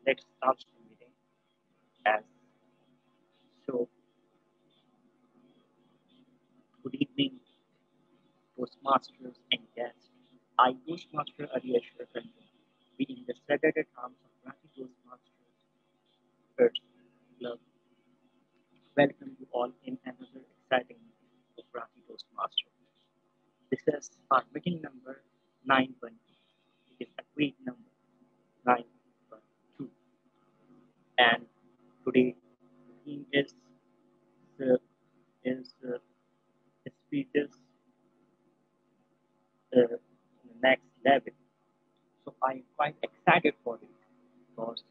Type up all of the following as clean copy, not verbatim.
let's start the meeting. As so, good evening, Toastmasters and guests. I, Toastmaster Ali Ashar Ranjan, being the Saturday Times of Rati Toastmasters First Club, welcome you all in another exciting meeting of Rati Toastmasters. This is our meeting number 912. It is a great number, 912. And today the theme uh, is speeches the next level. So I am quite excited for it because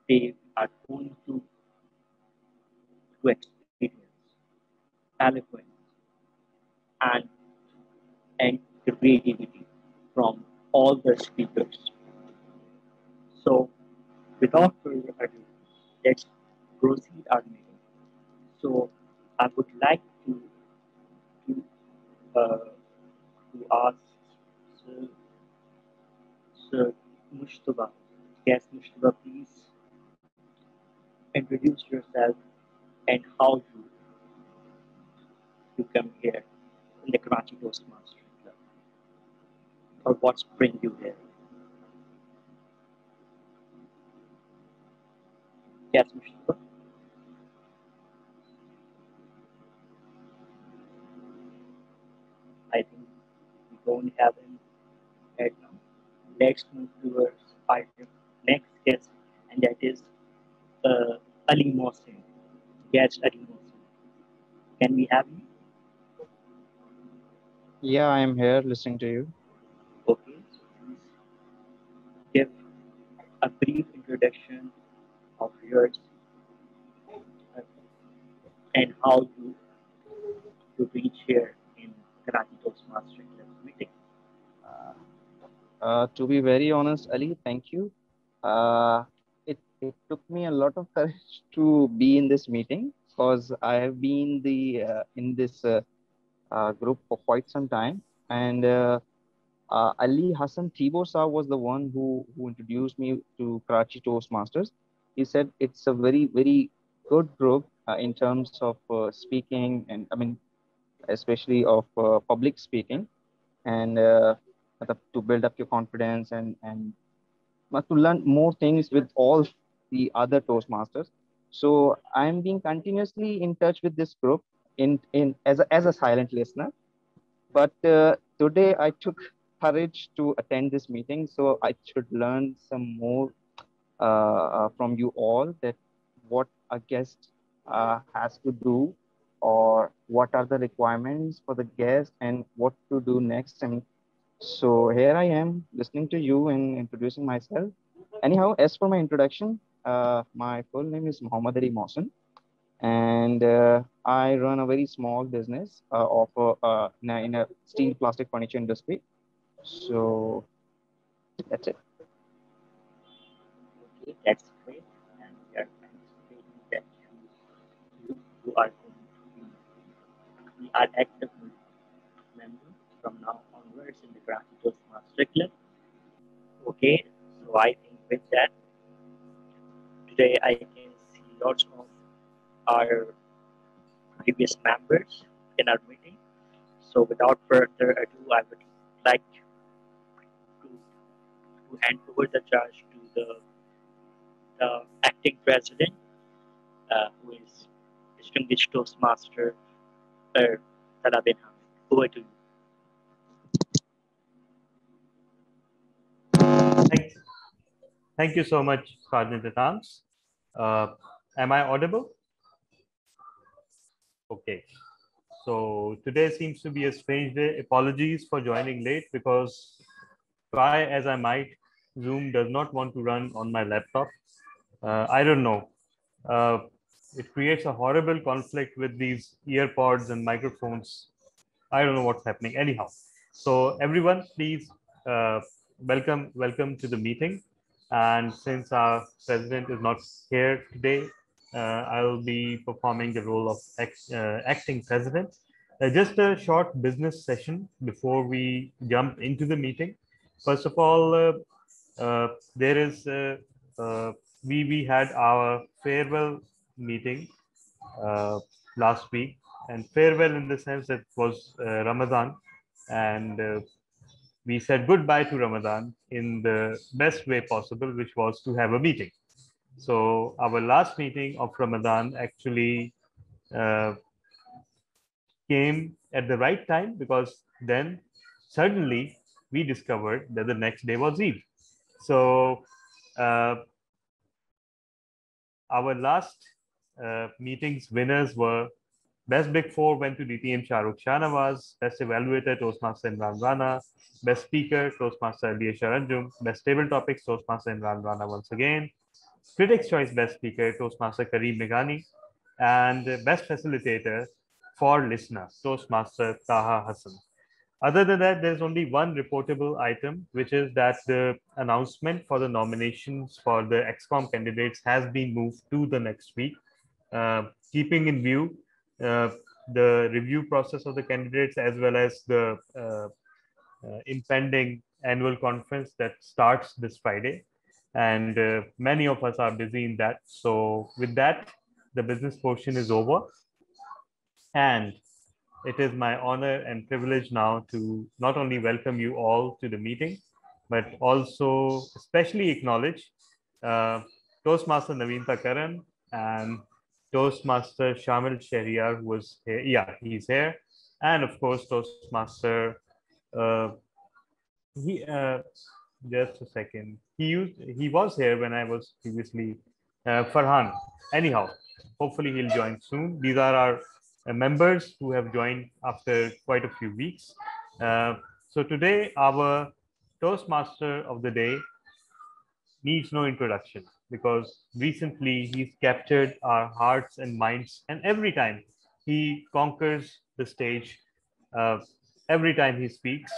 they are going to experience eloquence and and creativity from all the speakers. So without further ado, let's proceed our meeting. So I would like to uh, to ask Sir, Sir Mushtaba. Yes, Mushtaba, please introduce yourself and how you come here in the Karachi Toastmaster Club, or what's bring you here. Yes, Mushtaba. I think we don't have him right now. Let's move towards our next guest, and that is Ali Mohsin. Yes, Ali Mohsin. Can we have you? Yeah, I'm here listening to you. Okay, so please give a brief introduction of yours uh, and how you reach here in Karachi Toastmaster Club meeting. To be very honest, Ali, thank you. It took me a lot of courage to be in this meeting because I have been the in this group for quite some time, and Ali Hassan Tibor Saab was the one who introduced me to Karachi Toastmasters. He said it's a very good group in terms of speaking, and I mean especially of public speaking, and to build up your confidence and to learn more things with all the other Toastmasters. So I'm being continuously in touch with this group in as a silent listener. But today I took courage to attend this meeting, so I should learn some more from you all that what a guest has to do or what are the requirements for the guest and what to do next. And so here I am listening to you and introducing myself. Anyhow, as for my introduction, my full name is Muhammad Ali Mohsen, and I run a very small business in a steel plastic furniture industry. So that's it. Okay, that's great, and we are anticipating that you are going to be an active member from now onwards in the Karachi Toastmaster Club. Okay, so I think with that, today I can see lots of our previous members in our meeting. So without further ado, I would like to hand over the charge to the acting president, who is distinguished Toastmaster Salah bin Hamid. Over to you. Thank, thank you so much, Sergeant Atams. Am I audible? Okay. So today seems to be a strange day. Apologies for joining late because try as I might, Zoom does not want to run on my laptop. I don't know. Uh, it creates a horrible conflict with these earpods and microphones. I don't know what's happening. Anyhow, so everyone, please welcome to the meeting. And since our president is not here today, I'll be performing the role of acting president. Just a short business session before we jump into the meeting. First of all, there is we had our farewell meeting last week, and farewell in the sense that it was Ramadan, and we said goodbye to Ramadan in the best way possible, which was to have a meeting. So our last meeting of Ramadan actually came at the right time, because then suddenly we discovered that the next day was Eid. So our last meetings winners were Best Big Four went to DTM Shahrukh Shahnawaz, Best Evaluator Toastmaster Imran Rana, Best Speaker Toastmaster Aliasha Ranjum, Best Table Topics Toastmaster Imran Rana once again, Critics Choice Best Speaker Toastmaster Kareem Meghani, and Best Facilitator for Listener Toastmaster Taha Hassan. Other than that, there's only one reportable item, which is that the announcement for the nominations for the XCOM candidates has been moved to the next week, keeping in view the review process of the candidates, as well as the impending annual conference that starts this Friday. And many of us are busy in that. So with that, the business portion is over. And it is my honor and privilege now to not only welcome you all to the meeting, but also especially acknowledge Toastmaster Naveen Takaran and Toastmaster Shamil Shahryar, who was here. Yeah, he's here. And of course, Toastmaster, just a second. He was here when I was previously, Farhan. Anyhow, hopefully he'll join soon. These are our members who have joined after quite a few weeks. So today, our Toastmaster of the day needs no introduction, because recently he's captured our hearts and minds, and every time he conquers the stage, every time he speaks,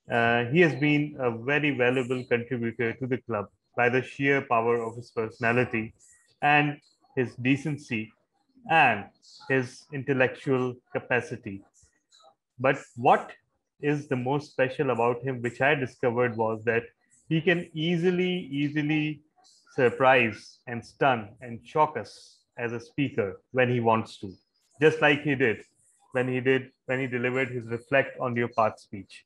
he has been a very valuable contributor to the club by the sheer power of his personality and his decency and his intellectual capacity. But what is the most special about him, which I discovered, was that he can easily surprise and stun and shock us as a speaker when he wants to, just like he did when he delivered his Reflect on Your Path speech.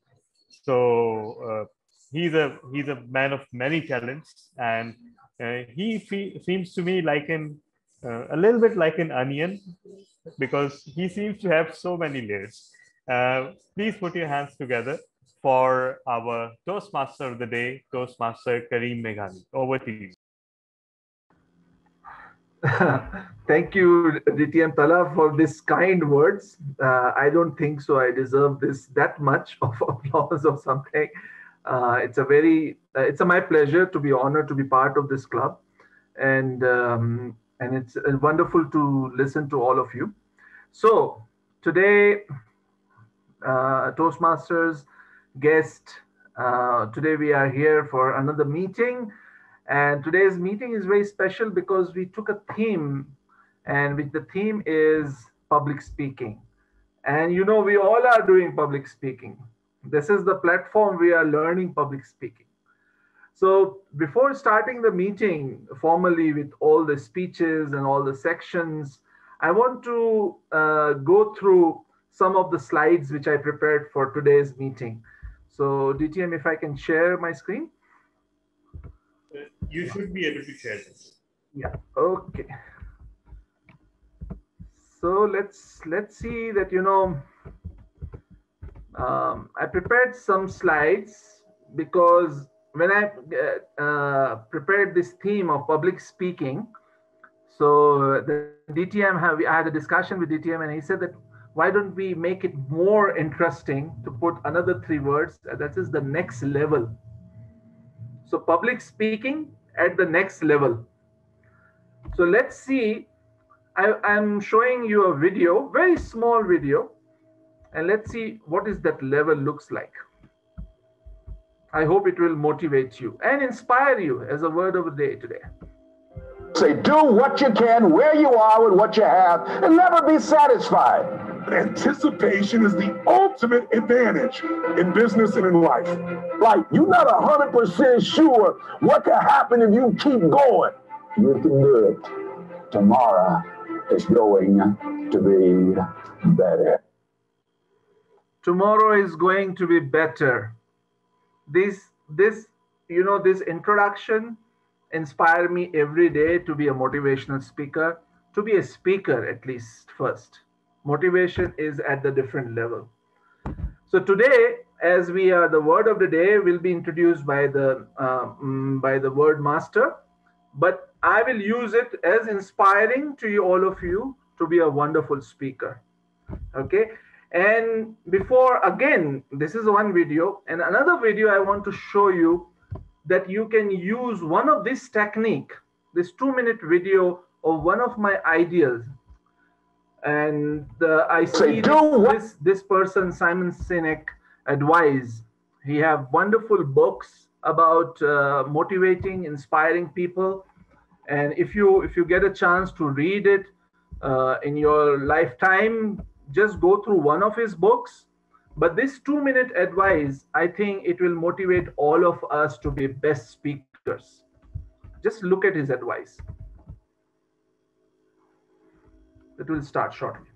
So he's a man of many talents, and he seems to me like a little bit like an onion, because he seems to have so many layers. Please put your hands together for our Toastmaster of the day, Toastmaster Kareem Meghani. Over to you. Thank you, DTM Tala, for this kind words. I don't think so I deserve that much of applause or something. It's my pleasure to be honored to be part of this club, and it's wonderful to listen to all of you. So today, Toastmasters guest, today we are here for another meeting. And today's meeting is very special because we took a theme, and the theme is public speaking. And you know, we all are doing public speaking. This is the platform we are learning public speaking. So before starting the meeting formally with all the speeches and all the sections, I want to go through some of the slides which I prepared for today's meeting. So DTM, if I can share my screen. You should be able to share this. Yeah, okay. So let's see that, you know, I prepared some slides because when I prepared this theme of public speaking, so the DTM I had a discussion with DTM, and he said that why don't we make it more interesting to put another 3 words, that is the next level. So public speaking at the next level. So let's see, I'm showing you a video, very small video, and let's see what is that level looks like. I hope it will motivate you and inspire you as a word of the day today. Say, do what you can, where you are with what you have, and never be satisfied. But anticipation is the ultimate advantage in business and in life. Like, you're not 100% sure what can happen if you keep going. You can do it. Tomorrow is going to be better. Tomorrow is going to be better. This introduction inspired me every day to be a motivational speaker, to be a speaker at least first. Motivation is at the different level. So today, as we are, the word of the day will be introduced by the word master, but I will use it as inspiring to you, all of you, to be a wonderful speaker. Okay. And before, again, this is one video, and another video I want to show you that you can use one of this technique, this 2-minute video of one of my ideas. And I see this person, Simon Sinek, advise. He have wonderful books about motivating, inspiring people. And if you get a chance to read it in your lifetime, just go through one of his books. But this 2-minute advice, I think it will motivate all of us to be best speakers. Just look at his advice. It will start shortly.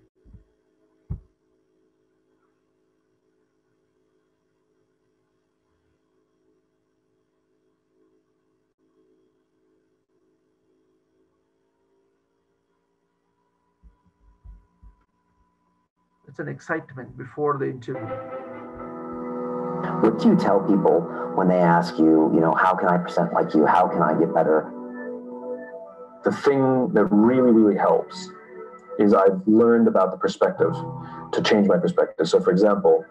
It's an excitement before the interview. What do you tell people when they ask you, how can I present like you? How can I get better? The thing that really, really helps is I've learned about the perspective to change my perspective. So for example,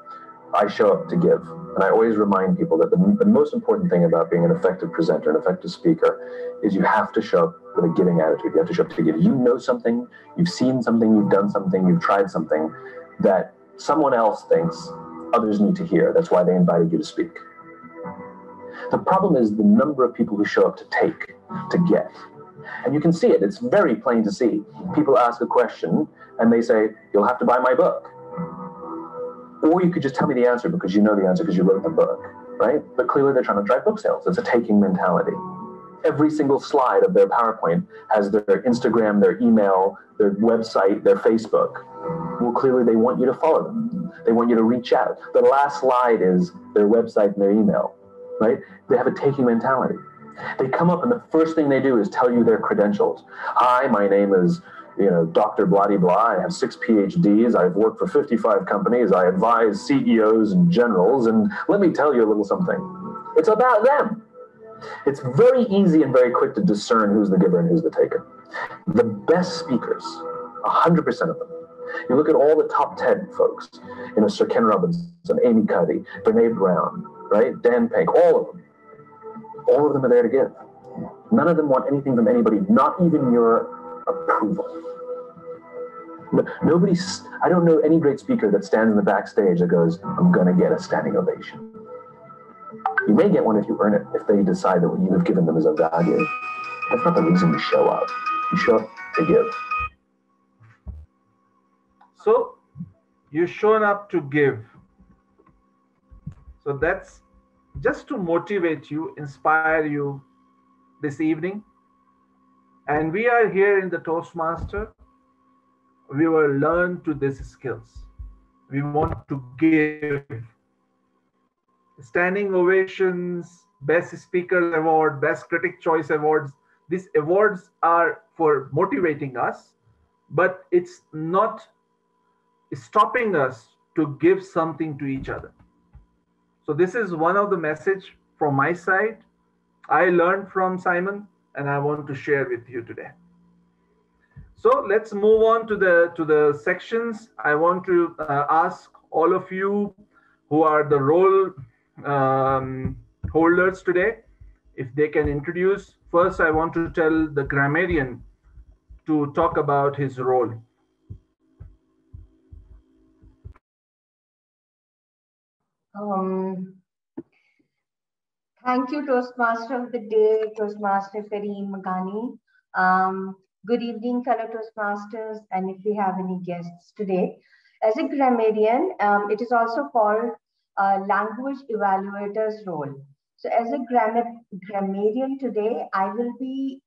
I show up to give. And I always remind people that the most important thing about being an effective presenter, an effective speaker, is you have to show up with a giving attitude. You have to show up to give. You know something, you've seen something, you've done something, you've tried something that someone else thinks others need to hear. That's why they invited you to speak. The problem is the number of people who show up to take, to get. And you can see it. It's very plain to see. People ask a question and they say, you'll have to buy my book. Or you could just tell me the answer because you know the answer because you wrote the book, right? But clearly they're trying to drive book sales. It's a taking mentality. Every single slide of their PowerPoint has their Instagram, their email, their website, their Facebook. Well, clearly they want you to follow them. They want you to reach out. The last slide is their website and their email, right? They have a taking mentality. They come up and the first thing they do is tell you their credentials. Hi, my name is Dr. Blah-de-blah. I have 6 PhDs. I've worked for 55 companies. I advise CEOs and generals. And let me tell you a little something. It's about them. It's very easy and very quick to discern who's the giver and who's the taker. The best speakers, 100% of them. You look at all the top 10 folks, Sir Ken Robinson, Amy Cuddy, Brene Brown, right? Dan Pink, all of them. All of them are there to give. None of them want anything from anybody, not even your approval. I don't know any great speaker that stands in the backstage that goes, I'm going to get a standing ovation. You may get one if you earn it, if they decide that what you have given them is of value. That's not the reason you show up. You show up to give. So you've shown up to give. So that's just to motivate you, inspire you this evening. And we are here in the Toastmaster. We will learn to these skills. We want to give. Standing ovations, Best Speaker Award, Best Critic Choice Awards. These awards are for motivating us, but it's not stopping us to give something to each other. So this is one of the message from my side. I learned from Simon and I want to share with you today. So let's move on to the sections. I want to ask all of you who are the role holders today, if they can introduce. First, I want to tell the grammarian to talk about his role. Thank you, Toastmaster of the Day, Toastmaster Kareem Maghani. Good evening, fellow Toastmasters, and if we have any guests today. As a grammarian, it is also called language evaluator's role. So as a grammarian today, I will be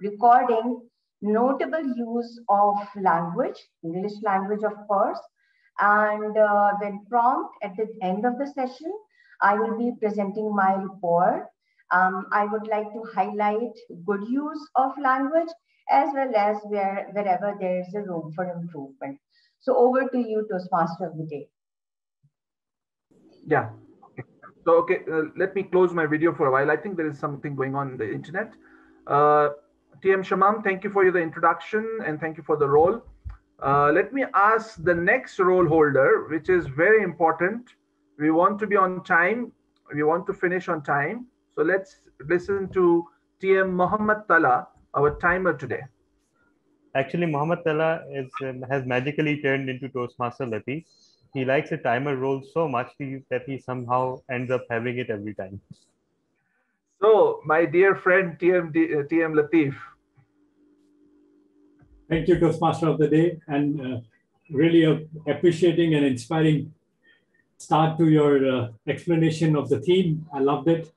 recording notable use of language, English language, of course. And when prompt at the end of the session, I will be presenting my report. I would like to highlight good use of language as well as wherever there is a room for improvement. So over to you, Toastmaster of the day. Yeah. So, okay, let me close my video for a while. I think there is something going on in the internet. TM Shamam, thank you for the introduction and thank you for the role. Let me ask the next role holder, which is very important. We want to be on time. We want to finish on time. So let's listen to TM Muhammad Tala, our timer today. Actually, Muhammad Tala has magically turned into Toastmaster Latif. He likes the timer role so much that he somehow ends up having it every time. So, my dear friend TM Latif. Thank you, Toastmaster of the day, and really appreciating and inspiring start to your explanation of the theme. I loved it.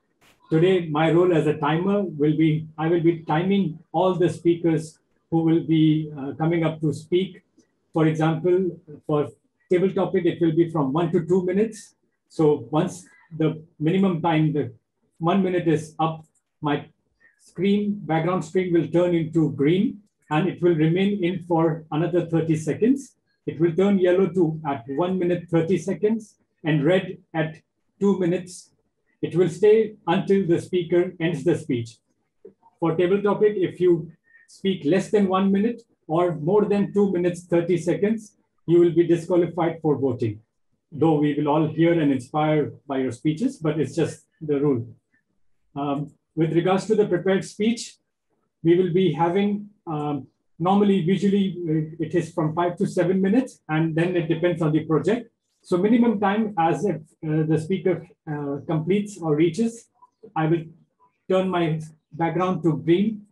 Today, my role as a timer will be, I will be timing all the speakers who will be coming up to speak. For example, for table topic, it will be from 1 to 2 minutes. So once the minimum time, the 1 minute is up, my background screen will turn into green and it will remain in for another 30 seconds. It will turn yellow at 1 minute 30 seconds and red at 2 minutes. It will stay until the speaker ends the speech. For table topic, if you speak less than 1 minute or more than 2 minutes 30 seconds, you will be disqualified for voting. Though we will all hear and inspire by your speeches, but it's just the rule. With regards to the prepared speech, we will be having, usually it is from 5 to 7 minutes, and then it depends on the project. So minimum time as if the speaker completes or reaches, I will turn my background to green.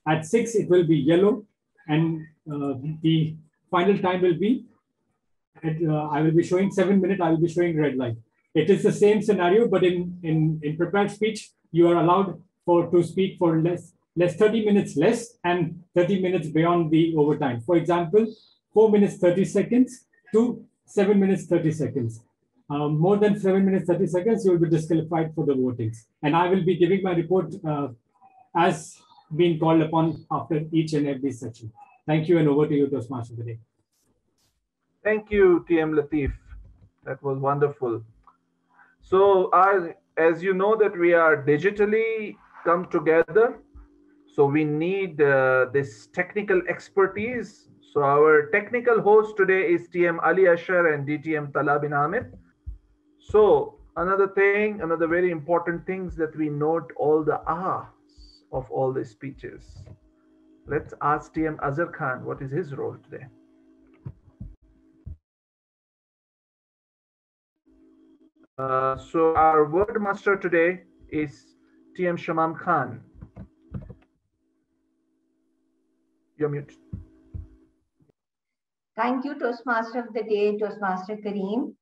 At 6, it will be yellow, and the final time will be, I will be showing 7 minutes, I will be showing red light. It is the same scenario, but in prepared speech, you are allowed to speak for less 30 minutes less and 30 minutes beyond the overtime. For example, 4 minutes 30 seconds to 7 minutes 30 seconds. More than 7 minutes 30 seconds, you will be disqualified for the votings. And I will be giving my report as being called upon after each and every session. Thank you, and over to you, Toastmaster of the day. Thank you, TM Latif. That was wonderful. So, as you know that we are digitally come together, so we need this technical expertise. So our technical host today is TM Ali Ashar and DTM Tala bin Hamid. So another very important thing is that we note all the ahs of all the speeches. Let's ask TM Azhar Khan, what is his role today? So our word master today is TM Shamam Khan. You're mute. Thank you, Toastmaster of the day, Toastmaster Kareem.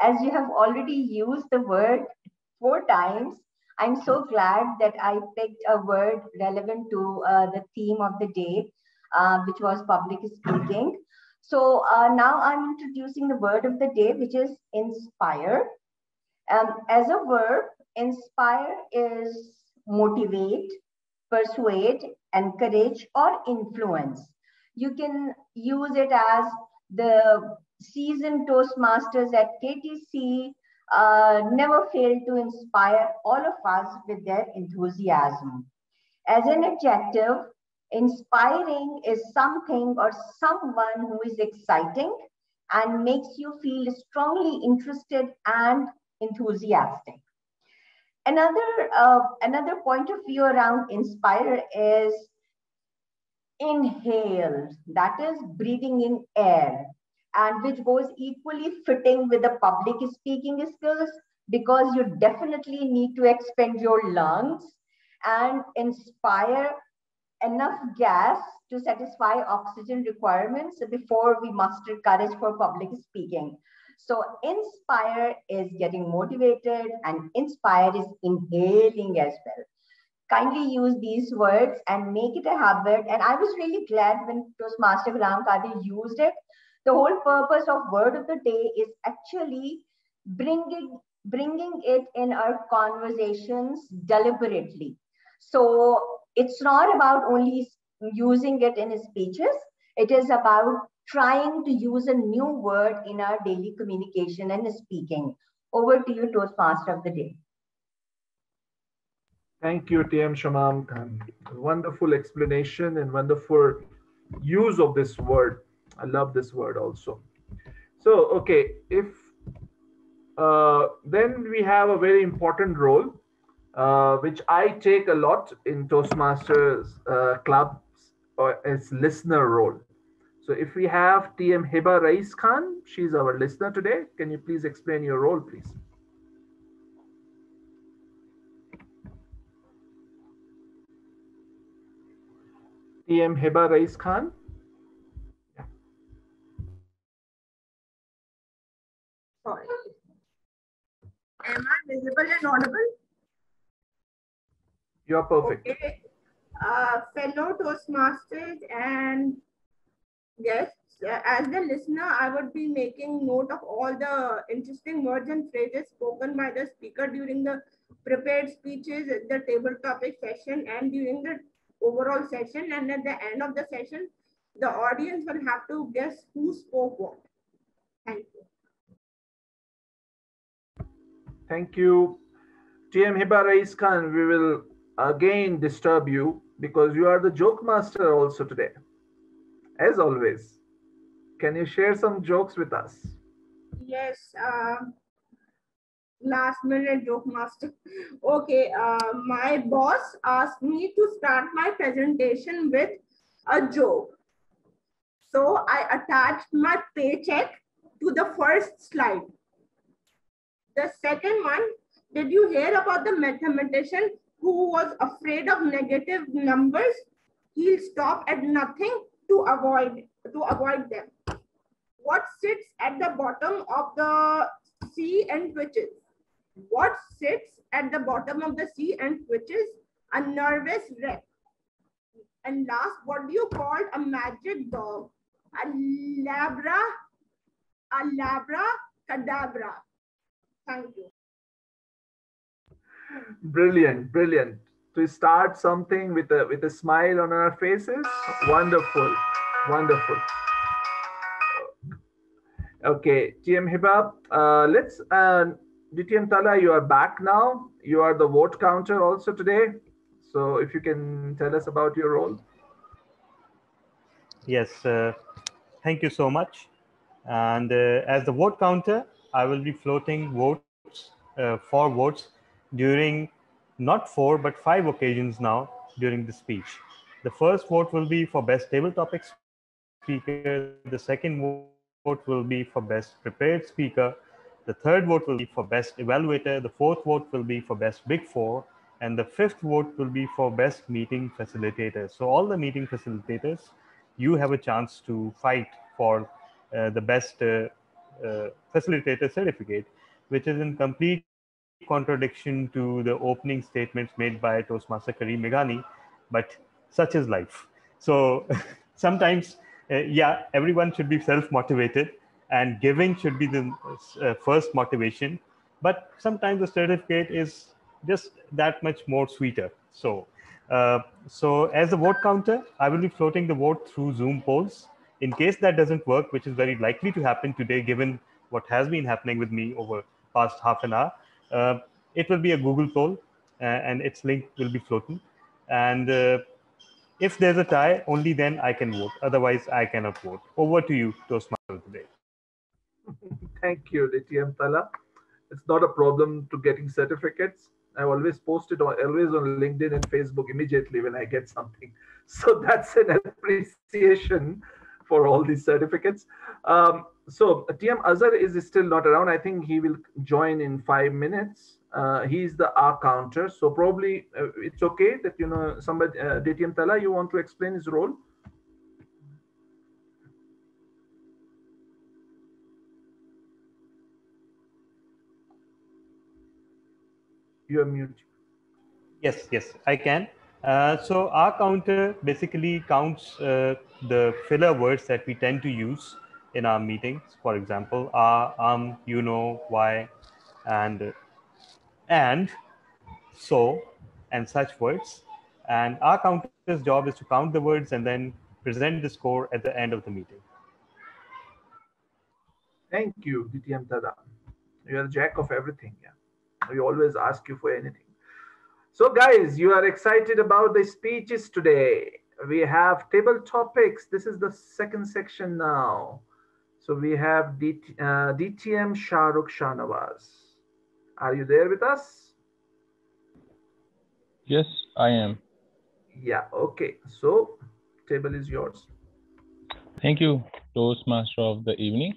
As you have already used the word 4 times, I'm so glad that I picked a word relevant to the theme of the day, which was public speaking. So now I'm introducing the word of the day, which is inspire. As a verb, inspire is motivate, persuade, encourage, or influence. You can use it as the seasoned Toastmasters at KTC never fail to inspire all of us with their enthusiasm. As an adjective, inspiring is something or someone who is exciting and makes you feel strongly interested and enthusiastic. Another point of view around inspire is inhale, that is breathing in air, and which goes equally fitting with the public speaking skills, because you definitely need to expand your lungs and inspire enough gas to satisfy oxygen requirements before we muster courage for public speaking. So inspire is getting motivated and inspire is inhaling as well. Kindly use these words and make it a habit. And I was really glad when Toastmaster Ghulam Qadir used it. The whole purpose of word of the day is actually bringing it in our conversations deliberately. So it's not about only using it in speeches. It is about trying to use a new word in our daily communication and speaking. Over to you, Toastmaster of the day. Thank you, TM Shamam Khan. Wonderful explanation and wonderful use of this word. I love this word also. So, okay, if then we have a very important role, which I take a lot in Toastmasters clubs, or as listener role. So if we have TM Hiba Rais Khan, she's our listener today. Can you please explain your role, please? TM Hiba Rais Khan. Yeah. Sorry. Am I visible and audible? You're perfect. Okay. Fellow Toastmasters and guests, as the listener, I would be making note of all the interesting words and phrases spoken by the speaker during the prepared speeches, the table topic session, and during the overall session. And at the end of the session, the audience will have to guess who spoke what. Thank you. Thank you. TM Hiba Rais Khan, we will again disturb you because you are the joke master also today. As always, can you share some jokes with us? Yes, last minute joke master. Okay, my boss asked me to start my presentation with a joke. So I attached my paycheck to the first slide. The second one, did you hear about the mathematician who was afraid of negative numbers? He'll stop at nothing to avoid them. What sits at the bottom of the sea and twitches? What sits at the bottom of the sea and twitches? A nervous wreck. And last, what do you call a magic dog? A labra cadabra. Thank you. Brilliant, brilliant. To start something with a smile on our faces. Wonderful, wonderful. Okay, TM Hiba, let's, DTM Tala, you are back now. You are the vote counter also today. So if you can tell us about your role. Yes, thank you so much. And as the vote counter, I will be floating votes, 4 votes during not 4, but 5 occasions now during the speech. The first vote will be for best table topic speaker. The second vote will be for best prepared speaker. The third vote will be for best evaluator. The fourth vote will be for best big 4. And the fifth vote will be for best meeting facilitator. So all the meeting facilitators, you have a chance to fight for the best facilitator certificate, which is in complete contradiction to the opening statements made by Toastmaster Kareem Meghani, but such is life. So sometimes, yeah, everyone should be self-motivated and giving should be the first motivation, but sometimes the certificate is just that much more sweeter. So, so as a vote counter, I will be floating the vote through Zoom polls. In case that doesn't work, which is very likely to happen today, given what has been happening with me over past half an hour, it will be a Google poll and its link will be floating. And if there's a tie, only then I can vote. Otherwise, I cannot vote. Over to you, Toastmaster today. Thank you, DTM Tala. It's not a problem to getting certificates. I always post it always on LinkedIn and Facebook immediately when I get something. So that's an appreciation for all these certificates. So TM Azhar is still not around. I think he will join in 5 minutes. He's the R counter. So probably it's okay that, you know, somebody, DTM Tala, you want to explain his role? You are mute. Yes, I can. So our counter basically counts the filler words that we tend to use in our meetings. For example, you know, why, and, so, and such words. And our counter's job is to count the words and then present the score at the end of the meeting. Thank you, DTM Tada. You are the jack of everything. Yeah, we always ask you for anything. So guys, you are excited about the speeches today. We have table topics. This is the second section now. So we have DTM Shahrukh Shahnawaz. Are you there with us? Yes, I am. Yeah, okay. So table is yours. Thank you, Toastmaster of the evening.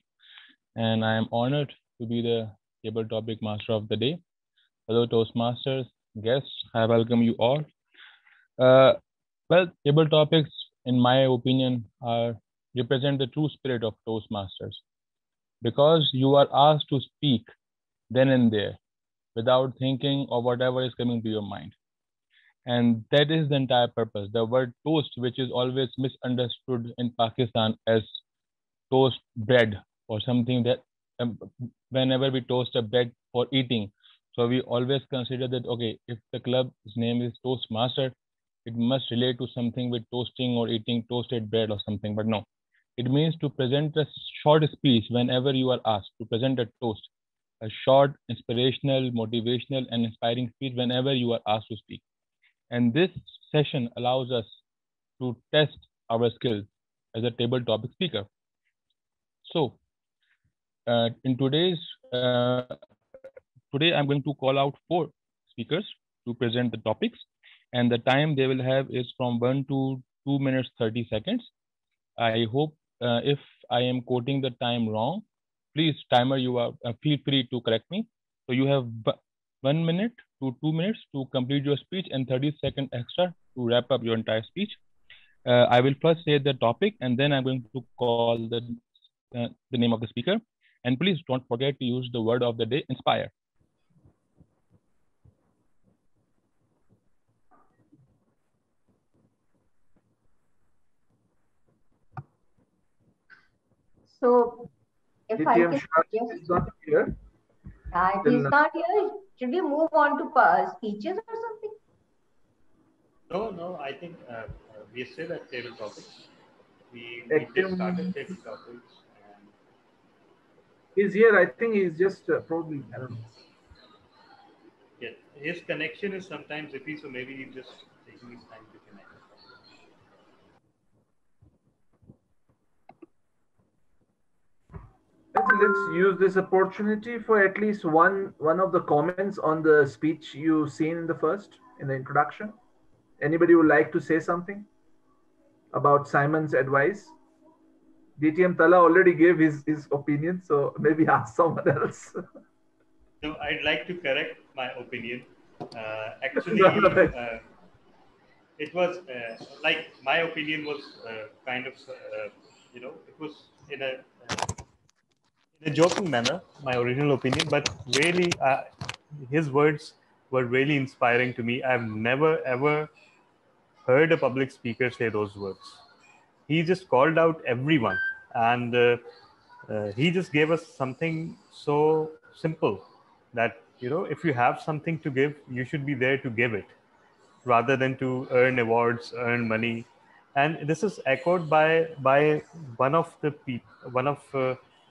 And I am honored to be the table topic master of the day. Hello, Toastmasters, guests, I welcome you all. Well, table topics, in my opinion, represent the true spirit of Toastmasters, because you are asked to speak then and there without thinking of whatever is coming to your mind. And that is the entire purpose. The word toast, which is always misunderstood in Pakistan as toast bread or something, that whenever we toast a bread for eating, so we always consider that, okay, if the club's name is Toastmaster, it must relate to something with toasting or eating toasted bread or something. But no, it means to present a short speech whenever you are asked to present a toast, a short, inspirational, motivational, and inspiring speech whenever you are asked to speak. And this session allows us to test our skills as a table topic speaker. So in today I'm going to call out 4 speakers to present the topics, and the time they will have is from 1 to 2 minutes 30 seconds. I hope if I am quoting the time wrong, please, timer, you are feel free to correct me. So you have 1 minute to 2 minutes to complete your speech and 30 seconds extra to wrap up your entire speech. I will first say the topic, and then I'm going to call the name of the speaker. And please don't forget to use the word of the day, inspire. So if I can, is not here. If he's not here, should we move on to speeches or something? No, I think we are still at table topics. We just started table topics. And he's here. I think he's just probably, I don't know. Yeah, his connection is sometimes iffy, so maybe he's just taking his time to connect. Let's use this opportunity for at least one of the comments on the speech you've seen in the introduction. Anybody would like to say something about Simon's advice? DTM Tala already gave his opinion, so maybe ask someone else. No, I'd like to correct my opinion. Actually, it was like my opinion was kind of, it was in a joking manner, my original opinion, but really his words were really inspiring to me. I've never ever heard a public speaker say those words. He just called out everyone, and he just gave us something so simple that, if you have something to give, you should be there to give it rather than to earn awards, earn money. And this is echoed by one of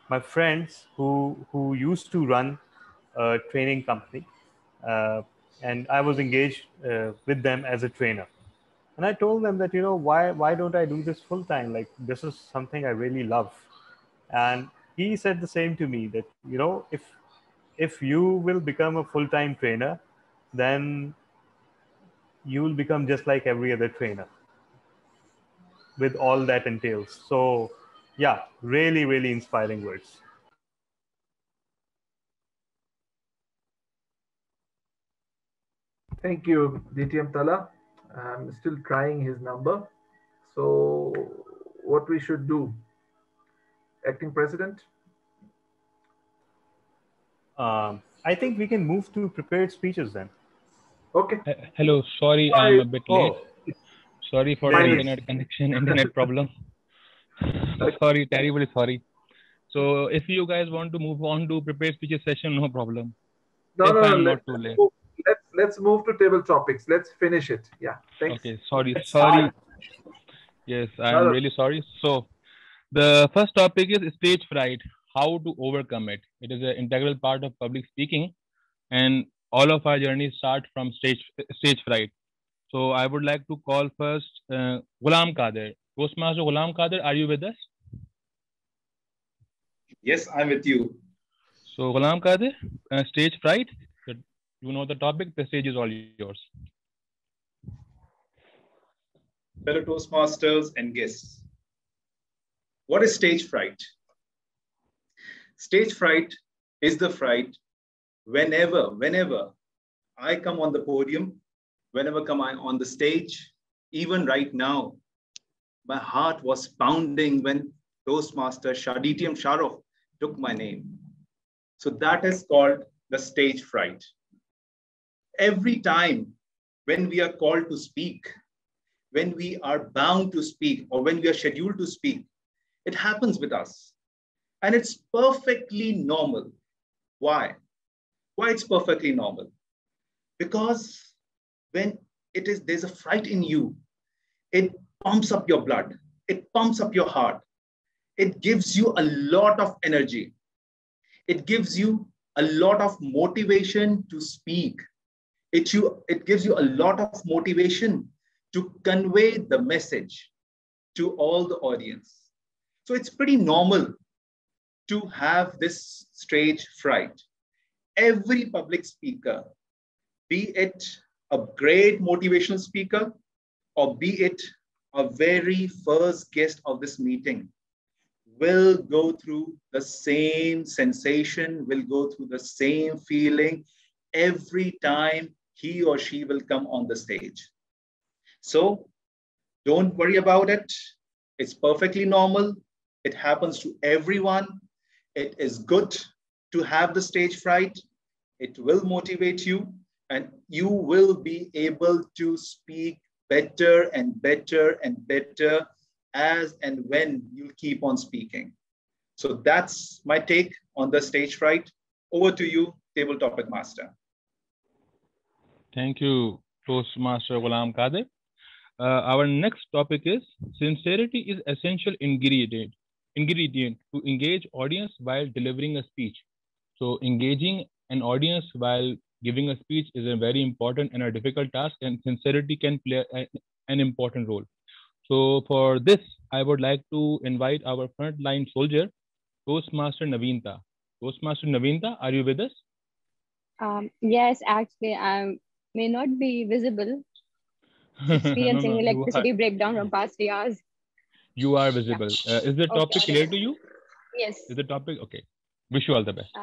my friends who used to run a training company, and I was engaged with them as a trainer. And I told them that, why don't I do this full time? Like, this is something I really love. And he said the same to me, that, if you will become a full-time trainer, then you will become just like every other trainer with all that entails. So Yeah, really, really inspiring words. Thank you, DTM Tala. I'm still trying his number. So what we should do? Acting President? I think we can move to prepared speeches then. Okay. Hello, sorry, I'm a bit late. Sorry for the There is. internet connection, internet problem. Sorry, terribly sorry. So if you guys want to move on to prepared speeches session, no problem. No, if no, I'm no. not too late. Let's move to table topics. Let's finish it. Yeah. Thanks. Okay, sorry. Yes, I'm really sorry. So the first topic is stage fright, how to overcome it. It is an integral part of public speaking, and all of our journeys start from stage fright. So I would like to call first Ghulam Qadir. Toastmaster Ghulam Qadir, are you with us? Yes, I'm with you. So Ghulam Qadir, stage fright. You know the topic. The stage is all yours. Fellow Toastmasters and guests, what is stage fright? Stage fright is the fright whenever I come on the podium, whenever come I on the stage, even right now, my heart was pounding when Toastmaster DTM Shahrukh took my name. So that is called the stage fright. Every time when we are called to speak, when we are bound to speak, or when we are scheduled to speak, it happens with us. And it's perfectly normal. Why? Why it's perfectly normal? Because when there's a fright in you, it pumps up your blood, it pumps up your heart, it gives you a lot of energy, it gives you a lot of motivation to speak, it gives you a lot of motivation to convey the message to all the audience. So it's pretty normal to have this stage fright. Every public speaker, be it a great motivational speaker, or be it a very first guest of this meeting, will go through the same sensation, will go through the same feeling every time he or she will come on the stage. So don't worry about it. It's perfectly normal. It happens to everyone. It is good to have the stage fright. It will motivate you, and you will be able to speak better and better and better as and when you keep on speaking. So that's my take on the stage fright. Over to you, Table Topic Master. Thank you, Toastmaster Ghulam Qadir. Our next topic is sincerity is essential ingredient to engage audience while delivering a speech. So engaging an audience while giving a speech is a very important and a difficult task, and sincerity can play an important role. So for this, I would like to invite our frontline soldier, Toastmaster Naveenta. Toastmaster Naveenta, are you with us? Yes, actually, I may not be visible. Experiencing electricity breakdown from past 3 hours. You are visible. Yeah. Is the topic clear to you? Yes. Is the topic okay? Wish you all the best.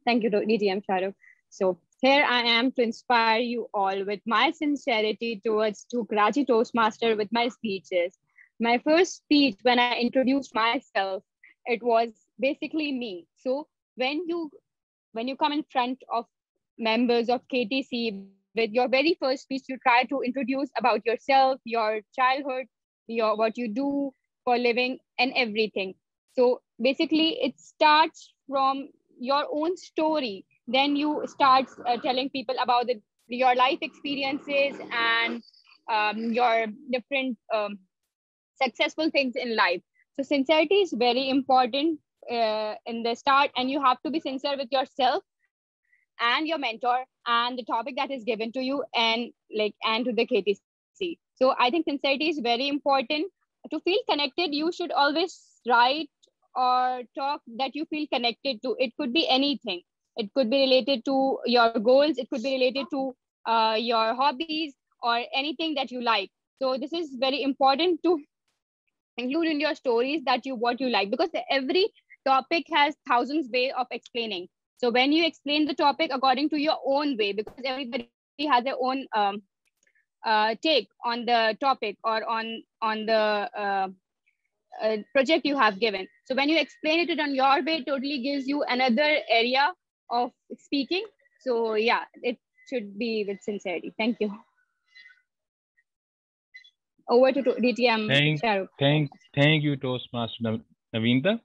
Thank you, DTM Shahrukh. So here I am to inspire you all with my sincerity towards Grati Toastmaster with my speeches. My first speech when I introduced myself, it was basically me. So when you come in front of members of KTC with your very first speech, you try to introduce about yourself, your childhood, what you do for living and everything. So basically it starts from your own story. Then you start telling people about your life experiences and your different successful things in life. So sincerity is very important in the start, and you have to be sincere with yourself and your mentor and the topic that is given to you and to the KTC. So I think sincerity is very important. To feel connected, you should always write or talk that you feel connected to. It could be anything. It could be related to your goals. It could be related to your hobbies or anything that you like. So this is very important to include in your stories that what you like, because every topic has thousands way of explaining. So when you explain the topic according to your own way, because everybody has their own take on the topic or on the project you have given. So when you explain it on your way, it totally gives you another area of speaking. So yeah, it should be with sincerity. Thank you. Over to DTM. Thank you, Toastmaster Navinda.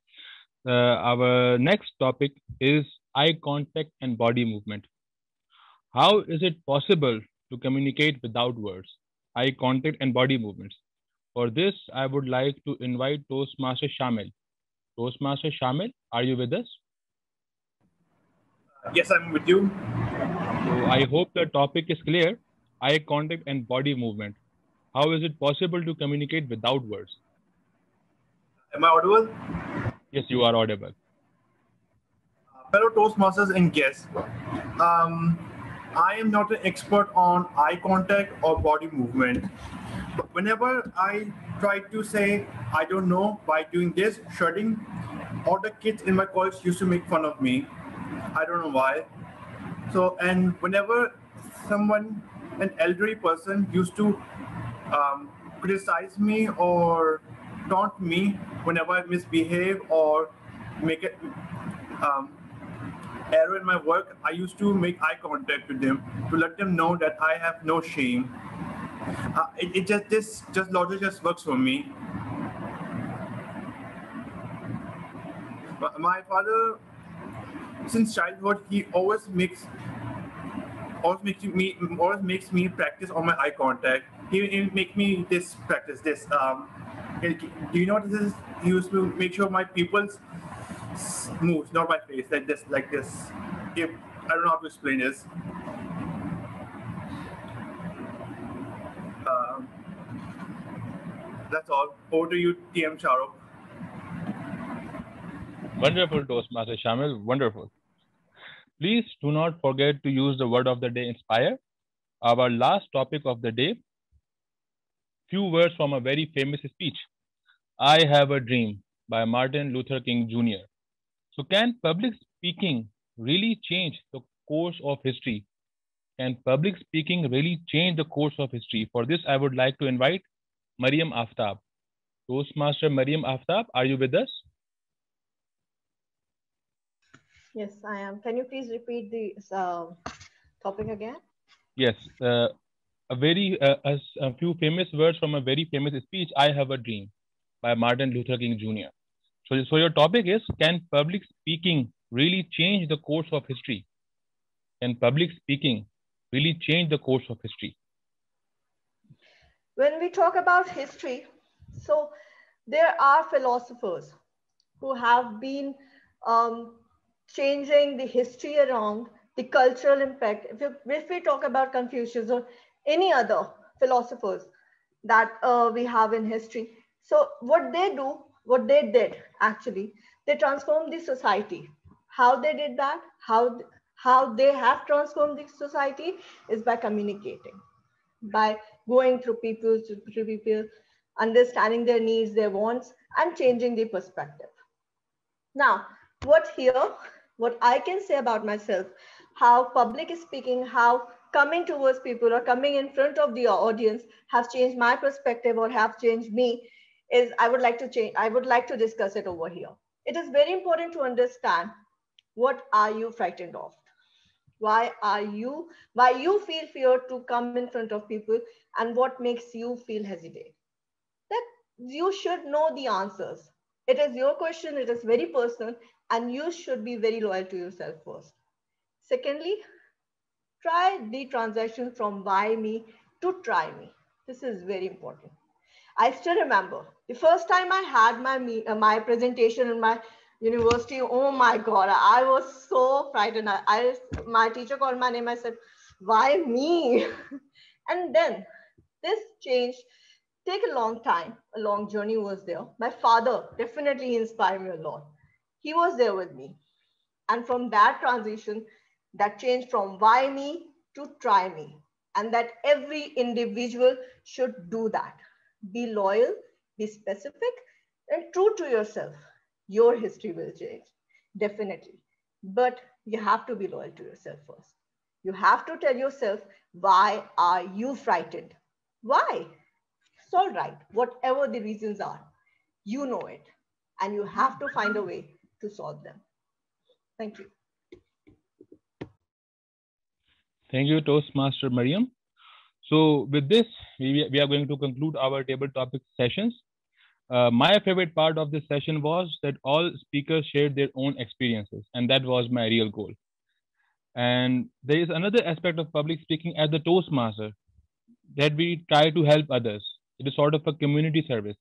Our next topic is eye contact and body movement. How is it possible to communicate without words? Eye contact and body movements. For this, I would like to invite Toastmaster Shamil. Toastmaster Shamil, are you with us? Yes, I'm with you. So I hope the topic is clear. Eye contact and body movement. How is it possible to communicate without words? Am I audible? Yes, you are audible. Fellow Toastmasters and guests, I am not an expert on eye contact or body movement. But whenever I try to say, I don't know, by doing this, shutting, all the kids in my college used to make fun of me. I don't know why. So, and whenever someone, an elderly person used to criticize me or taunt me whenever I misbehave or make it error in my work, I used to make eye contact with them to let them know that I have no shame. This logic just works for me. My father, since childhood, he always makes me practice on my eye contact. He make me practice this. Do you know what this is? He used to make sure my pupils moves, not my face, like this. If I don't know how to explain this. That's all. Over to you, TM Shahrukh. Wonderful, Toastmaster Shamil. Wonderful. Please do not forget to use the word of the day, inspire. Our last topic of the day, few words from a very famous speech. I Have a Dream by Martin Luther King Jr. So can public speaking really change the course of history? Can public speaking really change the course of history? For this, I would like to invite Mariam Aftab. Toastmaster Mariam Aftab, are you with us? Yes, I am. Can you please repeat the topic again? Yes, a few famous words from a very famous speech, I Have a Dream by Martin Luther King Jr. So your topic is, can public speaking really change the course of history? Can public speaking really change the course of history? When we talk about history, so there are philosophers who have been changing the history around, the cultural impact. If we talk about Confucius or any other philosophers that we have in history, so what they did actually, they transformed the society. How they did that, how they have transformed the society is by communicating, by going through people, understanding their needs, their wants, and changing the perspective. Now, what I can say about myself, how public speaking, how coming towards people or coming in front of the audience have changed my perspective or have changed me, is I would like to discuss it over here. It is very important to understand, what are you frightened of? Why you feel fear to come in front of people, and what makes you feel hesitate? That you should know the answers. It is your question, it is very personal, and you should be very loyal to yourself first. Secondly, try the transition from why me to try me. This is very important. I still remember the first time I had my presentation in my university. Oh my God, I was so frightened. My teacher called my name. I said, why me? And then this changed. Take a long time. A long journey was there. My father definitely inspired me a lot. He was there with me. And from that transition, that changed from why me to try me. And that every individual should do that. Be loyal Be specific and true to yourself. Your history will change, definitely. But you have to be loyal to yourself first. You have to tell yourself, why are you frightened? Why? It's all right, whatever the reasons are, you know it, and you have to find a way to solve them. Thank you. Thank you, Toastmaster Mariam. So with this, we are going to conclude our table topic sessions. My favorite part of this session was that all speakers shared their own experiences, and that was my real goal. And there is another aspect of public speaking as the Toastmaster, that we try to help others. It is sort of a community service,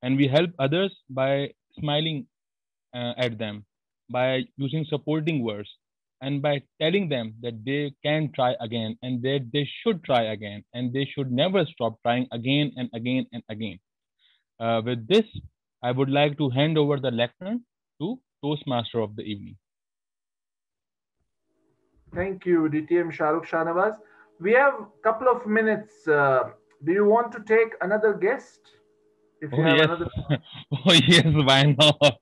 and we help others by smiling at them, by using supporting words, and by telling them that they can try again and that they should try again and they should never stop trying again and again and again. With this, I would like to hand over the lectern to Toastmaster of the evening. Thank you, DTM Shahrukh Shahnawaz. We have a couple of minutes. Do you want to take another guest? If you have yes. another. Oh yes, why not?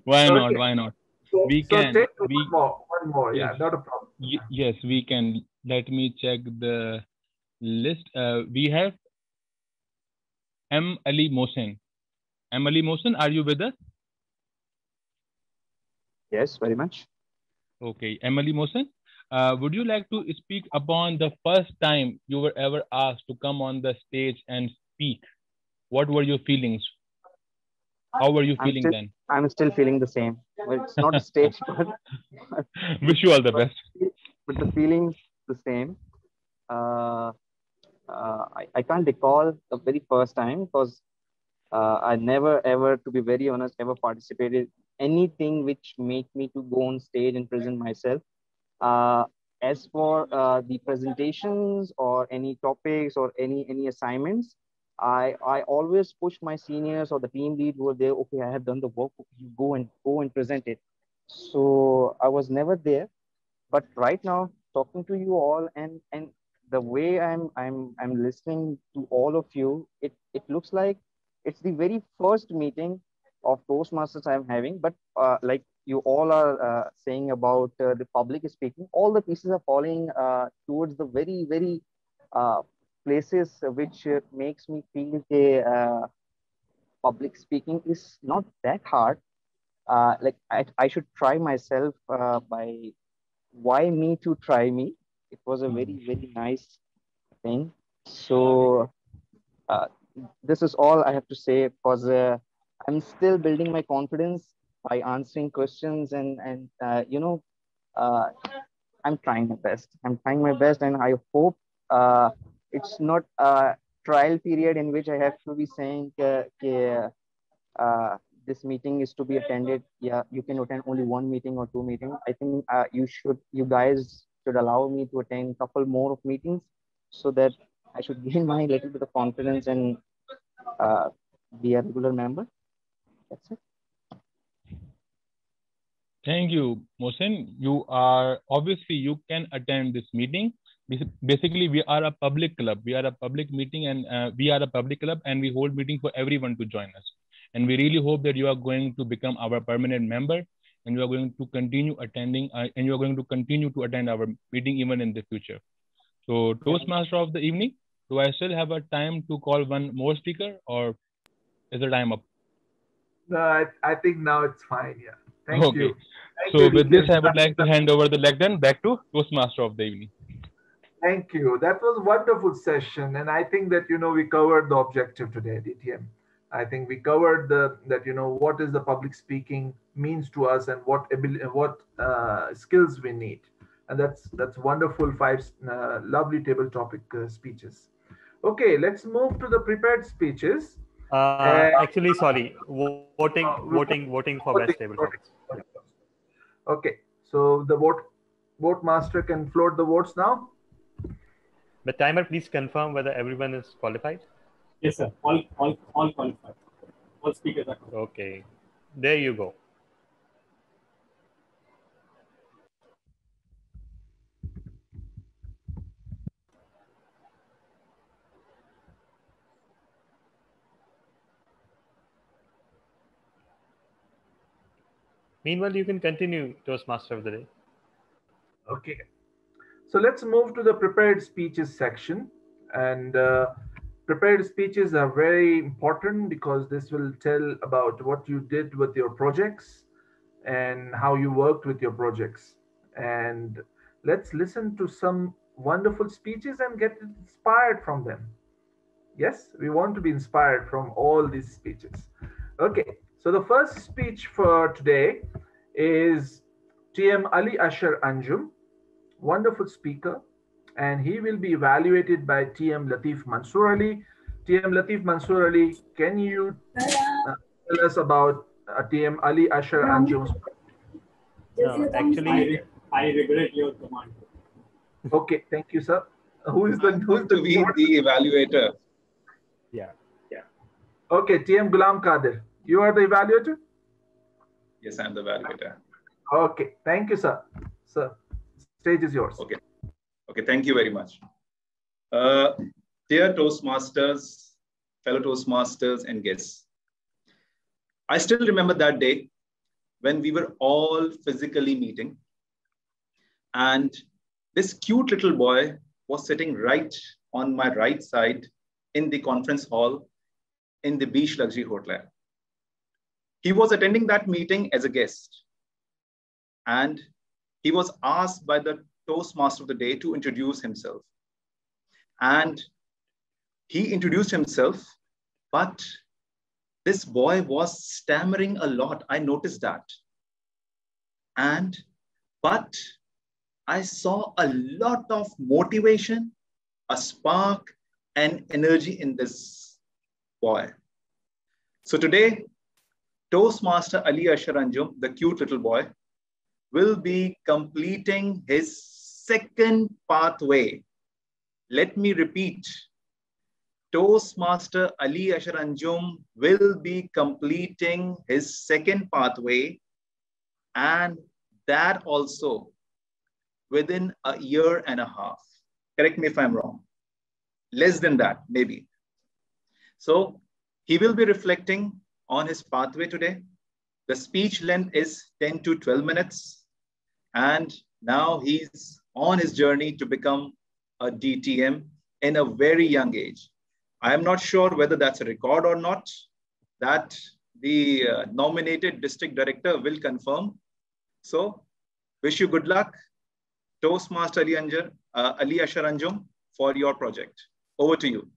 Why not? Okay. Why not? So, We so can. take We, one more. yes. Yeah, not a problem. Yes, we can. Let me check the list. We have M. Ali Mohsen. M. Ali Mohsen, are you with us? Yes, very much. Okay, M. Ali Mohsen, would you like to speak upon the first time you were ever asked to come on the stage and speak? What were your feelings? How were you feeling then? I'm still feeling the same. Well, it's not a stage, but wish you all the best. But the feeling's the same. I can't recall the very first time because I never ever, to be very honest, ever participated anything which make me to go on stage and present myself. As for the presentations or any topics or any assignments, I always push my seniors or the team lead who were there. Okay, I have done the work. You go and present it. So I was never there. But right now, talking to you all and the way I'm listening to all of you, it looks like it's the very first meeting of Toastmasters I'm having. But like you all are saying about the public speaking, all the pieces are falling towards the very places which makes me feel public speaking is not that hard. Like I should try myself by why me to try me. It was a very nice thing. So this is all I have to say because I'm still building my confidence by answering questions and I'm trying my best. I'm trying my best, and I hope it's not a trial period in which I have to be saying this meeting is to be attended. Yeah, you can attend only one meeting or two meetings. I think you guys should allow me to attend a couple more of meetings so that I should gain my little bit of confidence and be a regular member. That's it. Thank you, Mohsen. You can attend this meeting. Basically, we are a public club. We are a public meeting, and we are a public club, and we hold meeting for everyone to join us. And we really hope that you are going to become our permanent member, and you are going to continue attending, and you are going to continue to attend our meeting even in the future. So, Toastmaster of the evening, do I still have a time to call one more speaker, or is the time up? No, I think now it's fine. Yeah. Thank you. So with this, I would like to hand over the lectern back to Toastmaster of the evening. Thank you. That was a wonderful session. And I think that, we covered the objective today, DTM. I think we covered what is the public speaking means to us and what skills we need. And that's wonderful. 5 lovely table topic speeches. Okay, let's move to the prepared speeches. Actually, sorry, voting for best table topics. Okay, so the vote master can float the votes now. The timer, please confirm whether everyone is qualified. Yes, sir. All qualified. All speakers are qualified. Okay, there you go. Meanwhile, you can continue, Toastmaster of the Day. Okay. So let's move to the prepared speeches section. And prepared speeches are very important because this will tell about what you did with your projects and how you worked with your projects. And let's listen to some wonderful speeches and get inspired from them. Yes, we want to be inspired from all these speeches. Okay, so the first speech for today is TM Ali Ashar Anjum, wonderful speaker, and he will be evaluated by TM Latif Mansoor Ali. TM Latif Mansoor Ali, can you tell us about TM Ali Ashar Anjum's? No, actually, I regret your command. Okay, thank you, sir. Who's to be the evaluator? Yeah. Okay, TM Ghulam Qadir, you are the evaluator? Yes, I'm the evaluator. Okay, thank you, sir. Sir, stage is yours. Okay, thank you very much. Dear Toastmasters, fellow Toastmasters and guests, I still remember that day when we were all physically meeting, and this cute little boy was sitting right on my right side in the conference hall in the Beach Luxury Hotel. He was attending that meeting as a guest, and he was asked by the Toastmaster of the Day to introduce himself. And he introduced himself, but this boy was stammering a lot. I noticed that. But I saw a lot of motivation, a spark, and energy in this boy. So today, Toastmaster Ali Ashar Anjum, the cute little boy, will be completing his second pathway. Let me repeat. Toastmaster Ali Ashar Anjum will be completing his second pathway, and that also within a year and a half. Correct me if I'm wrong. Less than that, maybe. So he will be reflecting on his pathway today. The speech length is 10 to 12 minutes. And now he's on his journey to become a DTM in a very young age. I am not sure whether that's a record or not. That the nominated district director will confirm. So wish you good luck, Toastmaster Ali Ashar Anjum, for your project. Over to you.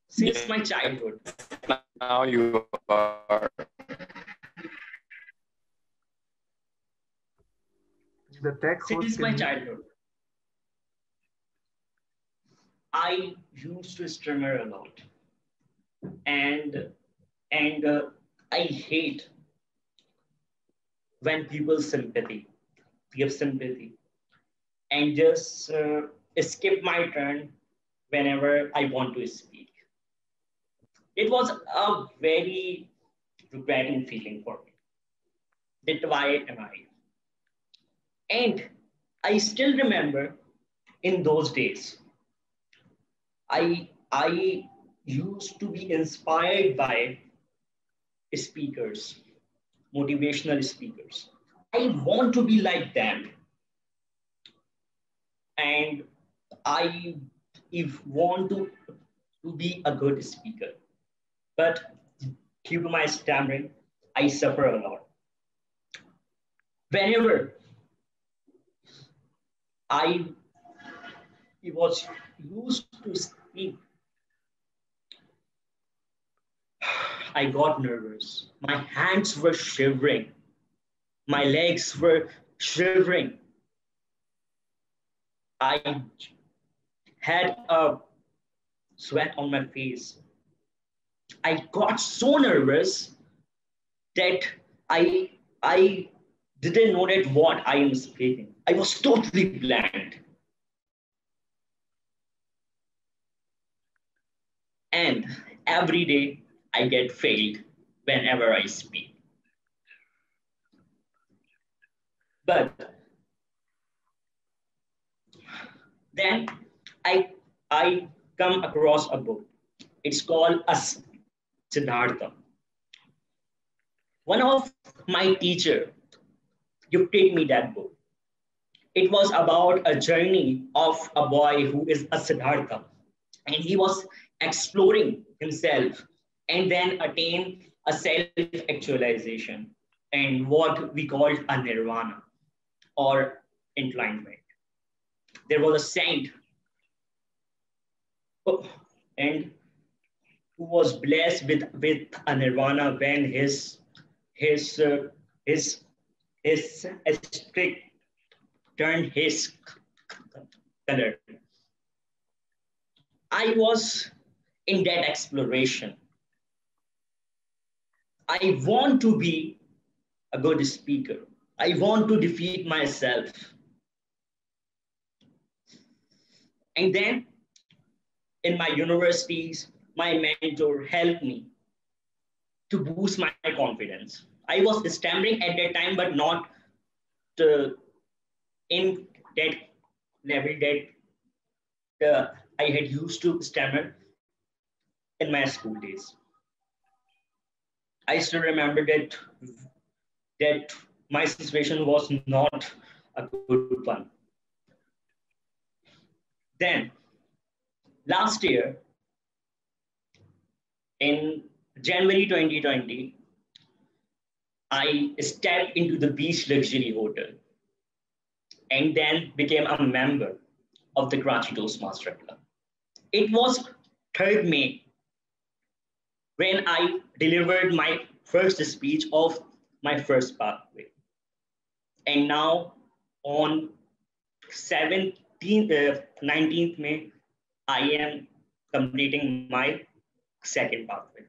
Since my childhood. Now you are. The text Since my childhood, I used to stammer a lot, and I hate when people give sympathy, and just skip my turn whenever I want to speak. It was a very regretting feeling for me. That why am I? And I still remember in those days, I used to be inspired by speakers, motivational speakers. I want to be like them. And I want to be a good speaker. But due to my stammering, I suffer a lot. Whenever I was used to speak, I got nervous. My hands were shivering. My legs were shivering. I had a sweat on my face. I got so nervous that I didn't know that what I am speaking. I was totally blank. And every day I get failed whenever I speak. But Then I come across a book. It's called Siddhartha. One of my teacher gifted me that book. It was about a journey of a boy who is a Siddhartha, and he was exploring himself and then attain a self-actualization and what we call a nirvana or enlightenment. There was a saint and who was blessed with a nirvana when his aesthetic turned his color. I was in that exploration. I want to be a good speaker. I want to defeat myself. And then in my universities, my mentor helped me to boost my confidence. I was stammering at that time, but not in that level that I had used to stammer in my school days. I still remember that my situation was not a good one. Then last year, in January 2020, I stepped into the Beach Luxury Hotel and then became a member of the Karachi Toastmaster Club. It was 3rd May when I delivered my first speech of my first pathway. And now on 19th May, I am completing my 2nd pathway.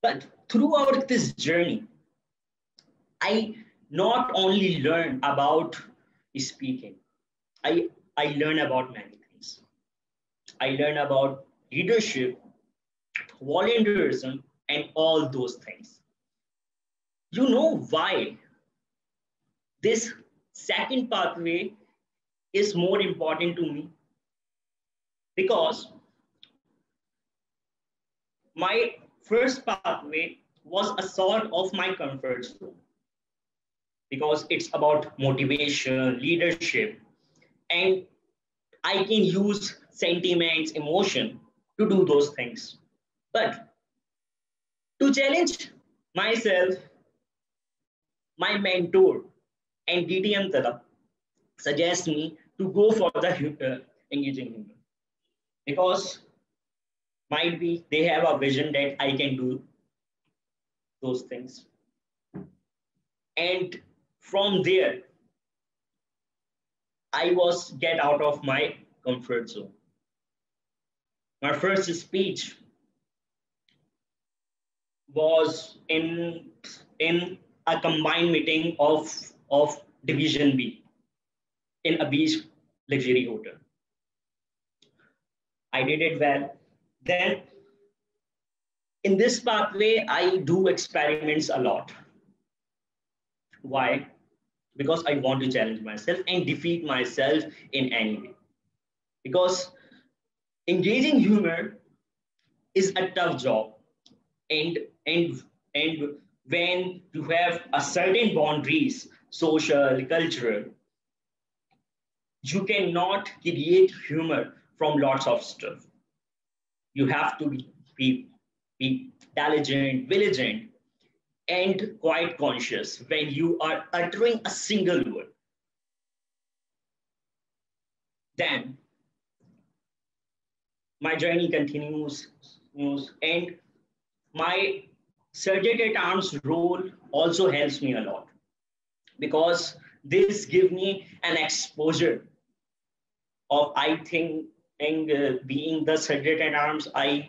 But throughout this journey, I not only learned about speaking, I learned about many things. I learned about leadership, volunteerism, and all those things. You know why this 2nd pathway is more important to me? Because my first pathway was a sort of my comfort zone, because it's about motivation, leadership, and I can use sentiments, emotion to do those things. But to challenge myself, my mentor and DTM Tada suggest me to go for the engaging humor, because might be they have a vision that I can do those things. And from there, I was get out of my comfort zone. My first speech was in a combined meeting of Division B in a Beach Luxury Hotel. I did it well. Then in this pathway, I do experiments a lot. Why? Because I want to challenge myself and defeat myself in any way. Because engaging humor is a tough job. And when you have a certain boundaries, social, cultural, you cannot create humor from lots of stuff. You have to be intelligent, vigilant, and quite conscious when you are uttering a single word. Then my journey continues, and my Surgeon at Arms role also helps me a lot, because this gives me an exposure of, I think, being the Surgeon at Arms, I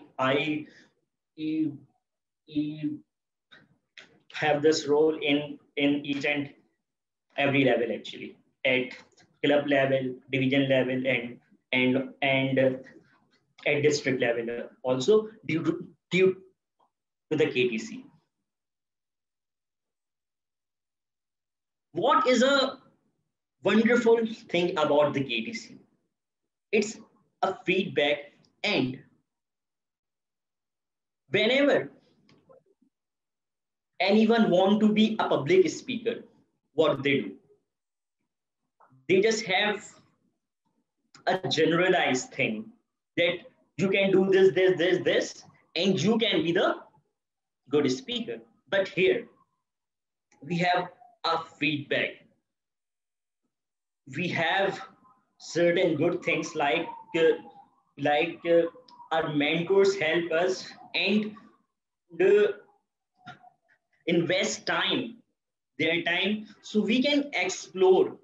have this role in each and every level, actually, at club level, division level, and at district level, also due to the KTC. What is a wonderful thing about the KTC. It's a feedback, and whenever anyone want to be a public speaker, what they do? They just have a generalized thing that you can do this, and you can be the good speaker. But here, we have a feedback. We have certain good things like our mentors help us and invest their time, so we can explore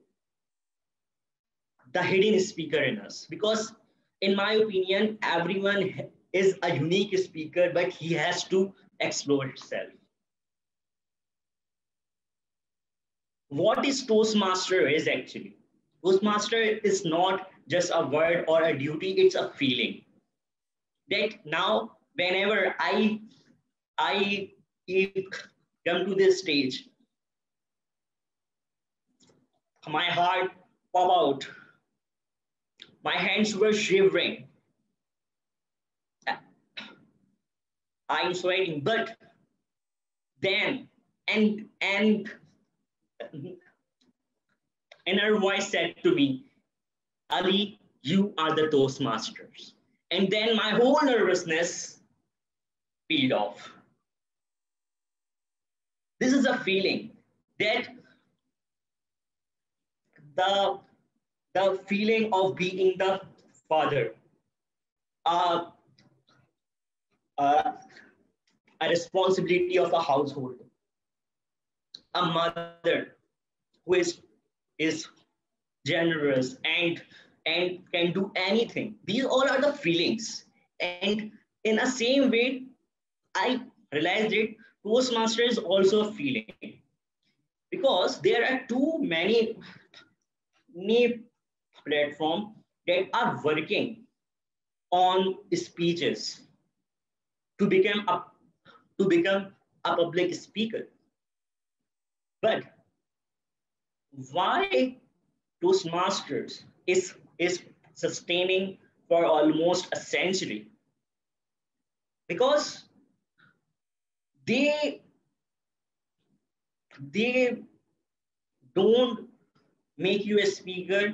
the hidden speaker in us. Because in my opinion, everyone is a unique speaker, but he has to explore himself. What is Toastmaster is actually? Toastmaster is not just a word or a duty, it's a feeling. That now, whenever I come to this stage, my heart pop out. My hands were shivering. I'm sweating, but then, and inner voice said to me, Ali, you are the Toastmasters. And then my whole nervousness peeled off. This is a feeling that the feeling of being the father, a responsibility of a household, a mother who is generous and can do anything. These all are the feelings. And in the same way, I realized that Toastmaster is also a feeling, because there are too many platforms that are working on speeches to become a public speaker. But why Toastmasters is sustaining for almost a century? Because they don't make you a speaker,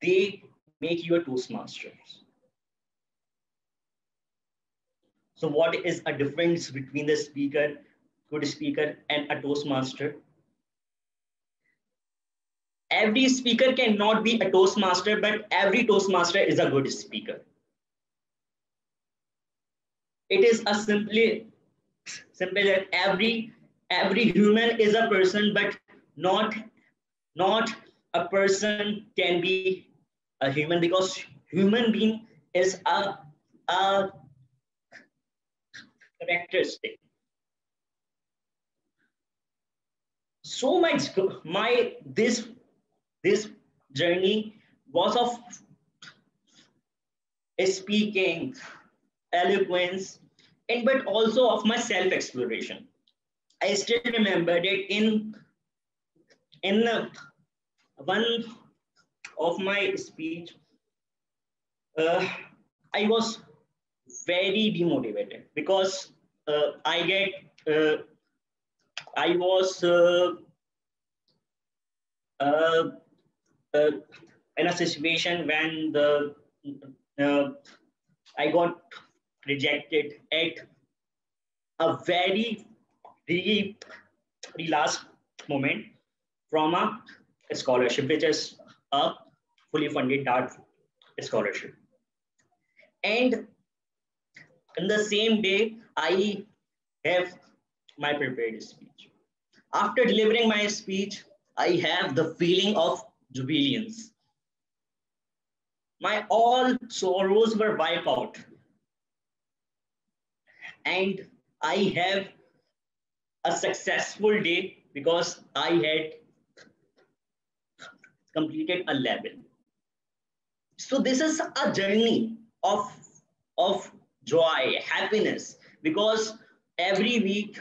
they make you a Toastmaster. So what is a difference between the speaker, good speaker, and a Toastmaster? Every speaker cannot be a Toastmaster, but every Toastmaster is a good speaker. It is a simple that every human is a person, but not a person can be a human, because human being is a characteristic. So this journey was of speaking, eloquence, and but also of my self-exploration. I still remember that in one of my speech, I was very demotivated because I was in a situation when I got rejected at a very last moment from a scholarship, which is a fully funded DART scholarship. And in the same day, I have my prepared speech. After delivering my speech, I have the feeling of jubilance. My all sorrows were wiped out. And I have a successful day because I had completed a level. So this is a journey of joy, happiness, because every week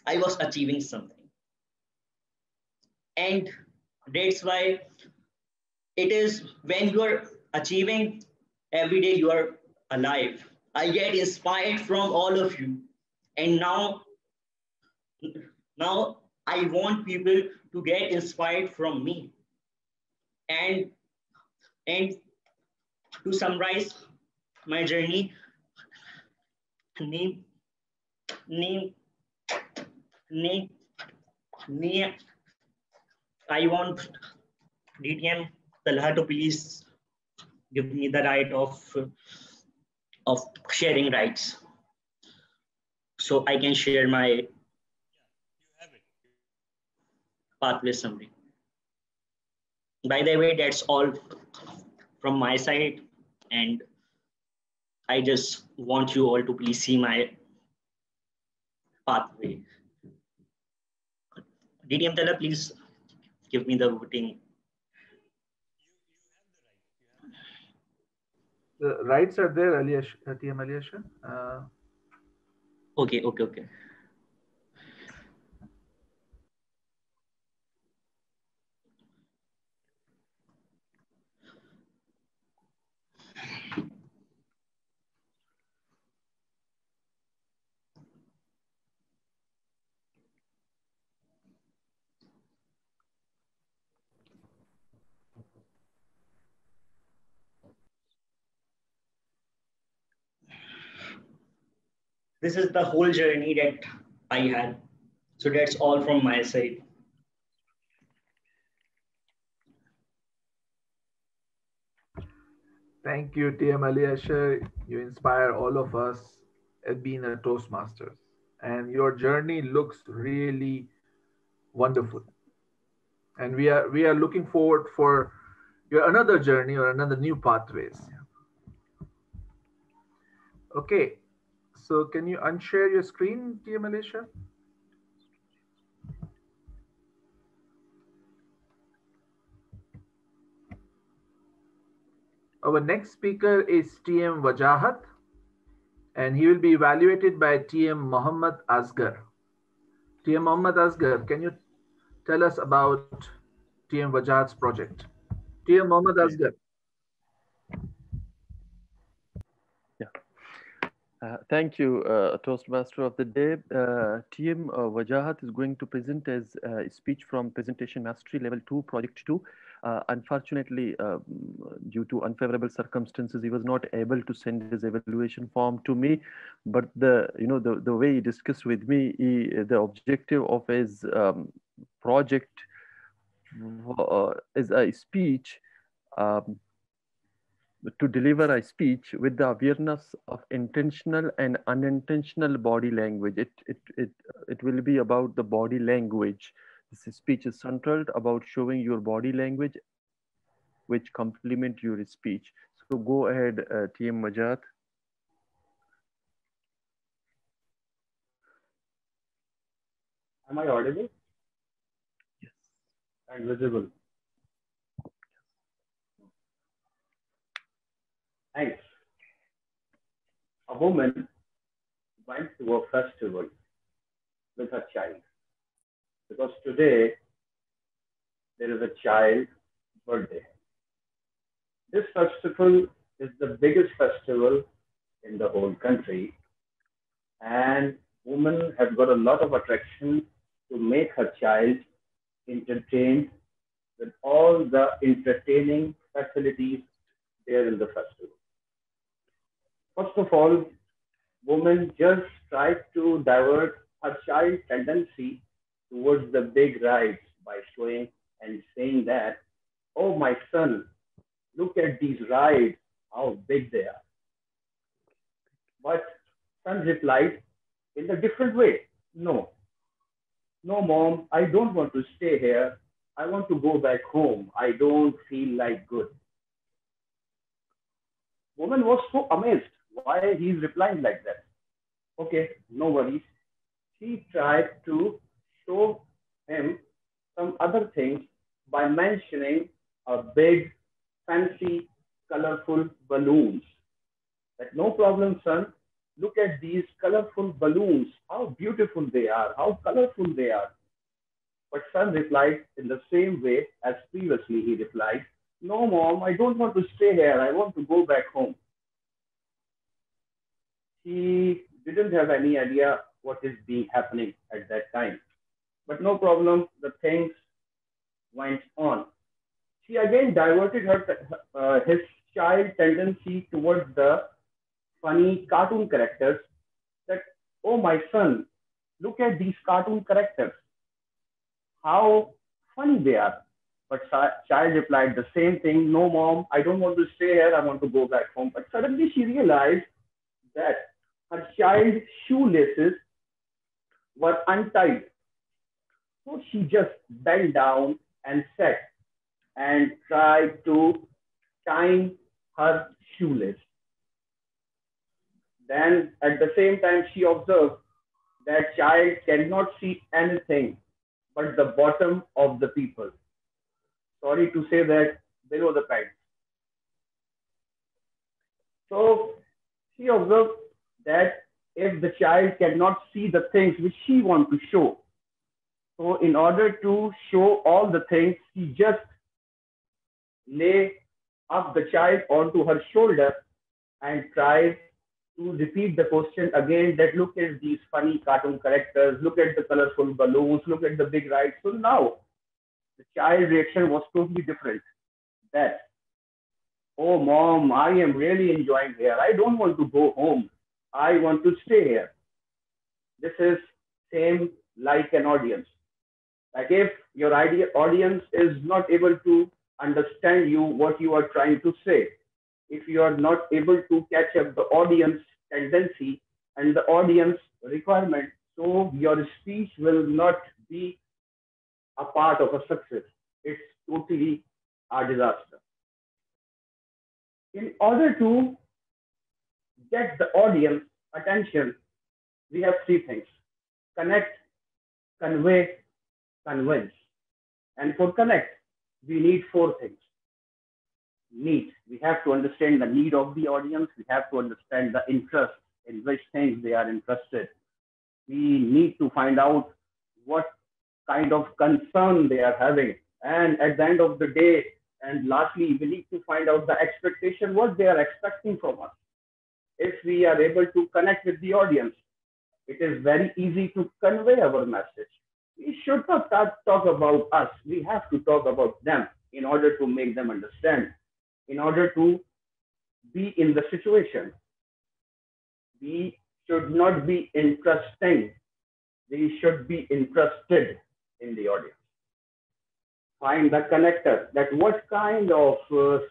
I was achieving something. And That's why it is when you are achieving every day, you are alive. I get inspired from all of you. And now I want people to get inspired from me. And to summarize my journey, name, I want DTM Talha to please give me the right of sharing rights, so I can share my pathway summary. By the way, that's all from my side, and I just want you all to please see my pathway. DTM Talha, please give me the voting. The rights are there, TM Aliasha. Okay. This is the whole journey that I had. So that's all from my side. Thank you, TM Aliasha. You inspire all of us at being a Toastmasters. And your journey looks really wonderful. And we are looking forward for your another journey or another new pathways. Okay. So can you unshare your screen, TM Aliasha? Our next speaker is TM Wajahat, and he will be evaluated by TM Muhammad Asgar. TM Muhammad Asgar, can you tell us about TM Wajahat's project? TM Muhammad Asgar. Thank you, Toastmaster of the Day. TM Wajahat is going to present as a speech from Presentation Mastery Level 2, Project 2. Unfortunately, due to unfavorable circumstances, he was not able to send his evaluation form to me. But the way he discussed with me, the objective of his project is a speech. To deliver a speech with the awareness of intentional and unintentional body language. It will be about the body language. This speech is centered about showing your body language which complement your speech. So go ahead, TM Wajahat. Am I audible? Yes. And visible? Thanks. A woman went to a festival with her child because today there is a child birthday. This festival is the biggest festival in the whole country, and women have got a lot of attraction to make her child entertained with all the entertaining facilities there in the festival. First of all, women just tried to divert her child's tendency towards the big rides by showing and saying that, oh, my son, look at these rides, how big they are. But son replied in a different way, no, mom, I don't want to stay here. I want to go back home. I don't feel like good. Woman was so amazed why he's replying like that. Okay, no worries. She tried to show him some other things by mentioning a big, fancy, colorful balloons. That no problem, son. Look at these colorful balloons. How beautiful they are. How colorful they are. But son replied in the same way as previously he replied, "No, mom, I don't want to stay here. I want to go back home." He didn't have any idea what is being happening at that time. But no problem, the things went on. She again diverted his child tendency towards the funny cartoon characters that, "Oh, my son, look at these cartoon characters. How funny they are." But child replied the same thing, "No, mom, I don't want to stay here. I want to go back home." But suddenly she realized that her child's shoelaces were untied. So she just bent down and sat and tried to tie her shoelace. Then at the same time, she observed that child cannot see anything but the bottom of the people. Sorry to say that, below the pants. So she observed that if the child cannot see the things which she wants to show, so in order to show all the things, she just lay up the child onto her shoulder and tried to repeat the question again, that look at these funny cartoon characters, look at the colorful balloons, look at the big rides. So now the child reaction was totally different. That, "Oh, mom, I am really enjoying here. I don't want to go home. I want to stay here." This is same like an audience. Like if your audience is not able to understand you, what you are trying to say, if you are not able to catch up the audience tendency and the audience requirement, so your speech will not be a part of a success. It's totally a disaster. In order to get the audience attention, we have three things: connect, convey, convince. And for connect, we need four things. Need. We have to understand the need of the audience. We have to understand the interest in which things they are interested. We need to find out what kind of concern they are having. And at the end of the day, and lastly, we need to find out the expectation, what they are expecting from us. If we are able to connect with the audience, it is very easy to convey our message. We should not talk about us. We have to talk about them in order to make them understand, in order to be in the situation. We should not be interesting. We should be interested in the audience. Find the connector, that what kind of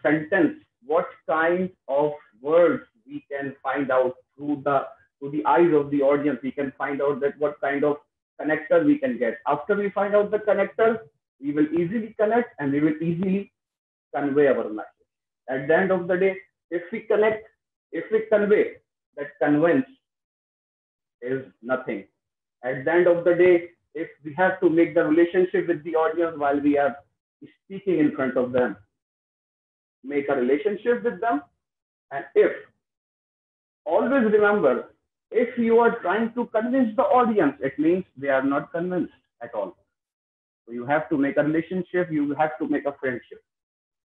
sentence, what kind of words we can find out through the eyes of the audience. We can find out that what kind of connector we can get. After we find out the connector, we will easily connect and we will easily convey our message. At the end of the day, if we connect, if we convey, that convince is nothing. At the end of the day, if we have to make the relationship with the audience while we are speaking in front of them, make a relationship with them. And if, always remember, if you are trying to convince the audience, it means they are not convinced at all. So you have to make a relationship, you have to make a friendship.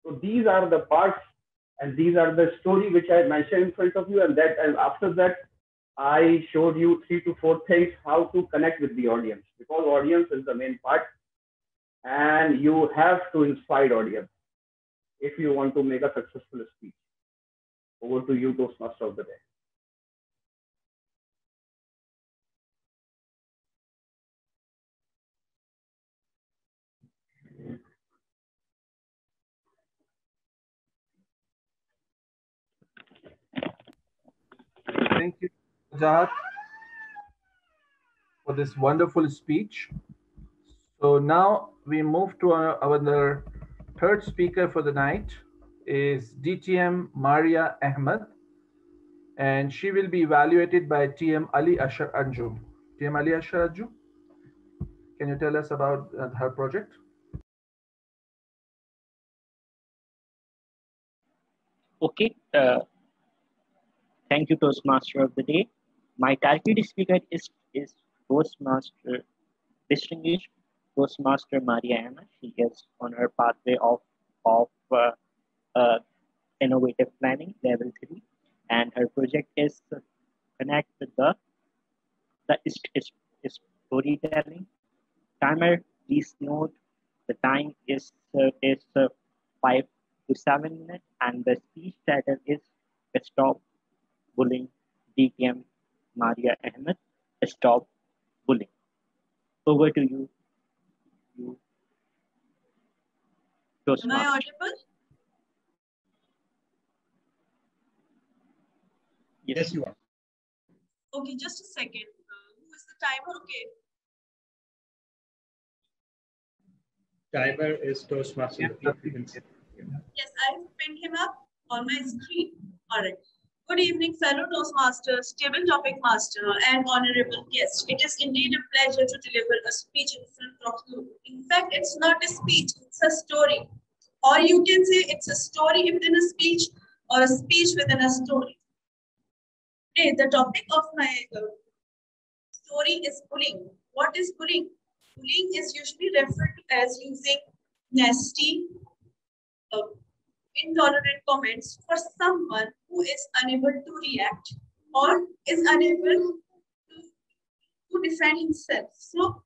So these are the parts and these are the story which I mentioned in front of you, and after that, I showed you 3 to 4 things how to connect with the audience, because audience is the main part and you have to inspire audience if you want to make a successful speech. Over to you, Toastmaster of the day. Thank you, Wajahat, for this wonderful speech. So now we move to our third speaker for the night is DTM Maria Ahmed, and she will be evaluated by TM Ali Ashar Anjum. TM Ali Ashar Anjum, can you tell us about her project? Okay. Thank you, Toastmaster of the Day. My target speaker is Toastmaster, Distinguished Toastmaster Maria Anna. She is on her pathway of innovative planning level 3, and her project is to connect with the storytelling. Timer, please note the time is 5 to 7 minutes, and the speech title is Stop Bullying. DTM Maria Ahmed, Stop Bullying. Over to you. Am I audible? Yes, you are. Okay, just a second. Who is the timer? Okay. Timer is Toastmaster. Yes, I've pinned him up on my screen. All right. Good evening, fellow Toastmasters, table topic master, and honorable guests. It is indeed a pleasure to deliver a speech in front of you. In fact, it's not a speech, it's a story. Or you can say it's a story within a speech or a speech within a story. Today, the topic of my story is bullying. What is bullying? Bullying is usually referred to as using nasty, intolerant comments for someone who is unable to react or is unable to defend himself. So,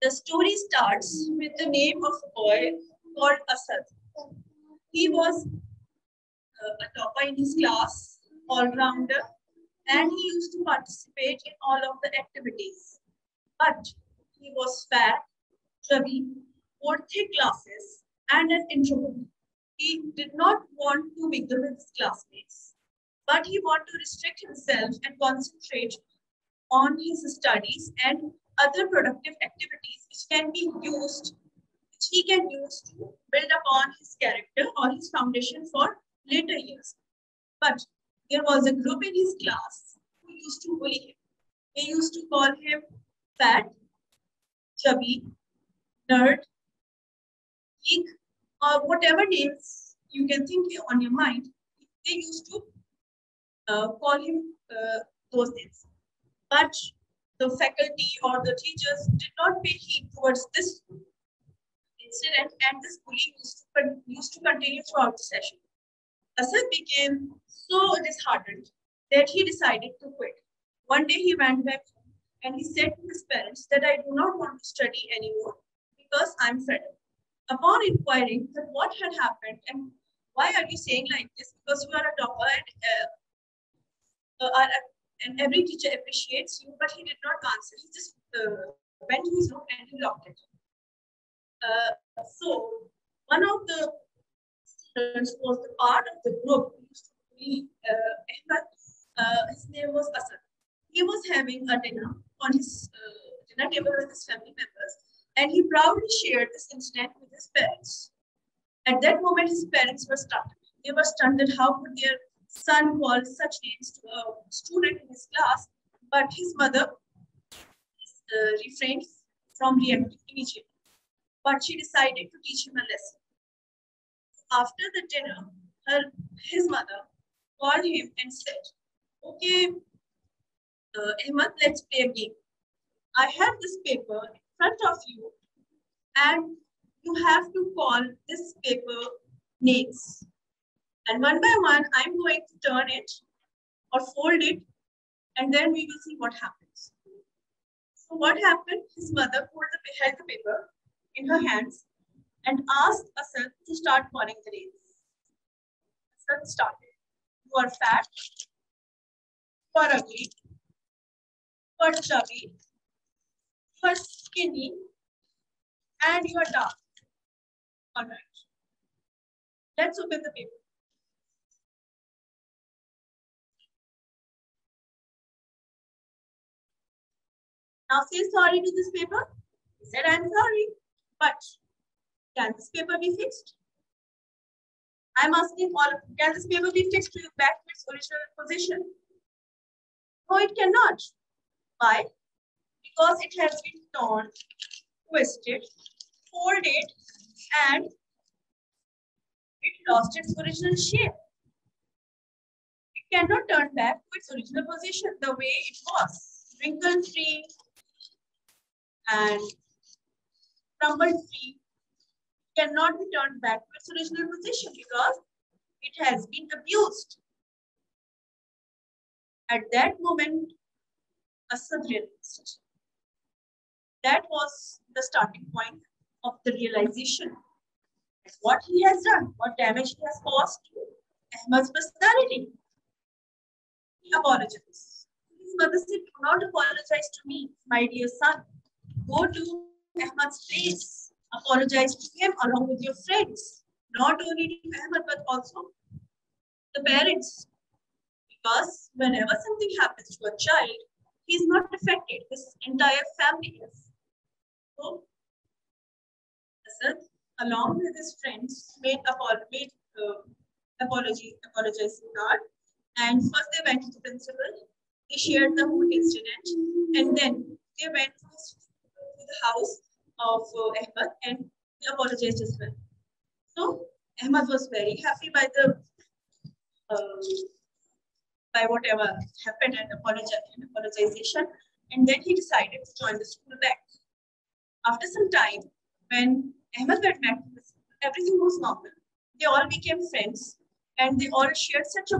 the story starts with the name of a boy called Asad. He was a topper in his class, all-rounder, and he used to participate in all of the activities. But he was fat, chubby, wore thick glasses, and an introvert. He did not want to mingle with his classmates, but he wanted to restrict himself and concentrate on his studies and other productive activities which he can use to build upon his character or his foundation for later years. But there was a group in his class who used to bully him. They used to call him fat, chubby, nerd, geek, or whatever names you can think on your mind. They used to call him those names. But the faculty or the teachers did not pay heed towards this incident, and this bullying used to continue throughout the session. Asad became so disheartened that he decided to quit. One day he went back and he said to his parents that I do not want to study anymore because I'm fed up. Upon inquiring that what had happened and why are you saying like this, because you are a topper and every teacher appreciates you, but he did not answer. He just went to his room and he locked it. So one of the students was the part of the group who used to bully Ahmed. His name was Asad. He was having a dinner on his dinner table with his family members, and he proudly shared this incident with his parents. At that moment, his parents were stunned. They were stunned that how could their son call such names to a student in his class, but his mother refrained from reacting immediately. But she decided to teach him a lesson. After the dinner, his mother called him and said, okay, Ahmed, let's play a game. I have this paper in front of you, and you have to call this paper names. And one by one, I'm going to turn it or fold it, and then we will see what happens. So what happened? His mother held the paper in her hands and asked Asad to start calling the names. Asad started. You are fat, you are ugly, you are chubby, you are skinny, and you are dark. All right. Let's open the paper. Now say sorry to this paper. He said, I'm sorry, but can this paper be fixed? I'm asking all, can this paper be fixed to back to its original position? No, it cannot. Why? Because it has been torn, twisted, folded, and it lost its original shape. It cannot turn back to its original position the way it was, wrinkle-free and crumble-free, cannot be turned back to its original position because it has been abused. At that moment, Asad realized. That was the starting point of the realization. What he has done, what damage he has caused to Ahmad's personality. He apologized. His mother said, do not apologize to me, my dear son. Go to Ahmad's place. Apologize to him along with your friends. Not only to Ahmad, but also the parents. Because whenever something happens to a child, he is not affected. His entire family is. So, Asad, along with his friends, made apologizing card. And first they went to the principal. They shared the whole incident. And then they went to the house of Ahmad and they apologized as well. So, Ahmad was very happy by the by whatever happened and apologization. And then he decided to join the school back. After some time, when Ahmad got back to the school, everything was normal. They all became friends and they all shared such a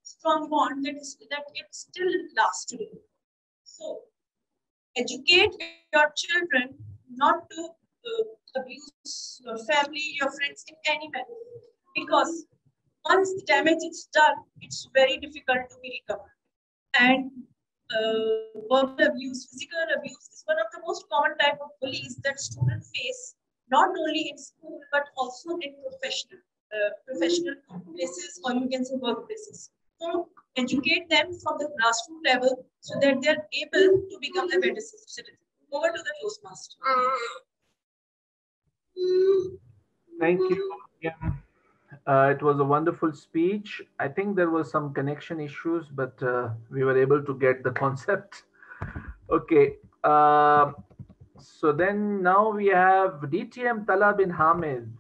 strong bond that it still lasts today. So, educate your children not to abuse your family, your friends in any manner. Because once the damage is done, it's very difficult to be recovered. And verbal abuse, physical abuse is one of the most common type of bullies that students face, not only in school, but also in professional places, or you can say workplaces. So educate them from the grassroots level so that they're able to become a better citizen. Over to the Toastmaster. Thank you. Yeah. It was a wonderful speech. I think there was some connection issues, but we were able to get the concept. Okay. So then now we have DTM Tala bin Hamid.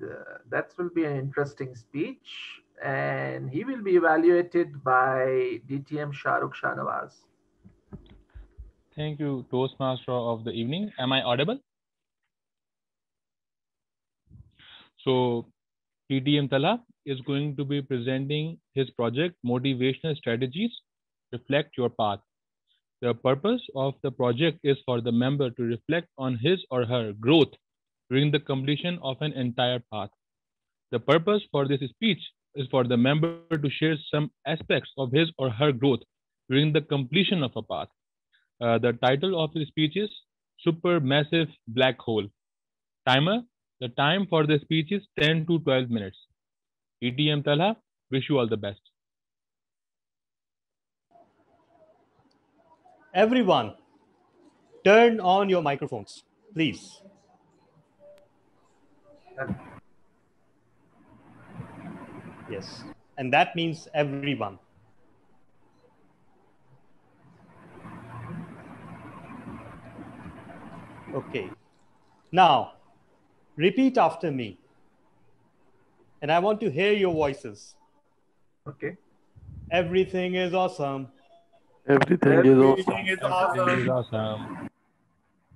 That will be an interesting speech. And he will be evaluated by DTM Shahrukh Shahnawaz. Thank you, Toastmaster of the evening. Am I audible? So, DTM Tala is going to be presenting his project, Motivational Strategies, Reflect Your Path. The purpose of the project is for the member to reflect on his or her growth during the completion of an entire path. The purpose for this speech is for the member to share some aspects of his or her growth during the completion of a path. The title of the speech is Supermassive Black Hole. Timer, the time for the speech is 10 to 12 minutes. DTM Talha, wish you all the best. Everyone, turn on your microphones, please. Yes, and that means everyone. Okay, now repeat after me. And I want to hear your voices. Okay. Everything is awesome. Everything is awesome. Everything is awesome.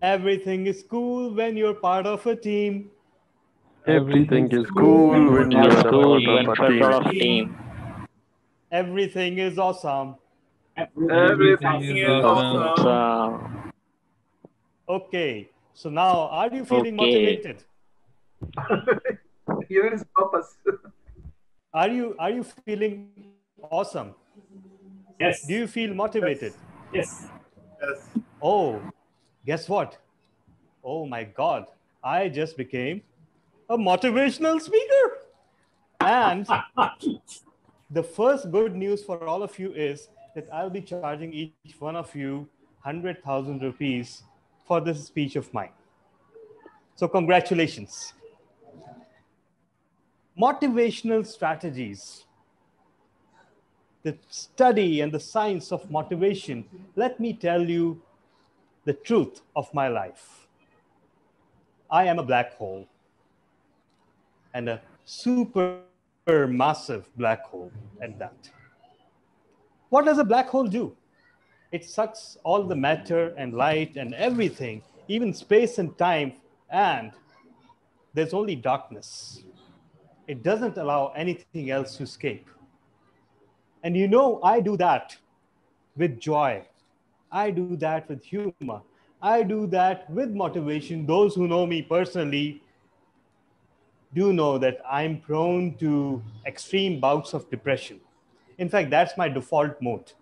Everything is cool when you're part of a team. Everything is cool when you are part of a team. Everything is awesome. Everything is awesome. Okay, so now are you feeling motivated? Here is purpose. Are you feeling awesome? Yes. Do you feel motivated? Yes. Yes. Oh, guess what? Oh my God, I just became a motivational speaker. And the first good news for all of you is that I'll be charging each one of you 100,000 rupees for this speech of mine. So congratulations. Motivational strategies. The study and the science of motivation. Let me tell you the truth of my life. I am a black hole, and a super massive black hole at that. What does a black hole do? It sucks all the matter and light and everything, even space and time, and there's only darkness. It doesn't allow anything else to escape. And you know, I do that with joy. I do that with humor. I do that with motivation. Those who know me personally do know that I'm prone to extreme bouts of depression. In fact, that's my default mode.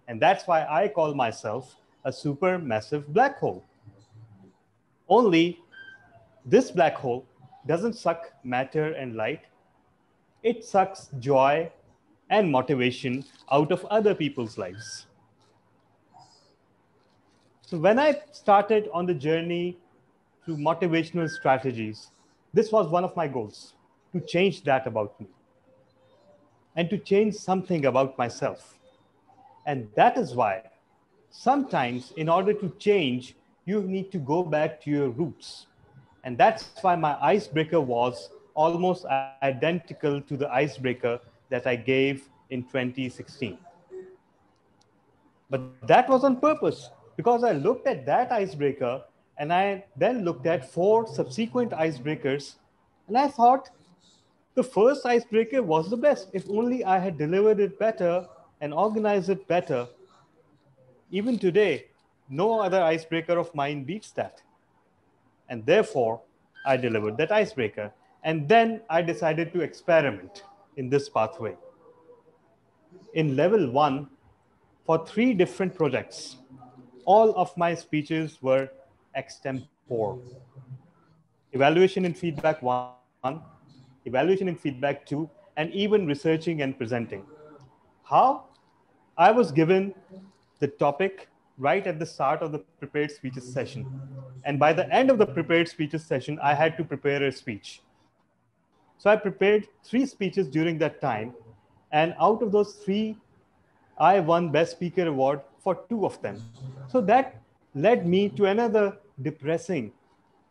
And that's why I call myself a supermassive black hole. Only this black hole doesn't suck matter and light. It sucks joy and motivation out of other people's lives. So when I started on the journey through motivational strategies, this was one of my goals, to change that about me and to change something about myself. And that is why sometimes in order to change, you need to go back to your roots. And that's why my icebreaker was almost identical to the icebreaker that I gave in 2016. But that was on purpose, because I looked at that icebreaker and I then looked at 4 subsequent icebreakers, and I thought the first icebreaker was the best. If only I had delivered it better and organized it better. Even today, no other icebreaker of mine beats that. And therefore, I delivered that icebreaker. And then I decided to experiment in this pathway. In level 1, for 3 different projects, all of my speeches were extempore. Evaluation and feedback 1, evaluation and feedback 2, and even researching and presenting. How? I was given the topic right at the start of the prepared speeches session. And by the end of the prepared speeches session, I had to prepare a speech. So I prepared 3 speeches during that time. And out of those 3, I won Best Speaker Award for 2 of them. So that led me to another depressing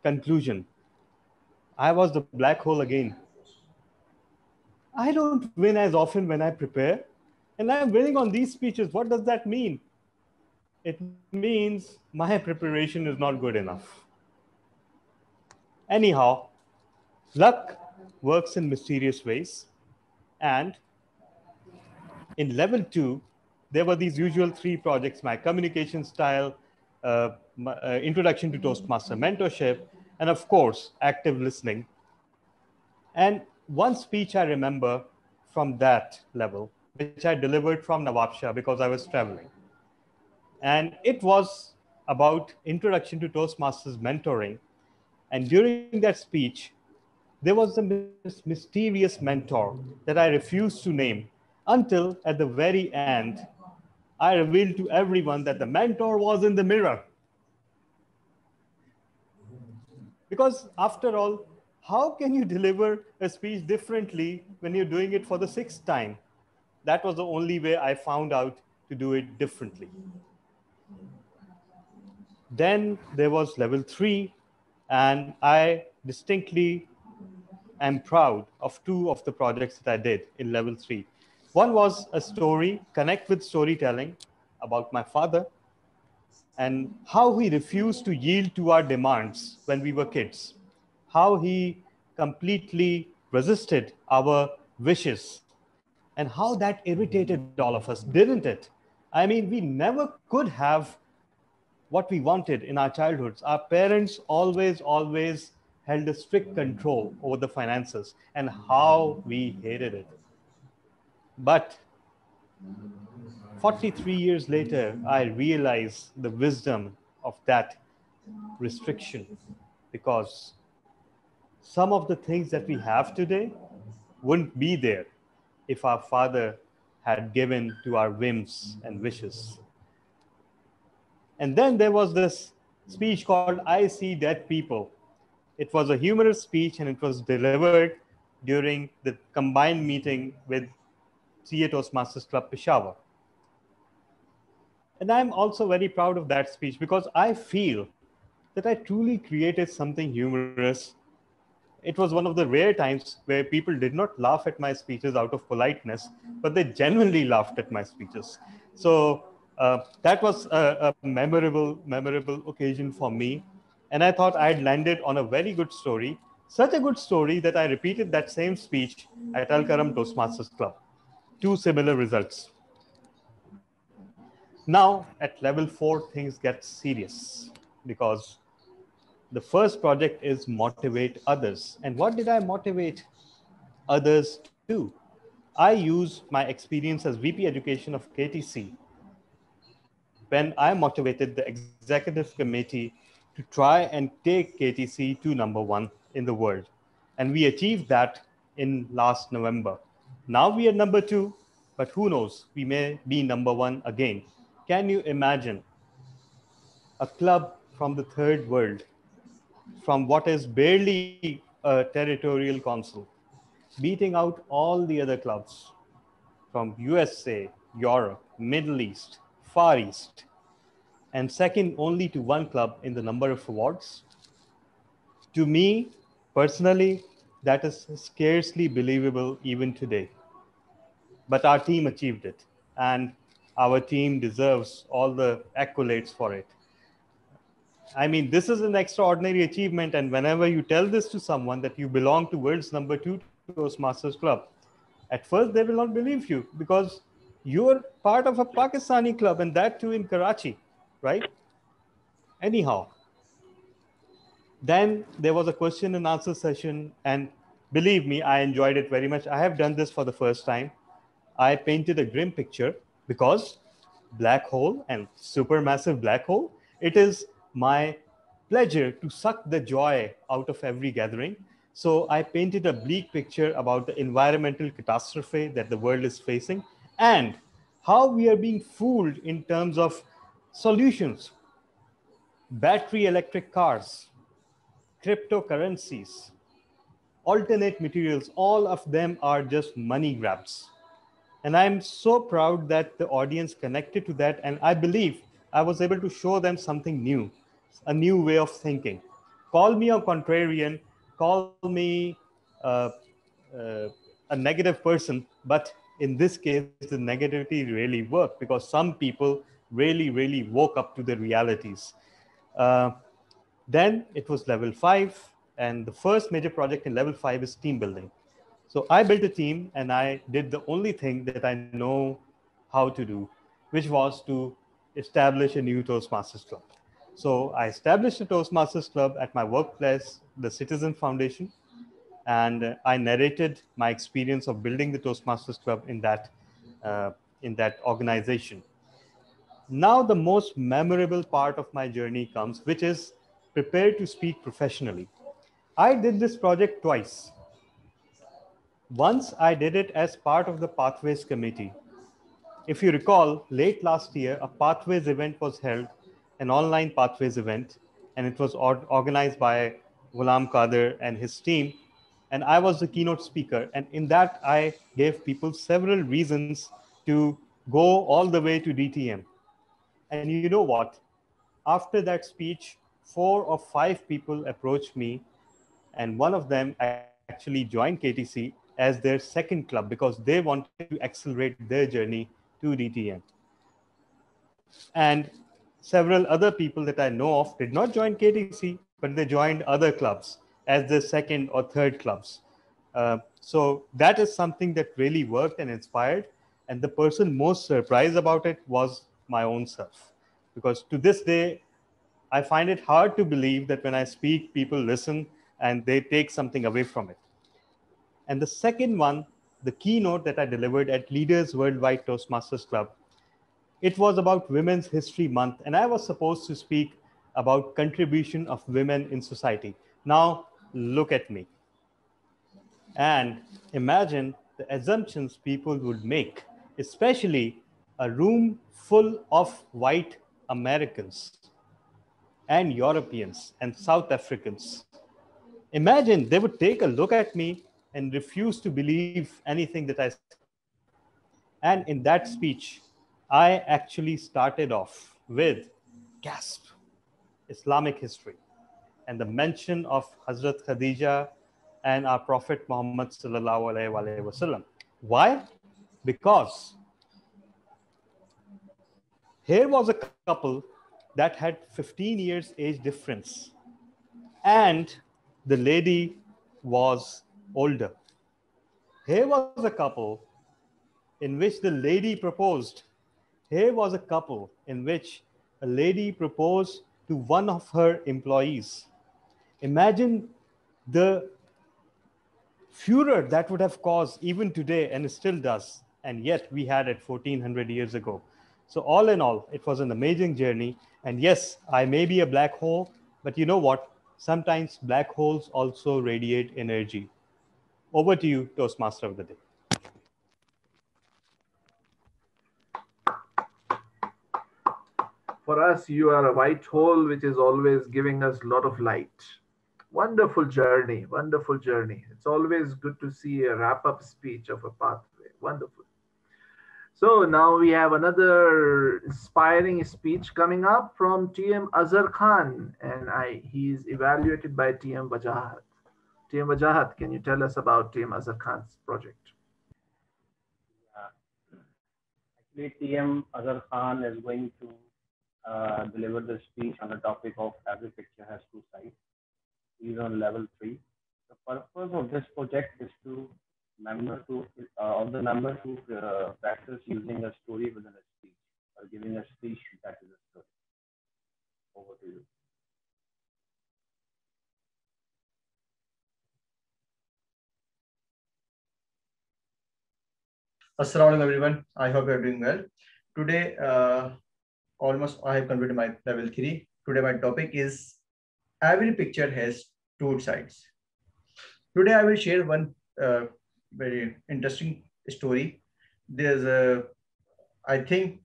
conclusion. I was the black hole again. I don't win as often when I prepare, and I'm winning on these speeches. What does that mean? It means my preparation is not good enough. Anyhow, luck works in mysterious ways. And in level 2, there were these usual 3 projects: my communication style, introduction to Toastmaster mentorship, and of course, active listening. And one speech I remember from that level, which I delivered from Nawabshah because I was traveling. And it was about introduction to Toastmasters mentoring. And during that speech, there was a mysterious mentor that I refused to name until at the very end, I revealed to everyone that the mentor was in the mirror. Because after all, how can you deliver a speech differently when you're doing it for the 6th time? That was the only way I found out to do it differently. Then there was level 3, and I distinctly am proud of 2 of the projects that I did in level 3. One was a story, Connect with Storytelling, about my father and how he refused to yield to our demands when we were kids, how he completely resisted our wishes, and how that irritated all of us, didn't it? I mean, we never could have what we wanted in our childhoods. Our parents always held a strict control over the finances, and how we hated it. But 43 years later, I realize the wisdom of that restriction, because some of the things that we have today wouldn't be there if our father had given to our whims and wishes. And then there was this speech called I See Dead People. It was a humorous speech, and it was delivered during the combined meeting with CA Toastmasters Club Peshawar. And I'm also very proud of that speech because I feel that I truly created something humorous. It was one of the rare times where people did not laugh at my speeches out of politeness, but they genuinely laughed at my speeches. So that was a memorable occasion for me. And I thought I had landed on a very good story, such a good story that I repeated that same speech at Al Karam Toastmasters Club. 2 similar results. Now at level 4, things get serious because the first project is motivate others. And what did I motivate others to? I use my experience as VP Education of KTC when I motivated the executive committee to try and take KTC to #1 in the world. And we achieved that in last November. Now we are #2, but who knows, we may be #1 again. Can you imagine a club from the third world, from what is barely a territorial council, beating out all the other clubs from USA, Europe, Middle East, Far East, and second only to one club in the number of awards? To me, personally, that is scarcely believable even today. But our team achieved it, and our team deserves all the accolades for it. I mean, this is an extraordinary achievement, and whenever you tell this to someone that you belong to world's #2 Toastmasters Club, at first they will not believe you because you're part of a Pakistani club, and that too in Karachi, right? Anyhow, then there was a question and answer session, and believe me, I enjoyed it very much. I have done this for the first time. I painted a grim picture because black hole and supermassive black hole, it is my pleasure to suck the joy out of every gathering. So I painted a bleak picture about the environmental catastrophe that the world is facing and how we are being fooled in terms of solutions. Battery electric cars, cryptocurrencies, alternate materials, all of them are just money grabs. And I'm so proud that the audience connected to that. And I believe I was able to show them something new, a new way of thinking. Call me a contrarian, call me a negative person, but in this case, the negativity really worked because some people really woke up to the realities. Then it was level 5, and the first major project in level 5 is team building. So I built a team and I did the only thing that I know how to do, which was to establish a new Toastmasters Club. So I established a Toastmasters Club at my workplace, the Citizen Foundation, and I narrated my experience of building the Toastmasters Club in that organization. Now the most memorable part of my journey comes, which is prepare to speak professionally. I did this project twice. Once I did it as part of the Pathways Committee. If you recall, late last year, a Pathways event was held, an online Pathways event, and it was organized by Ghulam Qadir and his team. And I was the keynote speaker. And in that, I gave people several reasons to go all the way to DTM. And you know what? After that speech, 4 or 5 people approached me, and one of them actually joined KTC as their second club because they wanted to accelerate their journey to DTM. And several other people that I know of did not join KTC, but they joined other clubs as their second or third clubs. So that is something that really worked and inspired. And the person most surprised about it was my own self. Because to this day, I find it hard to believe that when I speak, people listen and they take something away from it. And the second one, the keynote that I delivered at Leaders Worldwide Toastmasters Club, it was about Women's History Month. And I was supposed to speak about contribution of women in society. Now, look at me. And imagine the assumptions people would make, especially a room full of white Americans and Europeans and South Africans. Imagine they would take a look at me and refuse to believe anything that I said. And in that speech, I actually started off with gasp, Islamic history, and the mention of Hazrat Khadija and our Prophet Muhammad sallallahu alaihi wasallam. Why? Because here was a couple that had 15 years age difference and the lady was older. Here was a couple in which the lady proposed. Here was a couple in which a lady proposed to one of her employees. Imagine the furor that would have caused even today, and it still does, and yet we had it 1400 years ago. So all in all, it was an amazing journey. And yes, I may be a black hole, but you know what? Sometimes black holes also radiate energy. Over to you, Toastmaster of the day. For us, you are a white hole, which is always giving us a lot of light. Wonderful journey, wonderful journey. It's always good to see a wrap-up speech of a pathway. Wonderful. So now we have another inspiring speech coming up from TM Azhar Khan, and he's evaluated by TM Wajahat. TM Wajahat, can you tell us about TM Azhar Khan's project? Actually, TM Azhar Khan is going to deliver the speech on the topic of every picture has two sides. He's on level 3. The purpose of this project is to of the member to practice using a story within a speech, or giving a speech that is a story. Over to you. Assalamu alaikum everyone. I hope you are doing well. Today, almost I have completed my level 3. Today my topic is every picture has two sides. Today I will share one very interesting story. There's I think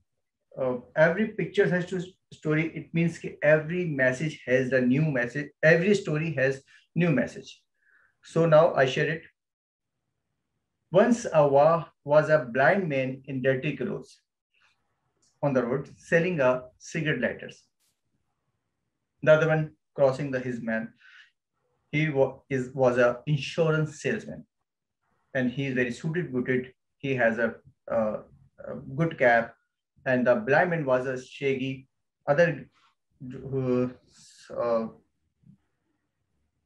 every picture has two story. It means every message has a new message. Every story has new message. So now I share it. Once was a blind man in dirty clothes on the road selling a cigarette lighters. The other one crossing his man. He was an insurance salesman, and he is very suited booted. He has a good cap, and the blind man was a shaggy other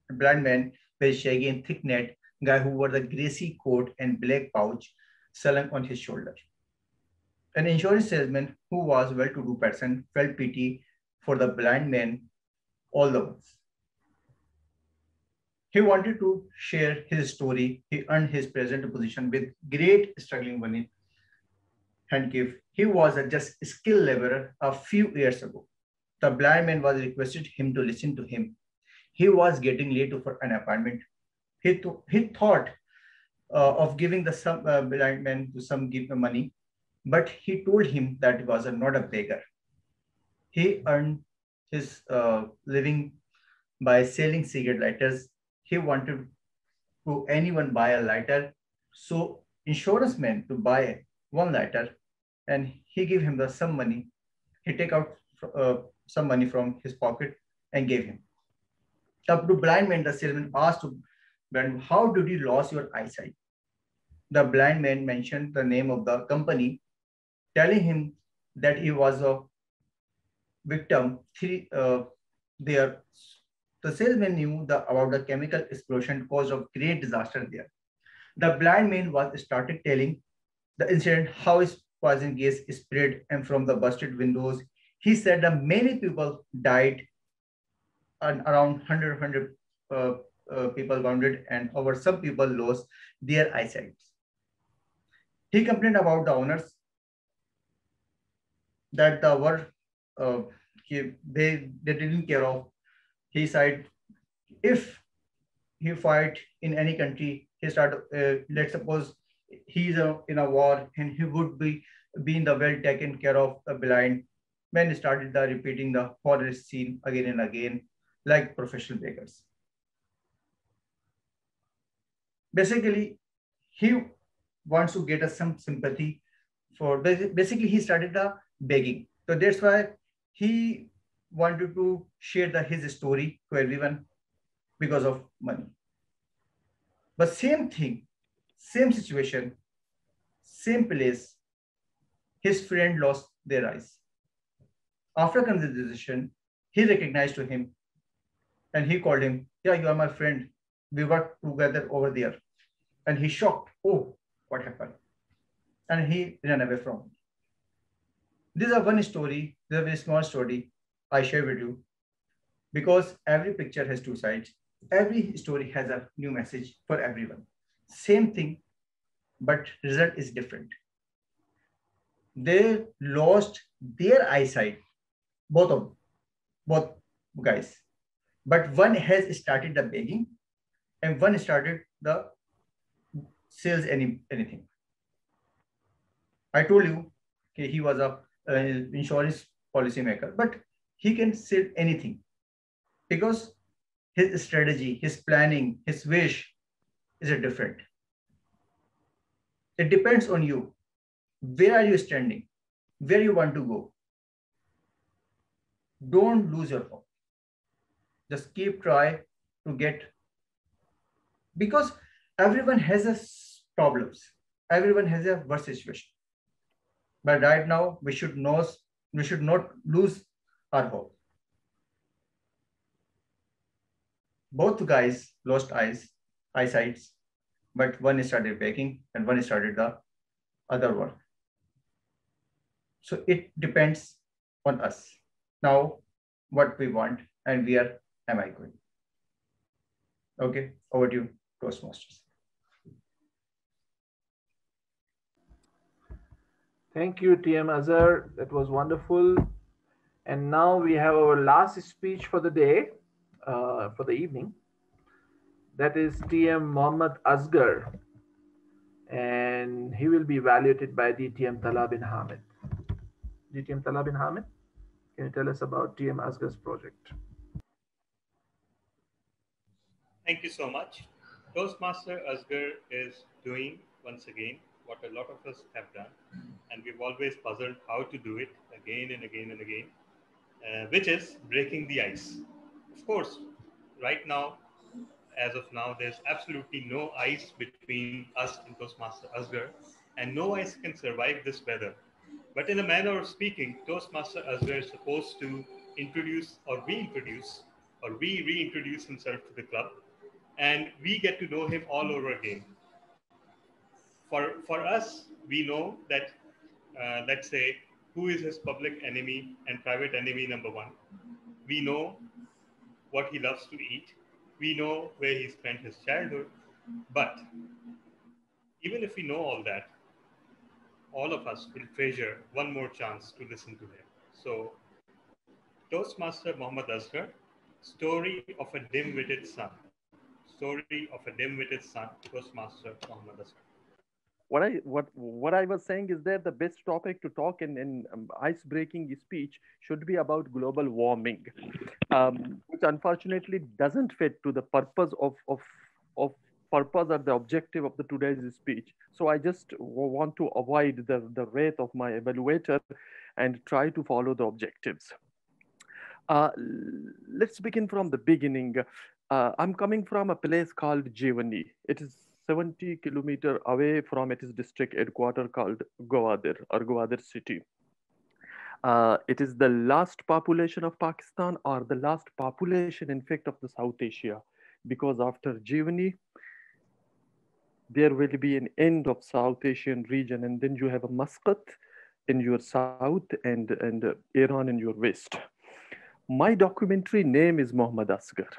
blind man, very shaggy and thick neck guy who wore the greasy coat and black pouch slung on his shoulder. An insurance salesman who was a well-to-do person felt pity for the blind man all the once. He wanted to share his story. He earned his present position with great struggling money and give. He was a just skilled laborer a few years ago. The blind man was requested him to listen to him. He was getting late for an appointment. He thought of giving the blind man to some give money, but he told him that he was not a beggar. He earned his living by selling cigarette lighters. He wanted to anyone buy a lighter, so insurance man to buy one lighter, and he gave him some money. He take out some money from his pocket and gave him. Up to blind man, the salesman asked to blind, how did you lose your eyesight? The blind man mentioned the name of the company, telling him that he was a victim. The salesman knew about the chemical explosion caused of great disaster there. The blind man started telling the incident, how his poison gas spread and from the busted windows. He said that many people died, and around 100 people wounded, and over some people lost their eyesight. He complained about the owners that the work they didn't care of. He said, if he fight in any country, he started, let's suppose he's in a war, and he would be being the well taken care of the blind. Men started repeating the horror scene again and again, like professional beggars. Basically, he wants to get us some sympathy for, basically he started begging. So that's why he wanted to share his story to everyone because of money. But same thing, same situation, same place, his friend lost their eyes. After conversation, he recognized to him And he called him, yeah, you are my friend. We work together over there. And he shocked, oh, what happened? And he ran away from him. This is one story, this is a very small story I share with you, because every picture has two sides. Every story has a new message for everyone. Same thing, but result is different. They lost their eyesight, both guys. But one has started the begging and one started the sales anything. I told you, okay, he was a insurance policymaker, but he can sell anything because his strategy, his planning, his wish is different. It depends on you. Where are you standing? Where you want to go? Don't lose your hope. Just keep trying to get, because everyone has a problems. Everyone has a worse situation. But right now we should not lose our hope. Both guys lost eyesights, but one started baking and one started the other work. So it depends on us. Now, what we want and where am I going? Okay, over to you, Toastmasters. Thank you, TM Azhar. That was wonderful. And now we have our last speech for the day, for the evening. That is TM Mohammad Asghar. And he will be evaluated by DTM Talha bin Hamid. DTM Talha bin Hamid, can you tell us about TM Asghar's project? Thank you so much. Toastmaster Asghar is doing, once again, what a lot of us have done, and we've always puzzled how to do it again and again and again, which is breaking the ice. Of course, right now, as of now, there's absolutely no ice between us and Toastmaster Asghar, and no ice can survive this weather. But in a manner of speaking, Toastmaster Asghar is supposed to introduce or reintroduce or reintroduce himself to the club, and we get to know him all over again. For us, we know that, let's say, who is his public enemy and private enemy number one. We know what he loves to eat. We know where he spent his childhood. But even if we know all that, all of us will treasure one more chance to listen to him. So, Toastmaster Mohammad Asghar, Story of a Dim-Witted Son. Story of a Dim-Witted Son, Toastmaster Mohammad Asghar. What I was saying is that the best topic to talk in ice-breaking speech should be about global warming, which unfortunately doesn't fit to the purpose of purpose or the objective of the today's speech. So I just want to avoid the wrath of my evaluator and try to follow the objectives. Let's begin from the beginning. I'm coming from a place called Jivani. It is 70 kilometers away from its district headquarters called Gwadar or Gwadar city. It is the last population of Pakistan, or the last population, in fact, of the South Asia, because after Jivani, there will be an end of South Asian region, and then you have a Muscat in your south and Iran in your west. My documentary name is Mohammad Asghar.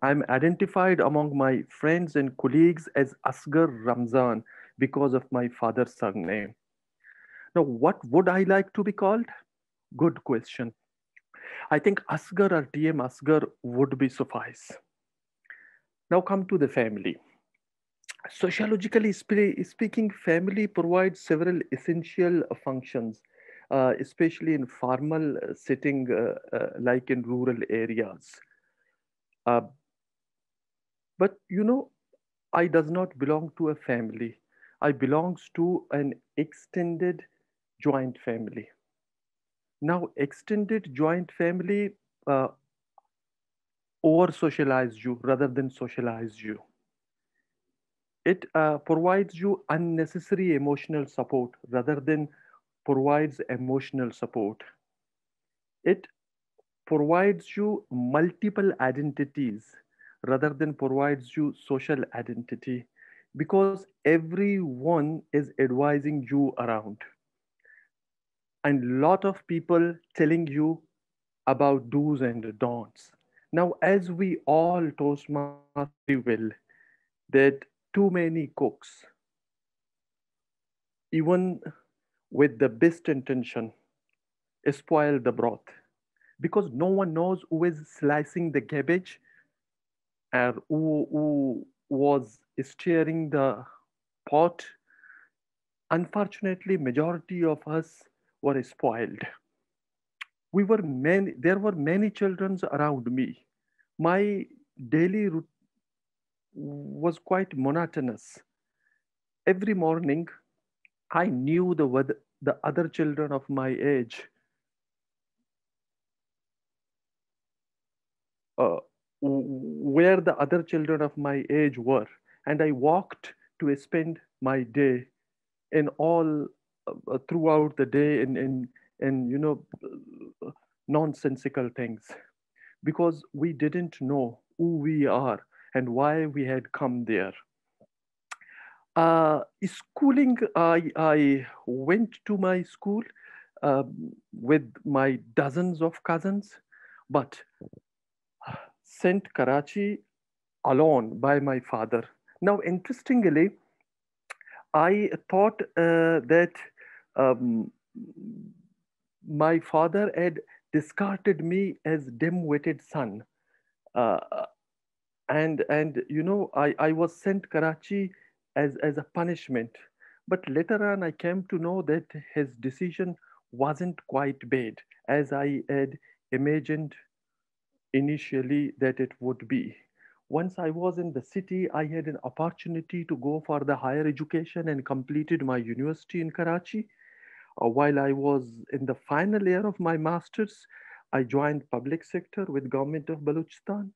I'm identified among my friends and colleagues as Asghar Ramzan because of my father's surname. Now, what would I like to be called? Good question. I think Asghar or TM Asghar would be suffice. Now come to the family. Sociologically speaking, family provides several essential functions, especially in formal setting, like in rural areas. But you know, I does not belong to a family. I belongs to an extended joint family. Now, extended joint family over-socialize you rather than socialize you. It provides you unnecessary emotional support rather than provides emotional support. It provides you multiple identities rather than provides you social identity, because everyone is advising you around and lot of people telling you about do's and don'ts. Now, as we all Toastmasters very well, that too many cooks, even with the best intention, spoil the broth, because no one knows who is slicing the cabbage or who was stirring the pot. Unfortunately, majority of us were spoiled. There were many children around me. My daily routine was quite monotonous. Every morning, I knew the other children of my age where the other children of my age were, and I walked to spend my day in all throughout the day in nonsensical things, because we didn't know who we are and why we had come there. Schooling, I went to my school with my dozens of cousins, but sent Karachi alone by my father. Now, interestingly, I thought that my father had discarded me as dim-witted son. And I was sent Karachi as a punishment. But later on, I came to know that his decision wasn't quite bad, as I had imagined initially that it would be. Once I was in the city, I had an opportunity to go for the higher education and completed my university in Karachi. While I was in the final year of my master's, I joined public sector with Government of Balochistan.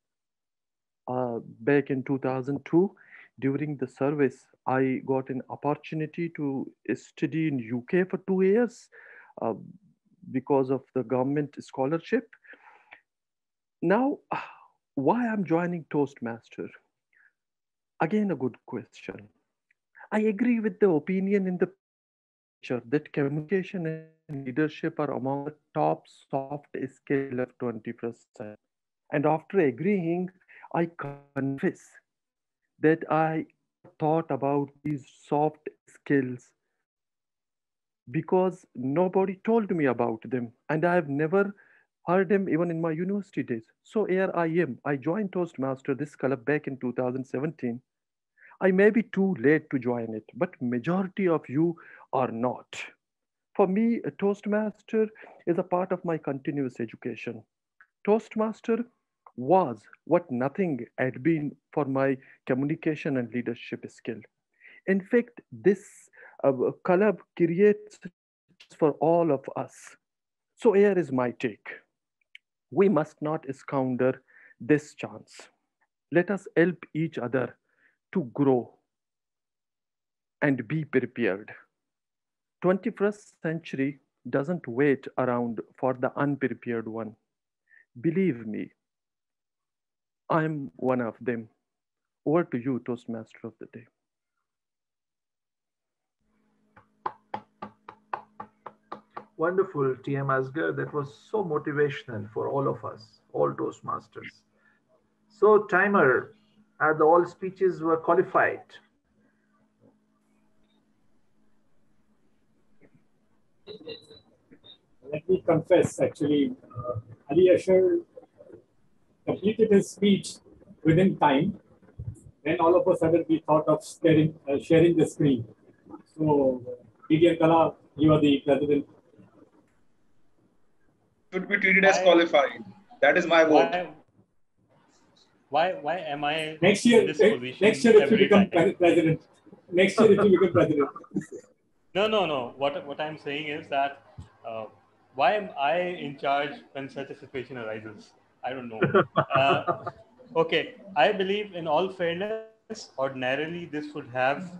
Back in 2002, during the service, I got an opportunity to study in UK for 2 years because of the government scholarship. Now, why I'm joining Toastmaster? Again, a good question. I agree with the opinion in the picture that communication and leadership are among the top soft skills of 21st century. And after agreeing, I confess that I thought about these soft skills because nobody told me about them, and I have never heard them even in my university days. So here I am. I joined Toastmaster, this club, back in 2017. I may be too late to join it, but majority of you are not. For me, a Toastmaster is a part of my continuous education. Toastmaster was what nothing had been for my communication and leadership skill. In fact, this club creates for all of us. So here is my take. We must not squander this chance. Let us help each other to grow and be prepared. 21st century doesn't wait around for the unprepared one. Believe me, I'm one of them. Over to you, Toastmaster of the day. Wonderful, TM Asghar. That was so motivational for all of us, all Toastmasters. So, timer, are all speeches were qualified? Let me confess, actually, Ali Asher completed his speech within time. Then all of a sudden we thought of sharing the screen. So, DTM Kala, you are the president. Should be treated as qualified. That is my vote. Why am I next year? In this position next year, if you become president. Next year, if you become president. No. What I'm saying is that why am I in charge when such a situation arises? I don't know. Okay, I believe in all fairness, ordinarily this would have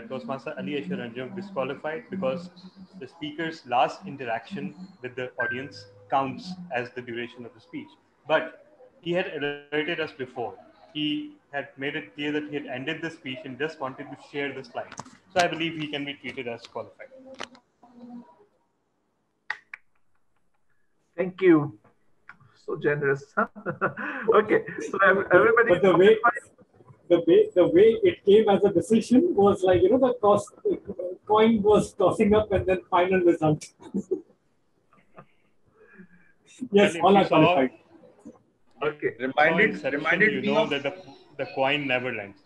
Toastmaster Ali Asher Anjum disqualified because the speaker's last interaction with the audience counts as the duration of the speech. But he had alerted us before. He had made it clear that he had ended the speech and just wanted to share the slide. So I believe he can be treated as qualified. Thank you. So generous. Okay, so everybody. But the way it came as a decision was like, you know, the coin was tossing up and then final result. Yes, all are qualified. Okay. Reminded you me know of that the coin never lands.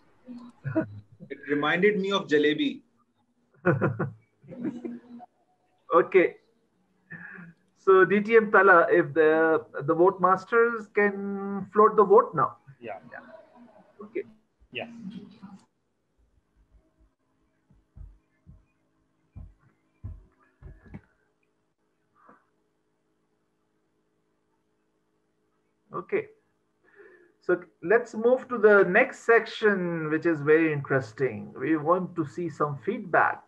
It reminded me of jalebi. Okay. So DTM Tala, if the vote masters can float the vote now. Yeah. Okay. Yeah. Okay. So let's move to the next section, which is very interesting. We want to see some feedback.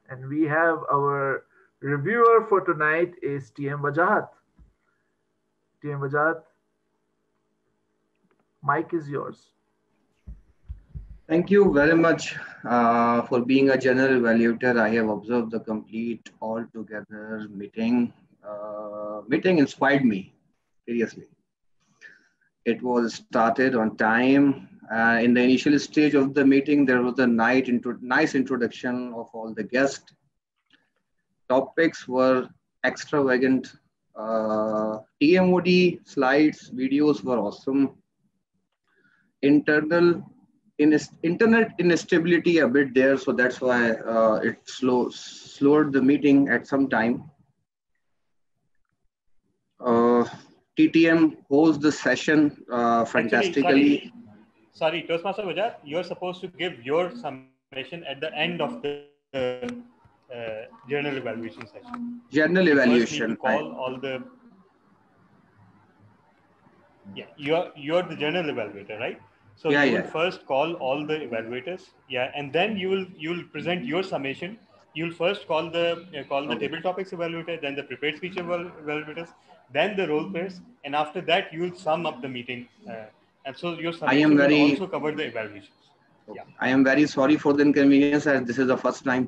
And we have our reviewer for tonight is TM Wajahat. TM Wajahat, mic is yours. Thank you very much for being a general evaluator. I have observed the complete all-together meeting. Meeting inspired me, seriously. It was started on time. In the initial stage of the meeting, there was a nice introduction of all the guests. Topics were extravagant. TMOD slides, videos were awesome. Internet instability a bit there, so that's why it slowed the meeting at some time. TTM holds the session fantastically. Sorry, Toastmaster Wajahat, you're supposed to give your summation at the end of the journal evaluation session. Journal evaluation. Call all the. Yeah, you're the journal evaluator, right? So you will first call all the evaluators, and then you'll present your summation. You'll first call the table topics evaluator, then the prepared speech evaluators, then the role players, and after that you'll sum up the meeting. And so your summation will also cover the evaluations. Yeah. I am very sorry for the inconvenience, as this is the first time.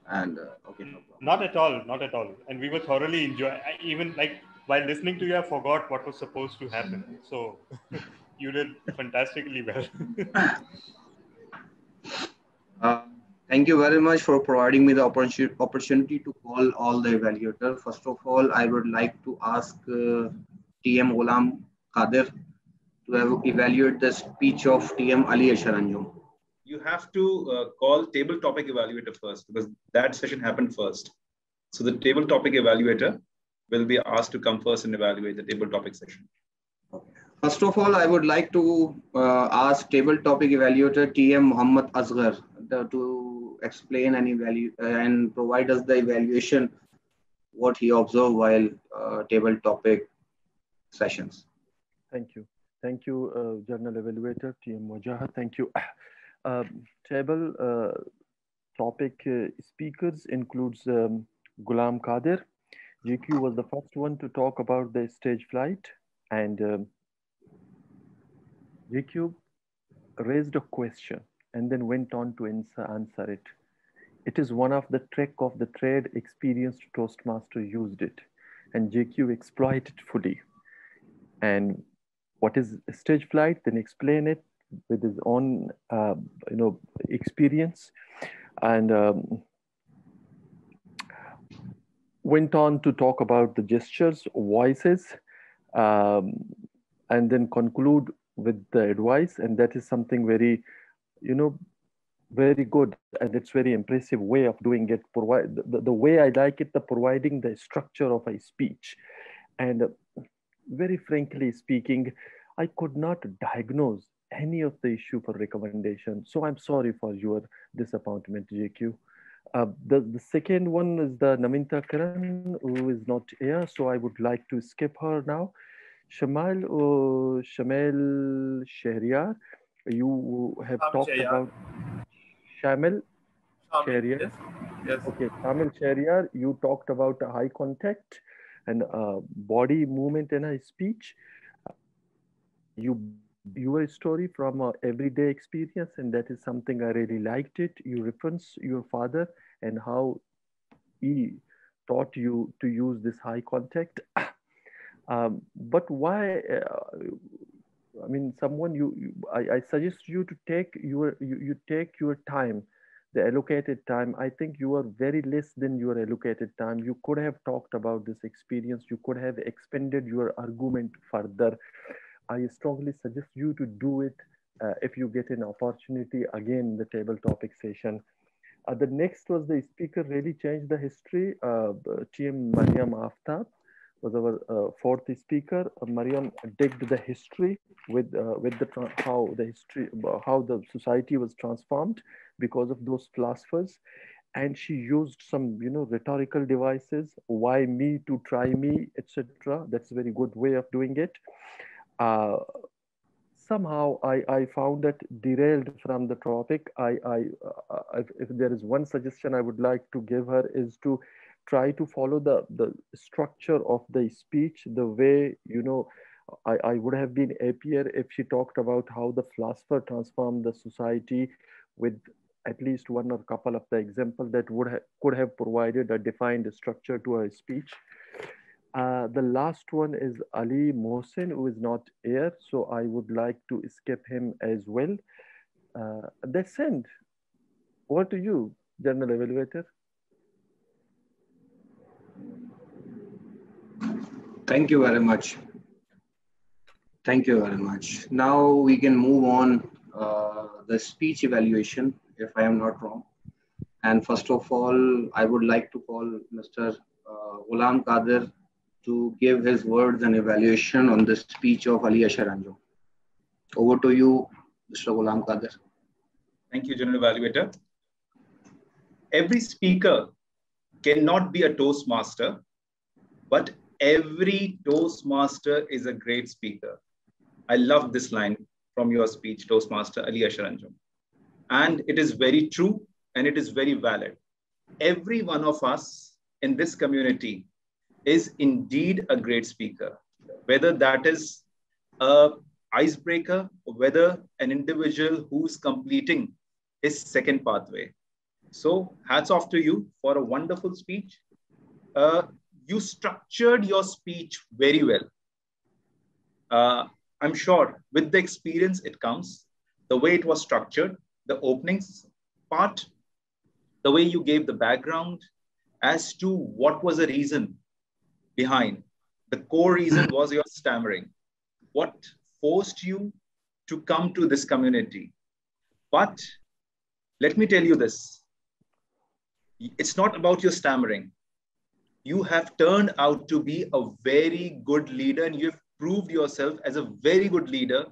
And okay. Not at all, not at all. And we were thoroughly enjoying. Even like while listening to you, I forgot what was supposed to happen. So you did fantastically well. Thank you very much for providing me the opportunity to call all the evaluators. First of all, I would like to ask TM Ghulam Qadir to evaluate the speech of TM Ali Asher Anjum. You have to call table topic evaluator first, because that session happened first. So the table topic evaluator will be asked to come first and evaluate the table topic session. First of all, I would like to ask table topic evaluator TM Muhammad Asghar to explain and provide us the evaluation, what he observed while table topic sessions. Thank you. Thank you, Journal Evaluator, TM Wajahat. Thank you. Table topic speakers includes Ghulam Qadir. GQ was the first one to talk about the stage flight, and GQ raised a question and then went on to answer it. It is one of the trick of the trade. Experienced Toastmaster used it, and JQ exploited fully. And what is stage flight? Then explain it with his own, experience, and went on to talk about the gestures, voices, and then conclude with the advice. And that is something very, very good, and it's very impressive way of doing it. The way I like it, the providing the structure of a speech. And very frankly speaking, I could not diagnose any of the issue for recommendation. So I'm sorry for your disappointment, JQ. The second one is the Naminta Karan, who is not here. So I would like to skip her now. Shamil Shahriar, you have Shamil talked Shahryar. about Shamil Shahryar. Yes. Yes. Okay, Shamil Shahryar, you talked about eye contact and body movement in a speech. Your story from a everyday experience, and that is something I really liked it. You reference your father and how he taught you to use this eye contact. But why? I mean, someone I suggest you to take you take your time, the allocated time. I think you are very less than your allocated time. You could have talked about this experience. You could have expanded your argument further. I strongly suggest you to do it if you get an opportunity again in the table topic session. The next was the speaker really changed the history. TM Mariam Aftab was our fourth speaker. Mariam digged the history with how the society was transformed because of those philosophers, and she used some rhetorical devices. Why me to try me, etc. That's a very good way of doing it. Somehow I found that derailed from the topic. If there is one suggestion I would like to give her is to try to follow the structure of the speech, the way, I would have been happier if she talked about how the philosopher transformed the society with at least one or couple of the examples that could have provided a defined structure to her speech. The last one is Ali Mohsen, who is not here, so I would like to skip him as well. That's it. Over to you, General Evaluator. Thank you very much. Thank you very much. Now we can move on the speech evaluation, if I am not wrong. And first of all, I would like to call Mr. Ghulam Qadir to give his words and evaluation on the speech of Ali Asher Anjum. Over to you, Mr. Ghulam Qadir. Thank you, General Evaluator. Every speaker cannot be a Toastmaster, but every Toastmaster is a great speaker. I love this line from your speech, Toastmaster Ali Asher Anjum. And it is very true and it is very valid. Every one of us in this community is indeed a great speaker, whether that is an icebreaker or whether an individual who's completing his second pathway. So hats off to you for a wonderful speech. You structured your speech very well. I'm sure with the experience it comes, the way it was structured, the openings part, the way you gave the background as to what was the reason behind. The core reason was your stammering. What forced you to come to this community? But let me tell you this. It's not about your stammering. You have turned out to be a very good leader and you've proved yourself as a very good leader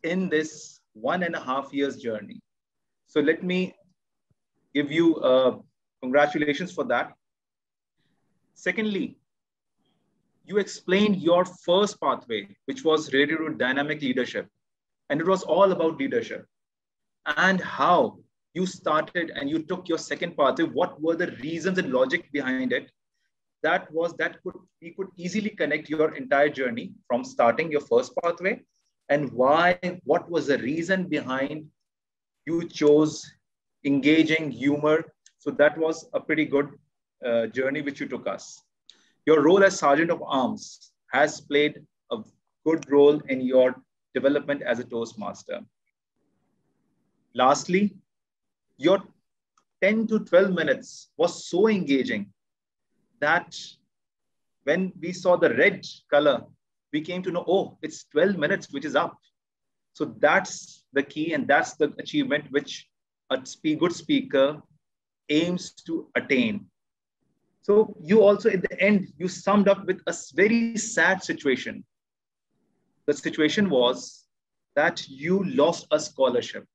in this 1.5 years journey. So let me give you congratulations for that. Secondly, you explained your first pathway, which was related to dynamic leadership. And it was all about leadership and how you started and you took your second pathway. What were the reasons and logic behind it? We could easily connect your entire journey from starting your first pathway and what was the reason behind you chose engaging humor. So that was a pretty good journey which you took us. Your role as Sergeant of Arms has played a good role in your development as a Toastmaster. Lastly, your 10 to 12 minutes was so engaging that when we saw the red color, we came to know, oh, it's 12 minutes, which is up. So that's the key and that's the achievement which a good speaker aims to attain. So you also, in the end, you summed up with a very sad situation. The situation was that you lost a scholarship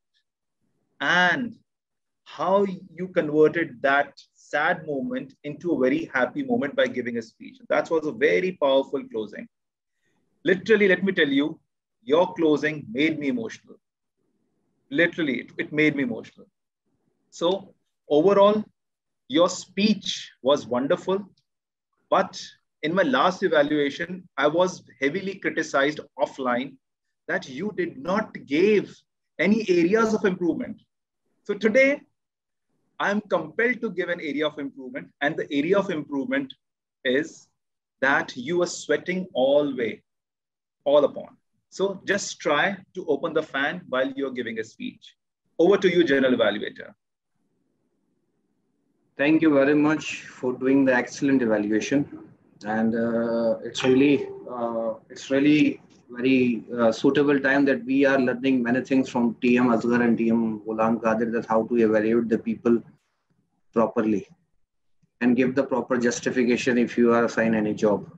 and how you converted that sad moment into a very happy moment by giving a speech. That was a very powerful closing. Literally, let me tell you, your closing made me emotional. Literally, it made me emotional. So overall, your speech was wonderful, but in my last evaluation, I was heavily criticized offline that you did not give any areas of improvement. So today, I am compelled to give an area of improvement, and the area of improvement is that you are sweating all upon. So just try to open the fan while you're giving a speech. Over to you, General Evaluator. Thank you very much for doing the excellent evaluation. And it's really very suitable time that we are learning many things from TM Asghar and TM Ghulam Qadir, that how to evaluate the people properly and give the proper justification if you are assigned any job.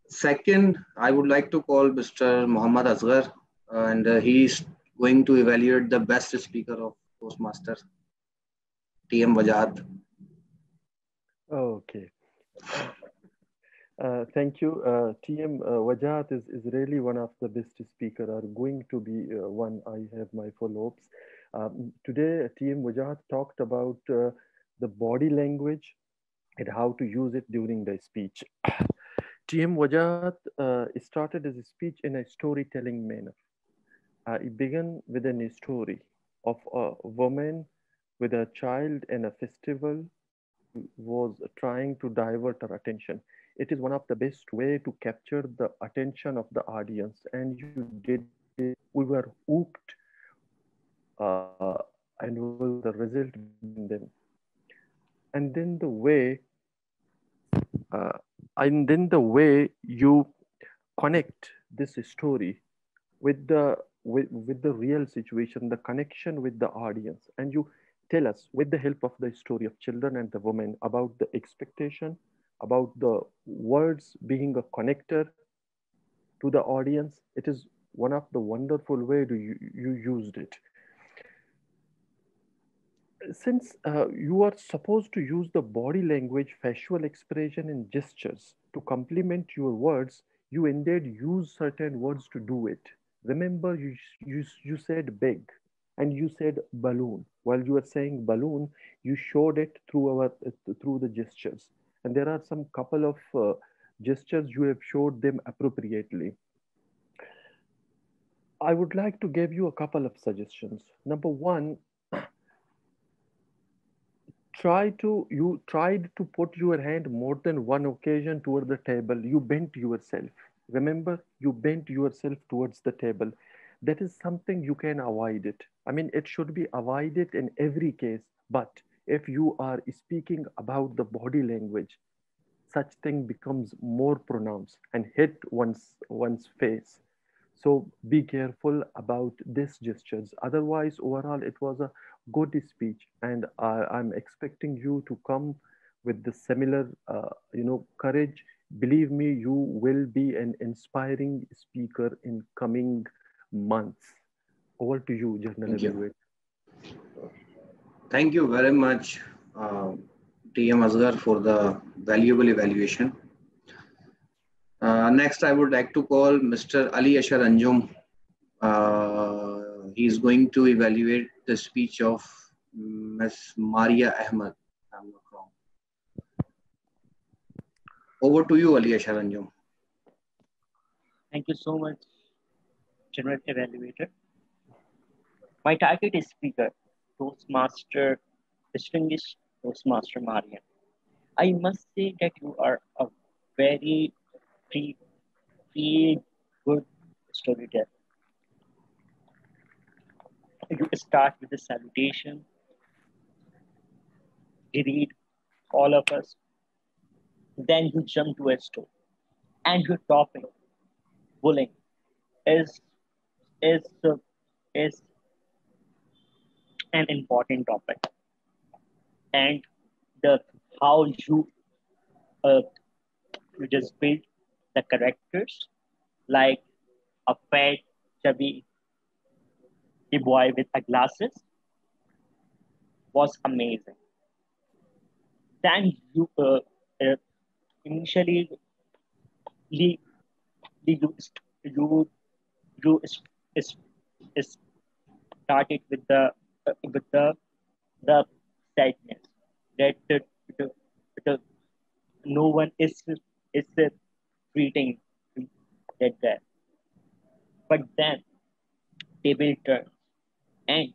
Second, I would like to call Mr. Muhammad Asghar, and he is going to evaluate the best speaker of Toastmaster, TM Wajahat. Okay. Thank you. TM Wajahat is really one of the best speakers, are going to be one. I have my follow-ups. Today, TM Wajahat talked about the body language and how to use it during the speech. TM Wajahat started his speech in a storytelling manner. It began with a story of a woman with a child in a festival was trying to divert her attention. It is one of the best way to capture the attention of the audience, and you did it. We were hooked, and was the result in them. And then the way you connect this story with the real situation, the connection with the audience, and you tell us with the help of the story of children and the women about the expectation, about the words being a connector to the audience. It is one of the wonderful way you used it. Since you are supposed to use the body language, facial expression, and gestures to complement your words, you indeed use certain words to do it. Remember, you said big and you said balloon. While you were saying balloon, you showed it through the gestures. And there are some couple of gestures you have showed them appropriately. I would like to give you a couple of suggestions. Number one, you tried to put your hand more than one occasion toward the table. You bent yourself. Remember, you bent yourself towards the table. That is something you can avoid it. I mean, it should be avoided in every case. But if you are speaking about the body language, such thing becomes more pronounced and hit one's face. So be careful about these gestures. Otherwise, overall, it was a good speech, and I'm expecting you to come with the similar, courage. Believe me, you will be an inspiring speaker in coming months. Over to you, General Evaluator. Thank you very much, TM Asghar, for the valuable evaluation. Next, I would like to call Mr. Ali Ashar Anjum. He is going to evaluate the speech of Ms. Maria Ahmed. I'm not wrong. Over to you, Ali Ashar Anjum. Thank you so much, General Evaluator. My target is speaker, Toastmaster, distinguished Toastmaster Maria. I must say that you are a very good storyteller. You start with the salutation, greet all of us, then you jump to a story, and your topic, bullying, is an important topic, and how you just build the characters like a fat, chubby boy with glasses was amazing. Then you initially you started with the sadness that the no one is treating that guy. But then table turns and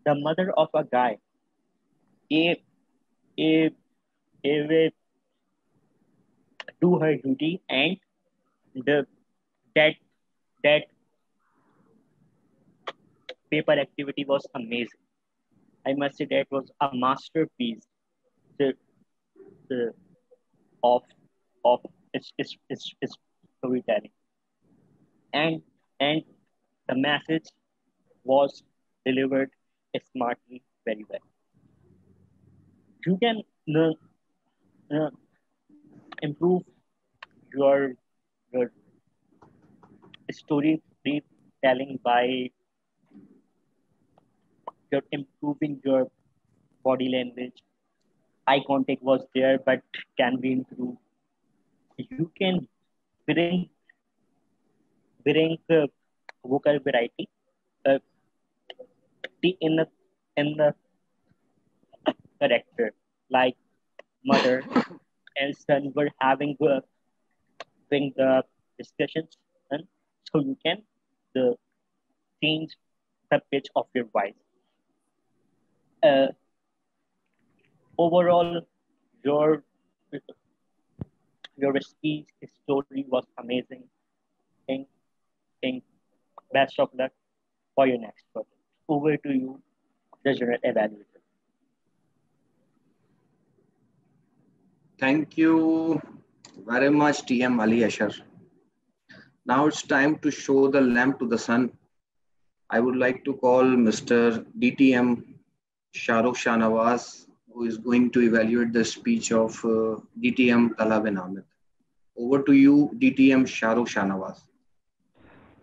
the mother of a guy if if if do her duty and the that that paper activity was amazing. I must say that was a masterpiece the, the, of of its storytelling. And the message was delivered smartly very well. You can improve your storytelling by you're improving your body language. Eye contact was there, but can be improved. You can bring vocal variety uh, in the character, like mother and son were having bring the discussions, and so you can the change the pitch of your voice. Overall, your speech story was amazing. Think, think, best of luck for your next project. Over to you, the general evaluator. Thank you very much, TM Ali Asher. Now it's time to show the lamp to the sun. I would like to call Mr. DTM Shahrukh Shahnawaz, who is going to evaluate the speech of DTM Talha bin Ahmed. Over to you, DTM Shahrukh Shahnawaz.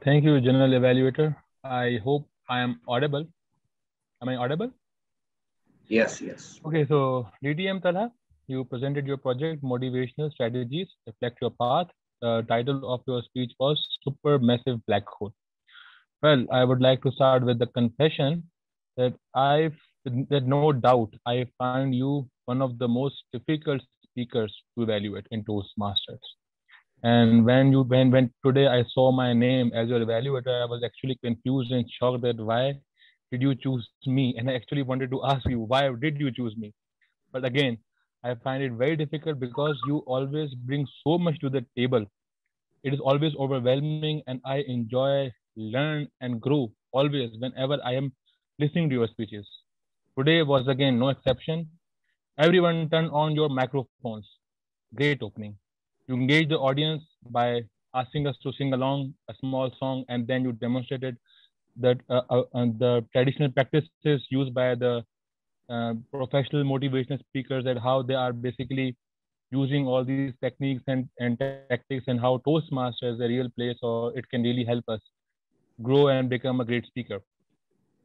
Thank you, General Evaluator. I hope I am audible. Am I audible? Yes, yes. Okay, so DTM Talha, you presented your project, Motivational Strategies, Reflect Your Path. The title of your speech was Supermassive Black Hole. Well, I would like to start with the confession that no doubt I find you one of the most difficult speakers to evaluate in Toastmasters. And when today I saw my name as your evaluator, I was actually confused and shocked that why did you choose me? And I actually wanted to ask you, why did you choose me? But again, I find it very difficult because you always bring so much to the table. It is always overwhelming, and I enjoy, learn, and grow always whenever I am listening to your speeches. Today was again no exception. Everyone turn on your microphones. Great opening. You engage the audience by asking us to sing along a small song, and then you demonstrated that the traditional practices used by the professional motivational speakers, and how they are basically using all these techniques and tactics, and how Toastmasters is a real place, or it can really help us grow and become a great speaker.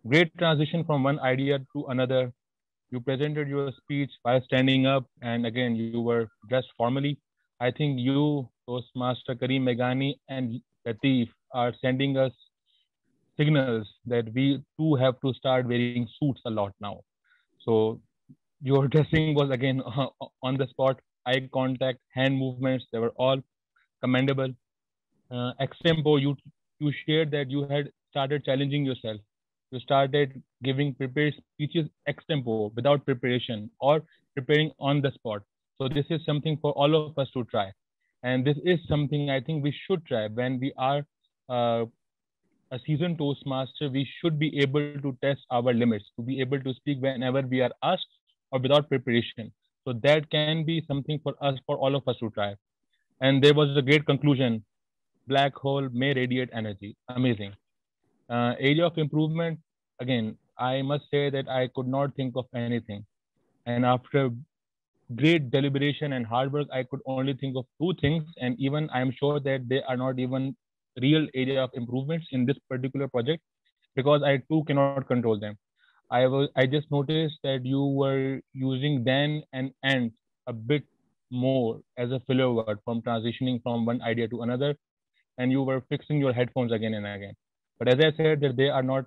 Great transition from one idea to another. You presented your speech by standing up, and again, you were dressed formally. I think you, Toastmaster Kareem Meghani, and Latif are sending us signals that we too have to start wearing suits a lot now. So your dressing was again on the spot. Eye contact, hand movements, they were all commendable. Extempo, you shared that you had started challenging yourself. You started giving prepared speeches extempo, without preparation, or preparing on the spot. So this is something for all of us to try. And this is something I think we should try when we are a seasoned Toastmaster. We should be able to test our limits, to be able to speak whenever we are asked or without preparation. So that can be something for us, for all of us to try. And there was a great conclusion. Black hole may radiate energy. Amazing. Area of improvement, again, I must say that I could not think of anything. And after great deliberation and hard work, I could only think of two things. And even I'm sure that they are not even real area of improvements in this particular project, because I too cannot control them. I just noticed that you were using then and a bit more as a filler word from transitioning from one idea to another, and you were fixing your headphones again and again. But as I said, that they are not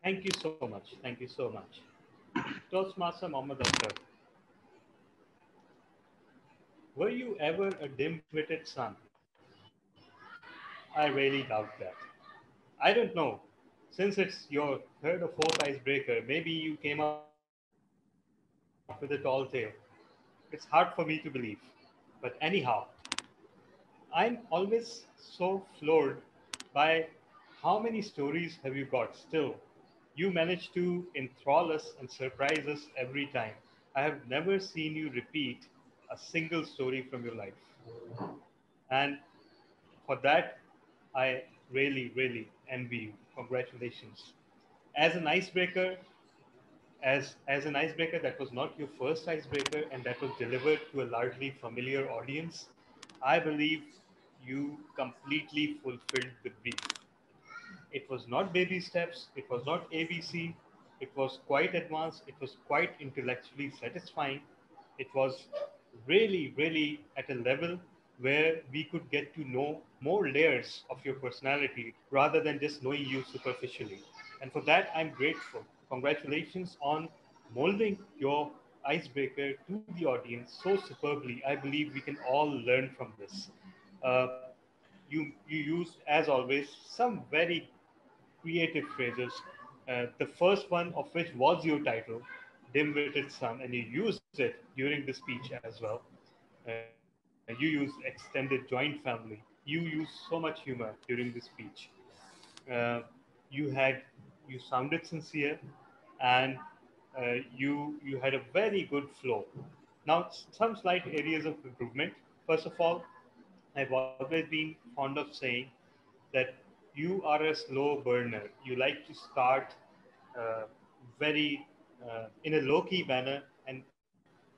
Thank you so much. Thank you so much. Toastmaster Mohammed Akhtar. Were you ever a dim-witted son? I really doubt that. I don't know. Since it's your third or fourth icebreaker, maybe you came up with a tall tale. It's hard for me to believe. But anyhow, I'm always so floored by how many stories have you got still. You manage to enthrall us and surprise us every time. I have never seen you repeat a single story from your life. And for that, I really, really envy you. Congratulations. As an icebreaker, as an icebreaker that was not your first icebreaker and that was delivered to a largely familiar audience, I believe you completely fulfilled the brief. It was not baby steps, it was not ABC, it was quite advanced, it was quite intellectually satisfying. It was really, really at a level where we could get to know more layers of your personality rather than just knowing you superficially. And for that, I'm grateful. Congratulations on molding your icebreaker to the audience so superbly. I believe we can all learn from this. You used, as always, some very creative phrases. The first one of which was your title, Dim-Witted Son, and you used it during the speech as well. You used extended joint family. You used so much humor during the speech. Uh, you sounded sincere, and you had a very good flow. Now, some slight areas of improvement. First of all, I've always been fond of saying that you are a slow burner. You like to start very in a low-key manner, and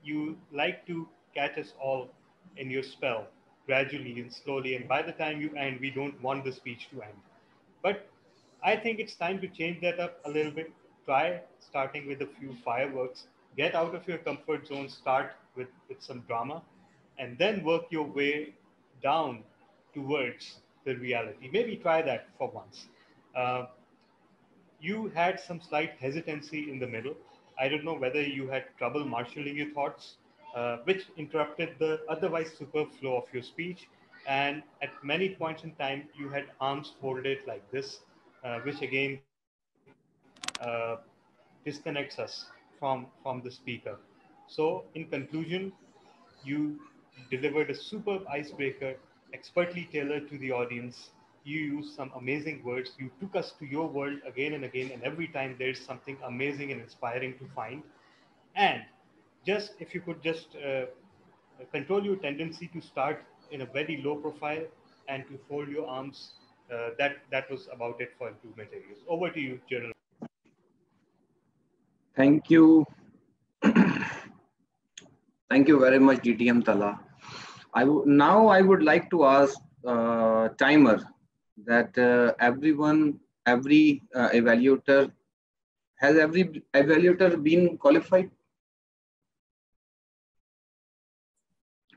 you like to catch us all in your spell gradually and slowly. And by the time you end, we don't want the speech to end. But I think it's time to change that up a little bit. Try starting with a few fireworks. Get out of your comfort zone. Start with some drama, and then work your way down towards the reality. Maybe try that for once. Uh, you had some slight hesitancy in the middle. I don't know whether you had trouble marshaling your thoughts, which interrupted the otherwise superb flow of your speech. And at many points in time, you had arms folded like this, which again disconnects us from the speaker. So in conclusion, you delivered a superb icebreaker, expertly tailored to the audience. You used some amazing words. You took us to your world again and again, and every time there's something amazing and inspiring to find. And just if you could just control your tendency to start in a very low profile and to fold your arms, that was about it for improvement areas. Over to you, General. Thank you. Thank you very much, DTM Tala. Now I would like to ask timer that every evaluator, has every evaluator been qualified?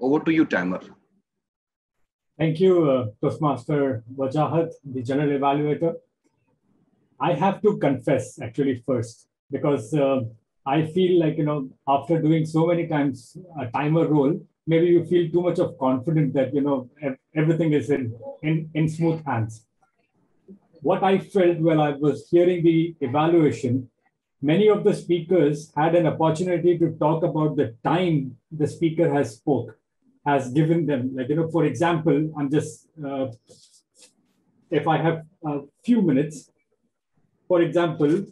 Over to you, timer. Thank you, Toastmaster Wajahat, the general evaluator. I have to confess actually first, because I feel like, after doing so many times a timer role, maybe you feel too much of confidence that, everything is in smooth hands. What I felt while I was hearing the evaluation, many of the speakers had an opportunity to talk about the time the speaker has given them. Like, for example, I'm just, if I have a few minutes, for example,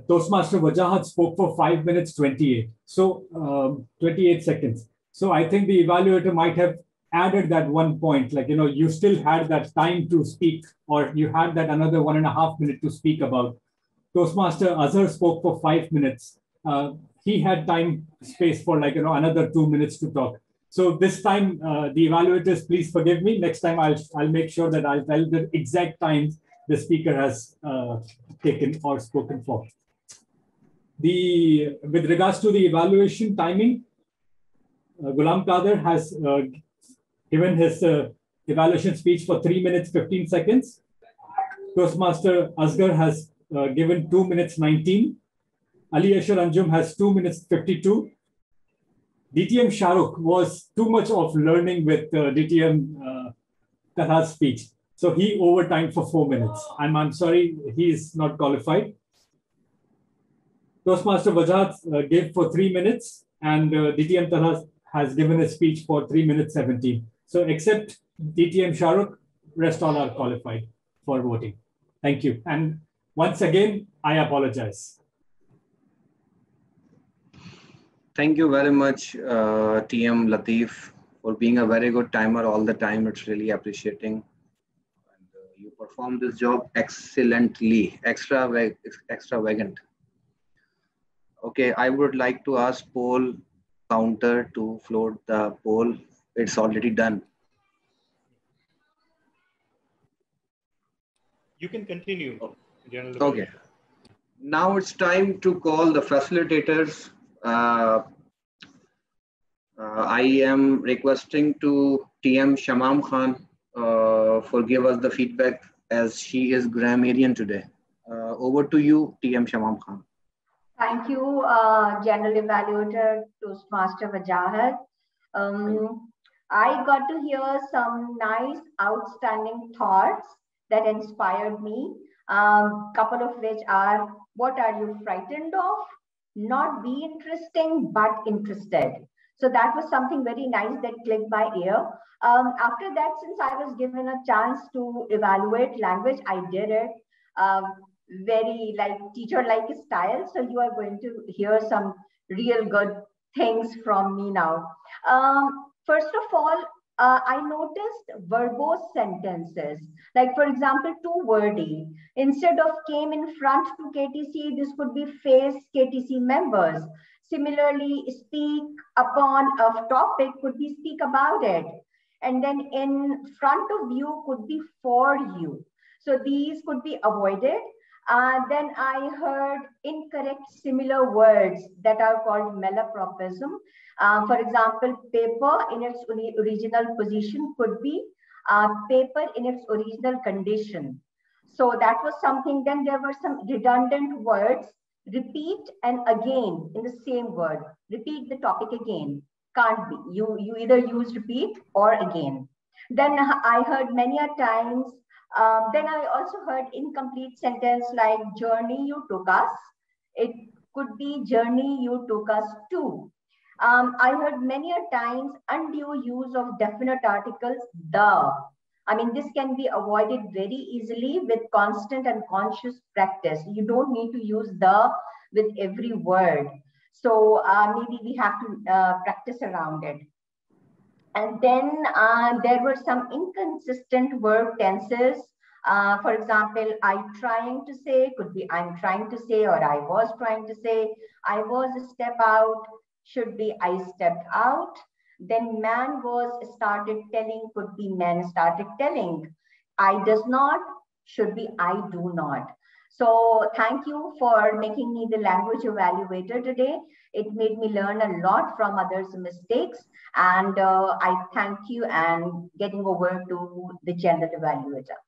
Toastmaster Wajahat spoke for 5 minutes 28. So 28 seconds. So I think the evaluator might have added that one point, like, you still had that time to speak, or you had that another 1.5 minutes to speak about. Toastmaster Azhar spoke for 5 minutes. He had time space for like, another 2 minutes to talk. So this time, the evaluators, please forgive me. Next time, I'll make sure that I'll tell the exact times the speaker has taken or spoken for. With regards to the evaluation timing, Ghulam Qadir has given his evaluation speech for 3 minutes, 15 seconds. Toastmaster Asghar has given 2 minutes 19. Ali Ashar Anjum has 2 minutes 52. DTM Shahrukh was too much of learning with DTM Talha's speech. So he overtimed for 4 minutes. I'm sorry, he is not qualified. Toastmaster Wajahat gave for 3 minutes, and DTM Talha has given a speech for 3 minutes 17. So except DTM Shahrukh, rest all are qualified for voting. Thank you. And once again, I apologize. Thank you very much, TM Latif, for being a very good timer all the time. It's really appreciating. And, you performed this job excellently, extravagant. Okay, I would like to ask poll counter to float the poll. It's already done. You can continue. Okay. Now it's time to call the facilitators. I am requesting to TM Shamam Khan for give us the feedback, as she is grammarian today. Over to you, TM Shamam Khan. Thank you, General Evaluator Toastmaster Wajahat. I got to hear some nice, outstanding thoughts that inspired me. Couple of which are, what are you frightened of? Not be interesting, but interested. So that was something very nice that clicked my ear. After that, since I was given a chance to evaluate language, I did it very like teacher-like style. So you are going to hear some real good things from me now. First of all, I noticed verbose sentences. Like, for example, two-wordy. Instead of came in front to KTC, this could be face KTC members. Similarly, speak upon a topic could be speak about it. And then in front of you could be for you. So these could be avoided. Then I heard incorrect similar words that are called malapropism. For example, paper in its original position could be paper in its original condition. So that was something. Then there were some redundant words, repeat and again in the same word. Repeat the topic again. Can't be. You either use repeat or again. Then I heard many a times. Then I also heard incomplete sentence like journey you took us. It could be journey you took us to. I heard many a times undue use of definite articles, the. I mean, this can be avoided very easily with constant and conscious practice. You don't need to use the with every word. So maybe we have to practice around it. And then there were some inconsistent verb tenses. For example, I trying to say could be I'm trying to say, or I was trying to say. I was a step out should be I stepped out. Then man was started telling could be man started telling. I does not should be I do not. So thank you for making me the language evaluator today. It made me learn a lot from others' mistakes. And I thank you, and getting over to the general evaluator.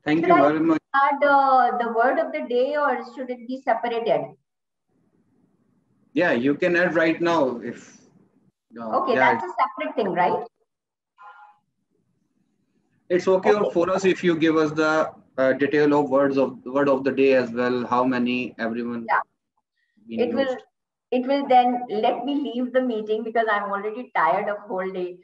Thank you very much. Add the word of the day, or should it be separated? Yeah, you can add right now if. Okay, yeah, that's a separate thing, right? It's okay, for us if you give us the detail of word of the day as well. How many everyone? Yeah. It will then let me leave the meeting because I'm already tired of whole day.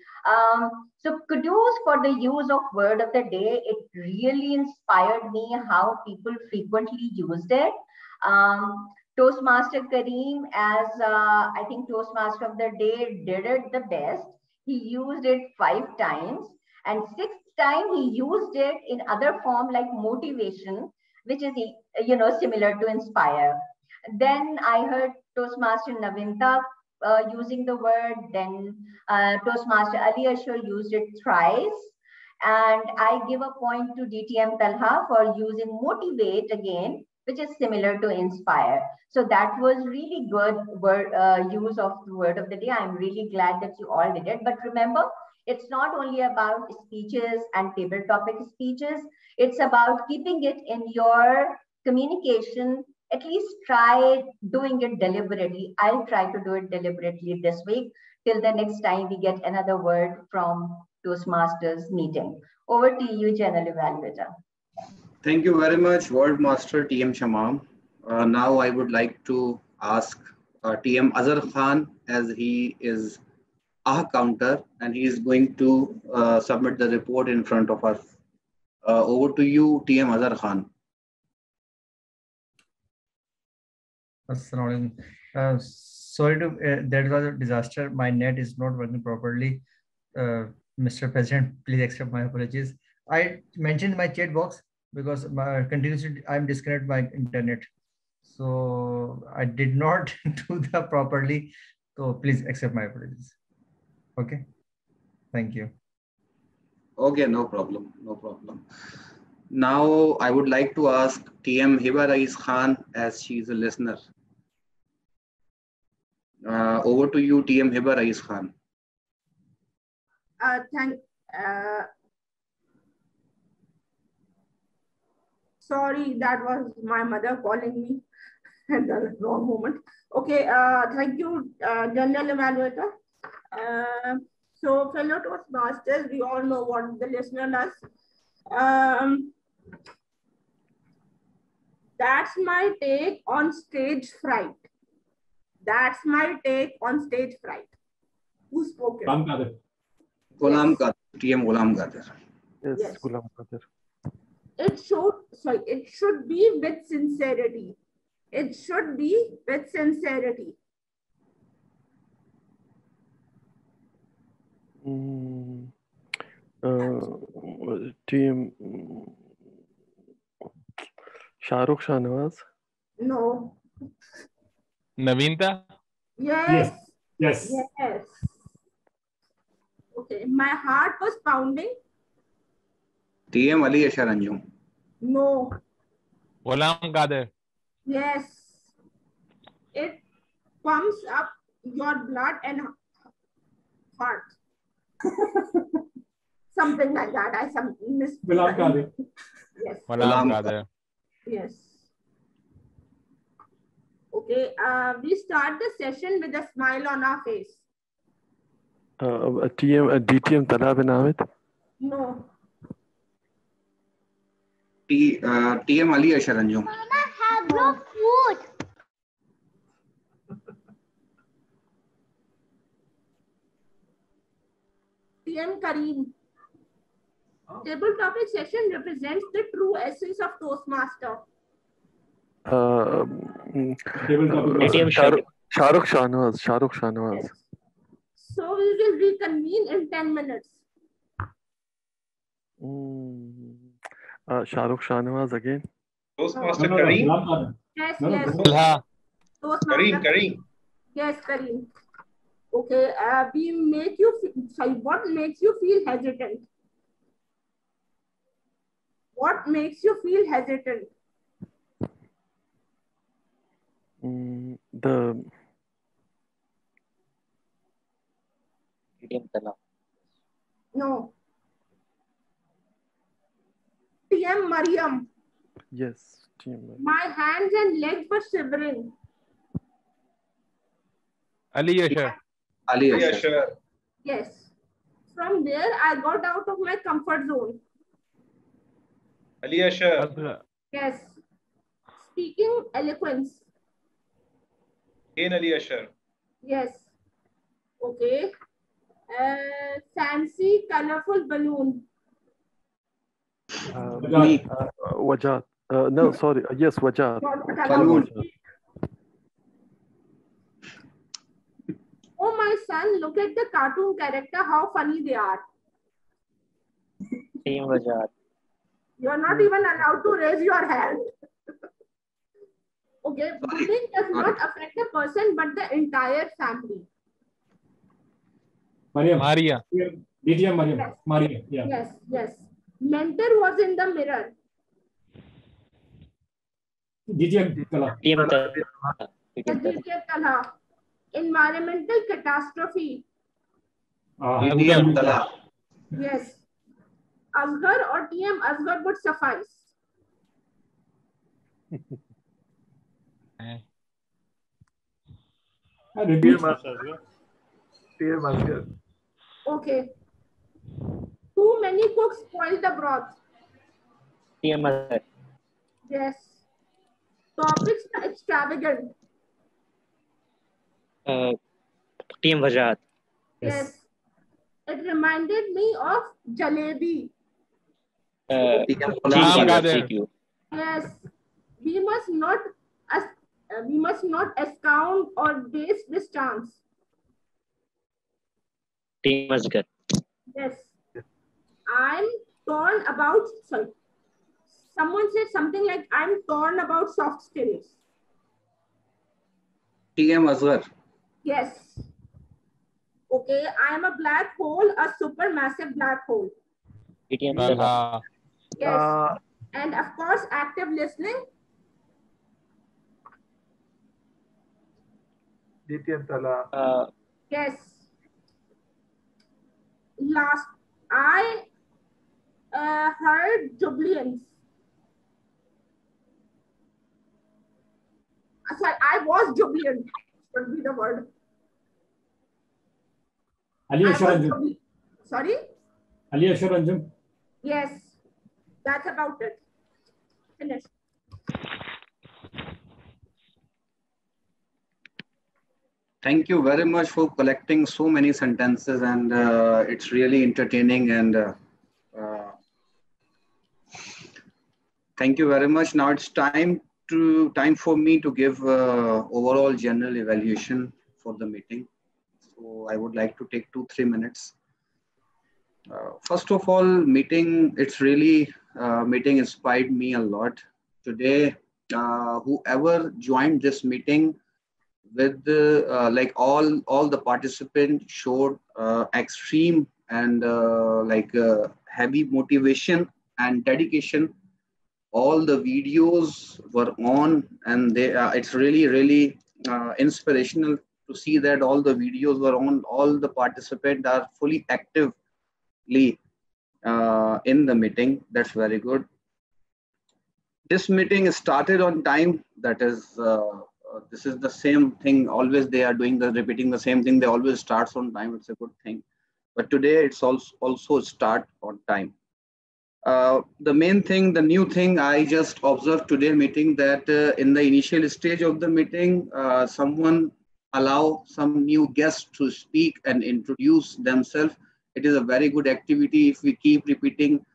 So kudos for the use of word of the day. It really inspired me how people frequently used it. Toastmaster Kareem, as I think Toastmaster of the day, did it the best. He used it 5 times, and 6th time he used it in other form like motivation, which is similar to inspire. Then I heard Toastmaster Navinta using the word. Then Toastmaster Ali Ashur used it thrice. And I give a point to DTM Talha for using motivate again, which is similar to inspire. So that was really good word use of the word of the day. I'm really glad that you all did it. But remember, It's not only about speeches and table topic speeches. It's about keeping it in your communication. At least try doing it deliberately. I'll try to do it deliberately this week till the next time we get another word from Toastmasters meeting. Over to you, General Evaluator. Thank you very much, World Master TM Shamam. Now I would like to ask TM Azhar Khan, as he is a counter and he is going to submit the report in front of us. Over to you, TM Azhar Khan. Sorry to that was a disaster. My net is not working properly. Mr. President, please accept my apologies. I mentioned my chat box because continuously I'm disconnected my internet, so I did not do that properly. So please accept my apologies. Okay, thank you. Okay, no problem, no problem. Now I would like to ask TM Hiba Rais Khan, as she is a listener. Over to you, TM Hiba Rais Khan. Sorry, that was my mother calling me at the wrong moment. Okay, thank you, General Evaluator. So, fellow Toastmasters, we all know what the listener does. That's my take on stage fright. That's my take on stage fright. Who spoke it? Ghulam Qadir, TM Ghulam Qadir. Yes, Ghulam Qadir. It should be with sincerity. It should be with sincerity. Team Shahrukh Shahnawaz. No. Navinta? Yes. Yes. Yes. Okay. My heart was pounding. TM Ali Ashar Anjum. No. Ghulam Qadir. Yes. It pumps up your blood and heart. Something like that. I missed. Ghulam Qadir. Yes. Ghulam Qadir. Yes. Okay. We start the session with a smile on our face. DTM Talab bin Ahmed. No. TM Ali Ashar Anjum. Mama, have no food. TM Kareem. Table topic session represents the true essence of Toastmaster. Shahrukh Shahnawaz. So we will reconvene in 10 minutes. Shahrukh Shahnawaz again. Toastmaster Kareem. Yes, No, yes. no. Toastmaster Kareem. Yes, Kareem. Okay. What makes you feel hesitant? What makes you feel hesitant? No. TM Mariam. Yes, TM Mariam. My hands and legs were shivering. Ali Ashar. Ali Ashar. Yes. From there, I got out of my comfort zone. Ali Ashar. Yes. Speaking eloquence. Ali Ashar. Yes. Okay. Fancy, colorful balloon. Wajat. No, sorry. Yes, Wajat. Balloon. Oh, my son, look at the cartoon character, how funny they are. Team Wajat. You're not even allowed to raise your hand. Okay, bullying does not affect the person, but the entire family. Maria. DTM Maria. Yes. Maria. Yeah. Yes, yes. Mentor was in the mirror. DTM Kala. DTM Kala. Environmental catastrophe. TTM Tala. Yes. Asghar or TM Asghar would suffice. Okay. Too many cooks spoil the broth. TM Asghar. Yes. Topics are extravagant. TM Wajahat. Yes. It reminded me of jalebi. Yes. We must not discount or base this chance. TM Asghar. Yes. I'm torn about, sorry. Someone said something like, I'm torn about soft skills. TM Asghar. Yes. Okay, I am a black hole, a supermassive black hole. TTM Tala. Yes. And of course, active listening. DTM Tala. Yes. Last, I heard jubilance. Sorry, I was jubilant. Should be the word. Ali Asharanjam. Sorry? Ali Asharanjam. Yes, that's about it. Finish. Thank you very much for collecting so many sentences, and it's really entertaining. And thank you very much. Now it's time for me to give overall general evaluation for the meeting. So I would like to take 2-3 minutes. First of all, meeting inspired me a lot. Today, whoever joined this meeting with like all the participants showed extreme and heavy motivation and dedication. All the videos were on, and it's really inspirational to see that all the videos were on. All the participants are fully actively in the meeting. That's very good. This meeting started on time. That is this is the same thing. Always they are repeating the same thing. They always starts on time. It's a good thing. But today it's also start on time. The main thing, the new thing I just observed today meeting, that in the initial stage of the meeting, someone allow some new guests to speak and introduce themselves. It is a very good activity if we keep repeating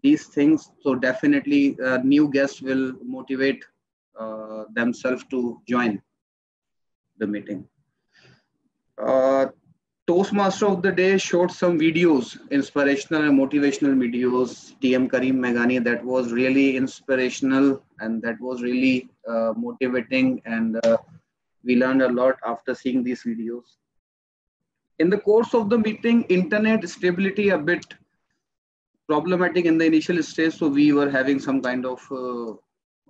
these things. So definitely new guests will motivate themselves to join the meeting. Toastmaster of the day showed some videos, inspirational and motivational videos. TM Kareem Meghani, that was really inspirational and that was really motivating, and we learned a lot after seeing these videos. In the course of the meeting, internet stability a bit problematic in the initial stage, so we were having some kind of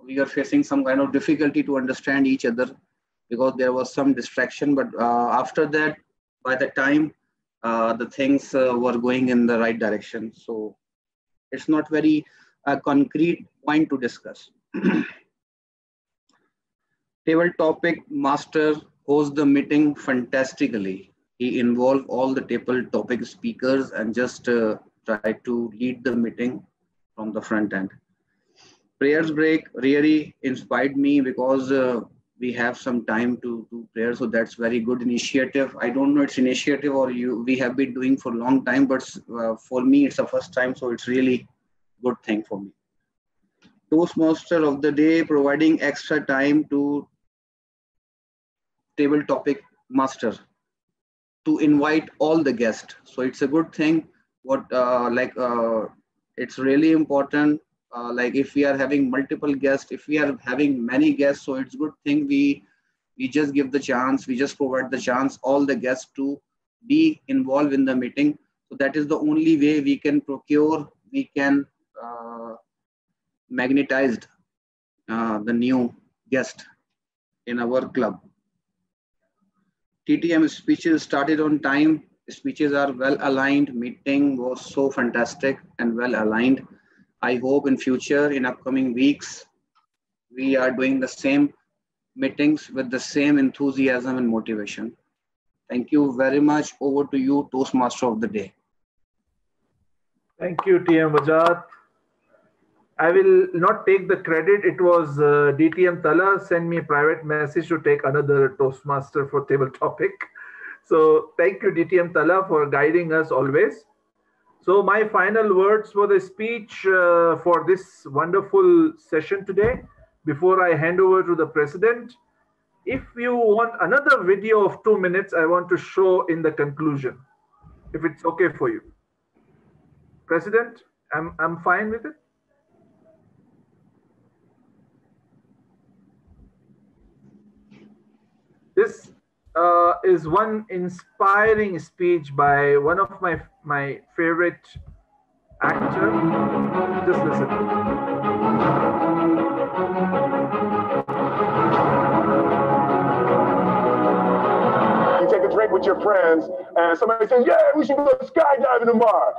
we are facing some kind of difficulty to understand each other because there was some distraction. But after that, by the time the things were going in the right direction, so it's not very concrete point to discuss. Table topic master hosts the meeting fantastically. He involved all the table topic speakers and just tried to lead the meeting from the front end. Prayers break really inspired me because we have some time to do prayer, so that's very good initiative. I don't know it's initiative or we have been doing for a long time, but for me it's the first time, so it's really good thing for me. Toastmaster of the day providing extra time to table topic master to invite all the guests, so it's a good thing. What it's really important. Like if we are having multiple guests, if we are having many guests, so it's good thing we just give the chance, we just provide the chance all the guests to be involved in the meeting. So that is the only way we can procure, we can magnetize the new guest in our club. TTM speeches started on time. Speeches are well aligned. Meeting was so fantastic and well aligned. I hope in future, in upcoming weeks, we are doing the same meetings with the same enthusiasm and motivation. Thank you very much. Over to you, Toastmaster of the Day. Thank you, TM Wajat. I will not take the credit. It was DTM Tala sent me a private message to take another Toastmaster for table topic. So thank you, DTM Tala, for guiding us always. So my final words for the speech for this wonderful session today, before I hand over to the President. If you want another video of 2 minutes, I want to show in the conclusion, if it's okay for you. President, I'm fine with it. This is one inspiring speech by one of my favorite actor. Just listen. You take a drink with your friends, and somebody says, "Yeah, we should go skydiving tomorrow."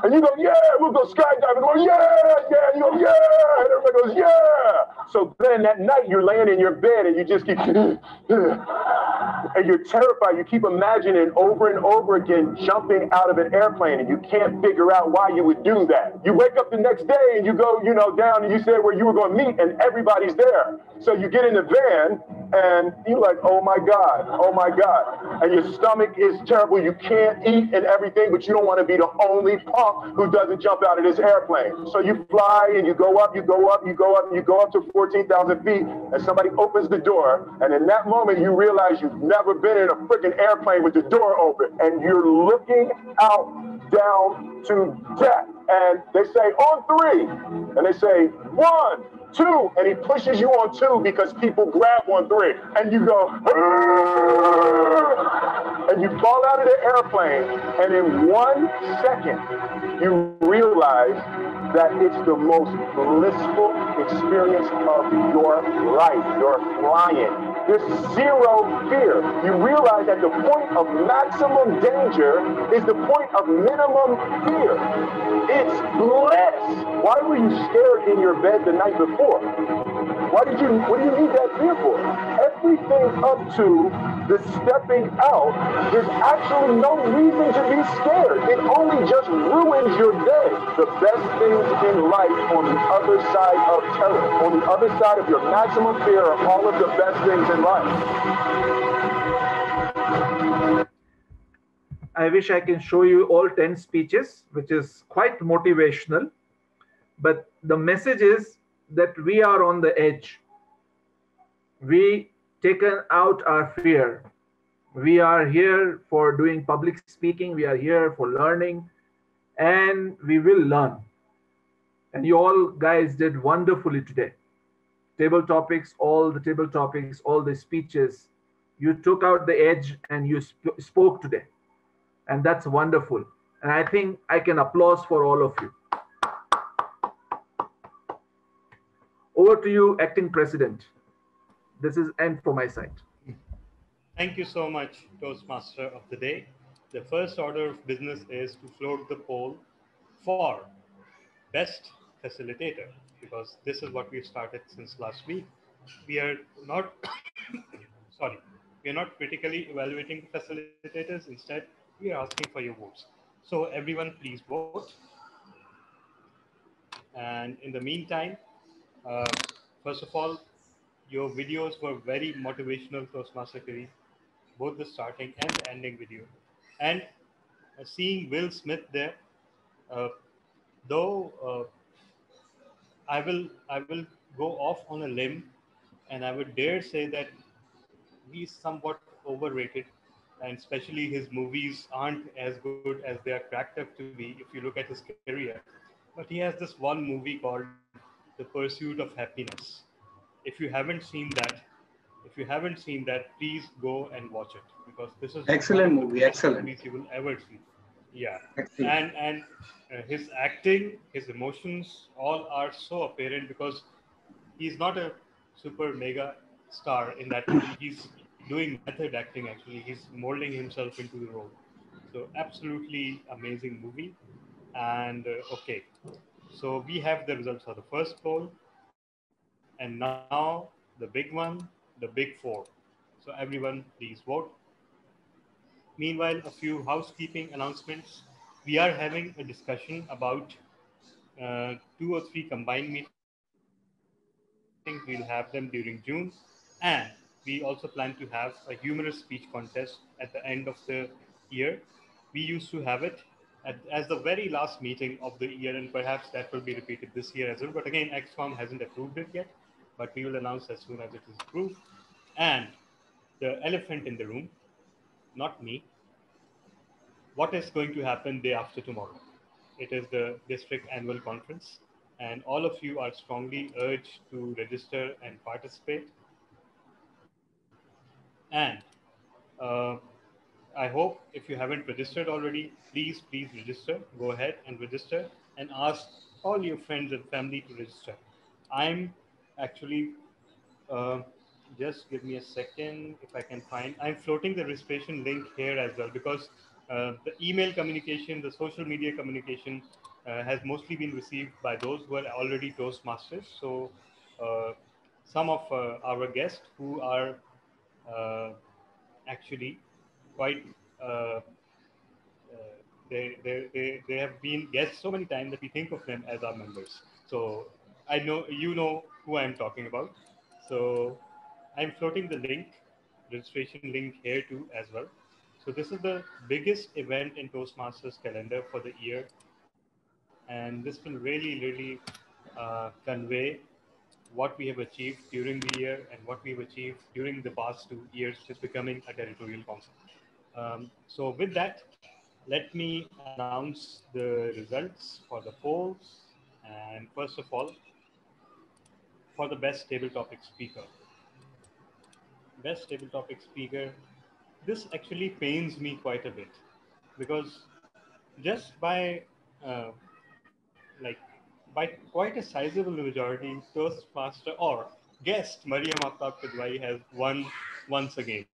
And you go, "Yeah, we'll go skydiving tomorrow." "Yeah, yeah." You go, "Yeah." And everybody goes, "Yeah." So then that night you're laying in your bed and you just keep, and you're terrified. You keep imagining over and over again jumping out of an airplane, and you can't figure out why you would do that. You wake up the next day and you go, down, and you said where you were going to meet, and everybody's there. So you get in the van and you're like, "Oh my God, oh my God." And your stomach is terrible. You can't eat and everything, but you don't want to be the only punk who doesn't jump out of this airplane. So you fly and you go up, you go up, you go up, and you go up to 14,000 feet, and somebody opens the door. And in that moment, you realize you've never been in a freaking airplane with the door open, and you're looking out down to death. And they say, "On 3." And they say, "1, 2," and he pushes you on 2 because people grab on 3, and you go, "Arr!" And you fall out of the airplane, and in 1 second, you realize that it's the most blissful experience of your life. You're flying. There's zero fear. You realize that the point of maximum danger is the point of minimum fear. It's bliss. Why were you scared in your bed the night before? What do you need that fear for? Everything up to the stepping out, there's actually no reason to be scared. It only just ruins your day. The best things in life on the other side of terror, on the other side of your maximum fear, are all of the best things in life. I wish I can show you all 10 speeches, which is quite motivational. But the message is that we are on the edge. We taken out our fear. We are here for doing public speaking. We are here for learning, and we will learn. And you all guys did wonderfully today. Table topics, all the table topics, all the speeches. You took out the edge and you spoke today. And that's wonderful. And I think I can applause for all of you. Over to you, Acting President. This is end for my side. Thank you so much, Toastmaster of the Day. The first order of business is to float the poll for best facilitator, because this is what we started since last week. We are not, we are not critically evaluating facilitators. Instead, we are asking for your votes. So everyone, please vote. And in the meantime, first of all, your videos were very motivational, Toastmaster Kareem, both the starting and the ending video. And seeing Will Smith there, though I will go off on a limb, and I would dare say that he's somewhat overrated, and especially his movies aren't as good as they are cracked up to be if you look at his career. But he has this one movie called The Pursuit of Happiness. If you haven't seen that, please go and watch it, because this is excellent movie. Excellent movies you will ever see. Yeah, excellent. and his acting, his emotions, all are so apparent, because he's not a super mega star in that movie. He's doing method acting. Actually, he's molding himself into the role. So absolutely amazing movie. And okay, so we have the results of the first poll, and now the big one, the big four. So everyone, please vote. Meanwhile, a few housekeeping announcements. We are having a discussion about 2 or 3 combined meetings. We'll have them during June. And we also plan to have a humorous speech contest at the end of the year. We used to have it as the very last meeting of the year, and perhaps that will be repeated this year as well. But again, XCOM hasn't approved it yet, but we will announce as soon as it is approved. And the elephant in the room, not me, what is going to happen day after tomorrow? It is the district annual conference, and all of you are strongly urged to register and participate. And I hope if you haven't registered already, please register. Go ahead and register and ask all your friends and family to register. I'm actually, just give me a second if I can find, I'm floating the registration link here as well, because the email communication, the social media communication has mostly been received by those who are already Toastmasters. So some of our guests who are actually quite they have been guests so many times that we think of them as our members. So I know you know who I'm talking about. So I'm floating the link, registration link here too as well. So this is the biggest event in Toastmasters calendar for the year, and this will really convey what we have achieved during the year and what we've achieved during the past 2 years since becoming a territorial council. So with that, let me announce the results for the polls. And first of all, for the best table topic speaker. Best table topic speaker, this actually pains me quite a bit, because just by by quite a sizable majority, Toastmaster or guest Mariam Aftab Kidwai has won once again.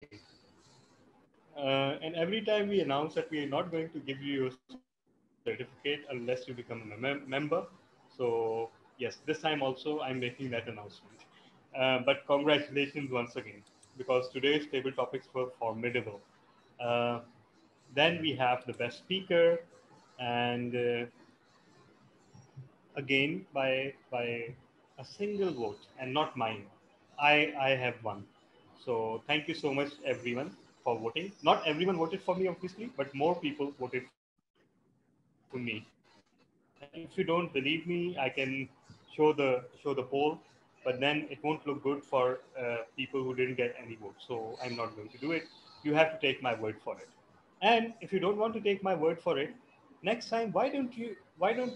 And every time we announce that we are not going to give you your certificate unless you become a member. So yes, this time also I'm making that announcement. But congratulations once again, because today's table topics were formidable. Then we have the best speaker, and again by a single vote and not mine, I have won. So thank you so much everyone for voting. Not everyone voted for me obviously, but more people voted for me. And if you don't believe me, I can show the poll, but then it won't look good for people who didn't get any votes. So I'm not going to do it. You have to take my word for it. And if you don't want to take my word for it, next time why don't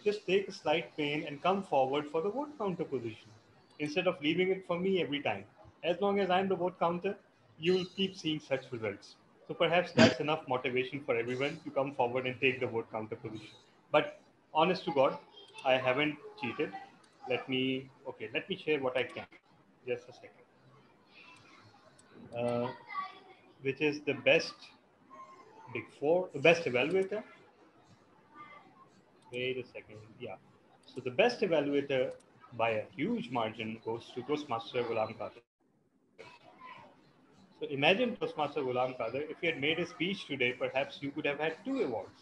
just take a slight pain and come forward for the vote counter position instead of leaving it for me every time. As long as I'm the vote counter, you will keep seeing such results. So perhaps that's enough motivation for everyone to come forward and take the vote counter position. But honest to God, I haven't cheated. Let me share what I can. Just a second. Which is the best big four, the best evaluator. Wait a second. Yeah. So the best evaluator by a huge margin goes to Toastmaster Ghulam Qadir. So imagine Toastmaster Ghulam Qadir, if he had made a speech today, perhaps you could have had 2 awards.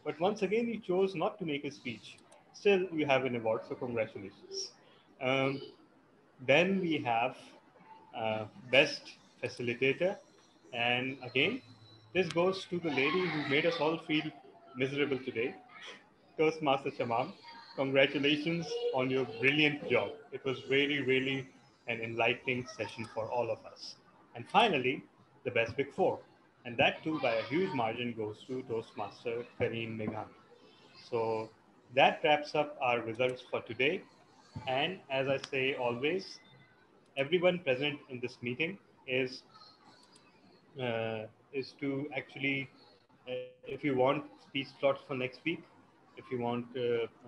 But once again, you chose not to make a speech. Still, you have an award, so congratulations. Then we have best facilitator. And again, this goes to the lady who made us all feel miserable today, Toastmaster Shamam. Congratulations on your brilliant job. It was really an enlightening session for all of us. And finally, the best big four. And that too by a huge margin goes to Toastmaster Kareem Meghani. So that wraps up our results for today. And as I say always, everyone present in this meeting is to actually, if you want speech slots for next week, if you want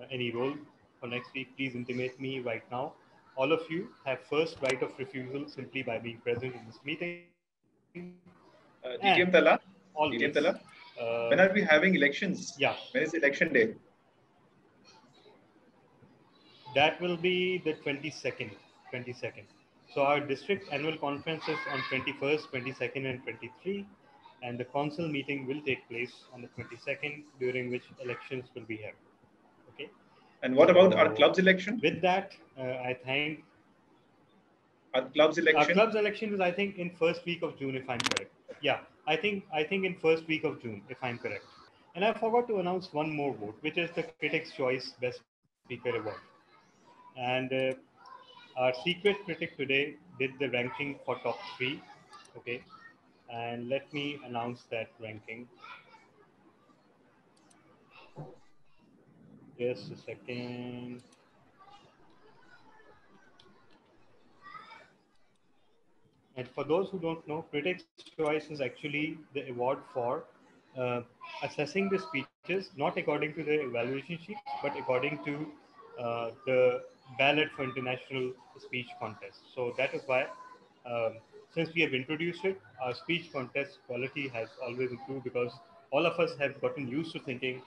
any role for next week, please intimate me right now. All of you have first right of refusal simply by being present in this meeting. DTM Tala? Always, DTM Tala? When are we having elections? Yeah. When is election day? That will be the 22nd. So our district annual conference is on 21st, 22nd, and 23, and the council meeting will take place on the 22nd, during which elections will be held. Okay. And what about our club's election? With that, I think our club's election. Our club's election is, I think, in first week of June, if I'm correct. Yeah, I think in first week of June, if I'm correct. And I forgot to announce one more vote, which is the Critics' Choice Best Speaker Award. And our secret critic today did the ranking for top 3. Okay. And let me announce that ranking. Just a second. And for those who don't know, Critics' Choice is actually the award for assessing the speeches, not according to the evaluation sheets, but according to the ballot for international speech contest. So that is why, since we have introduced it, our speech contest quality has always improved, because all of us have gotten used to thinking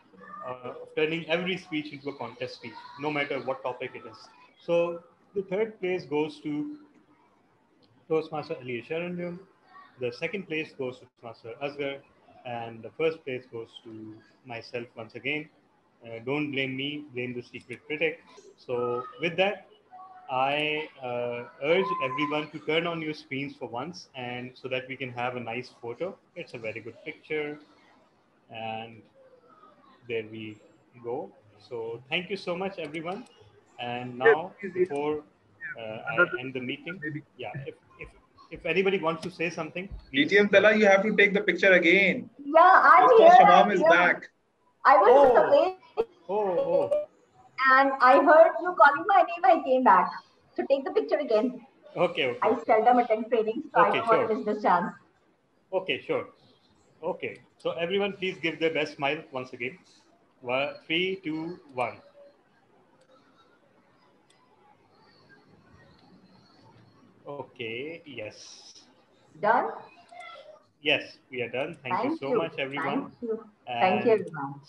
of turning every speech into a contest speech, no matter what topic it is. So the third place goes to Toastmaster Ali Sharanjam, the second place goes to Toastmaster Asghar, and the first place goes to myself once again. Don't blame me, blame the secret critic. So with that, I urge everyone to turn on your screens for once, and so that we can have a nice photo. It's a very good picture, and there we go. So thank you so much, everyone. And now, before I end the meeting, yeah, if anybody wants to say something, DTM Tala, you have to take the picture again. Yeah, I'm here. Shamam is back. I was away. Oh. And I heard you calling my name. I came back. So take the picture again. Okay. I seldom attend trainings, so I don't want to miss this chance. Okay, sure. Okay. So everyone, please give their best smile once again. 3, 2, 1. Okay, yes. Done? Yes, we are done. Thank you so much, everyone. Thank you. And thank you, everyone.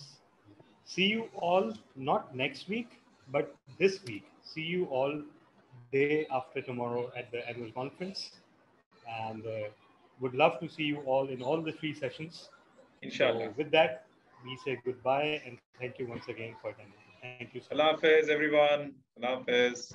See you all, not next week, but this week. See you all day after tomorrow at the annual conference. And would love to see you all in all the 3 sessions. Inshallah. So with that, we say goodbye and thank you once again for attending. Thank you so much. Allah Hafiz, everyone. Allah Hafiz.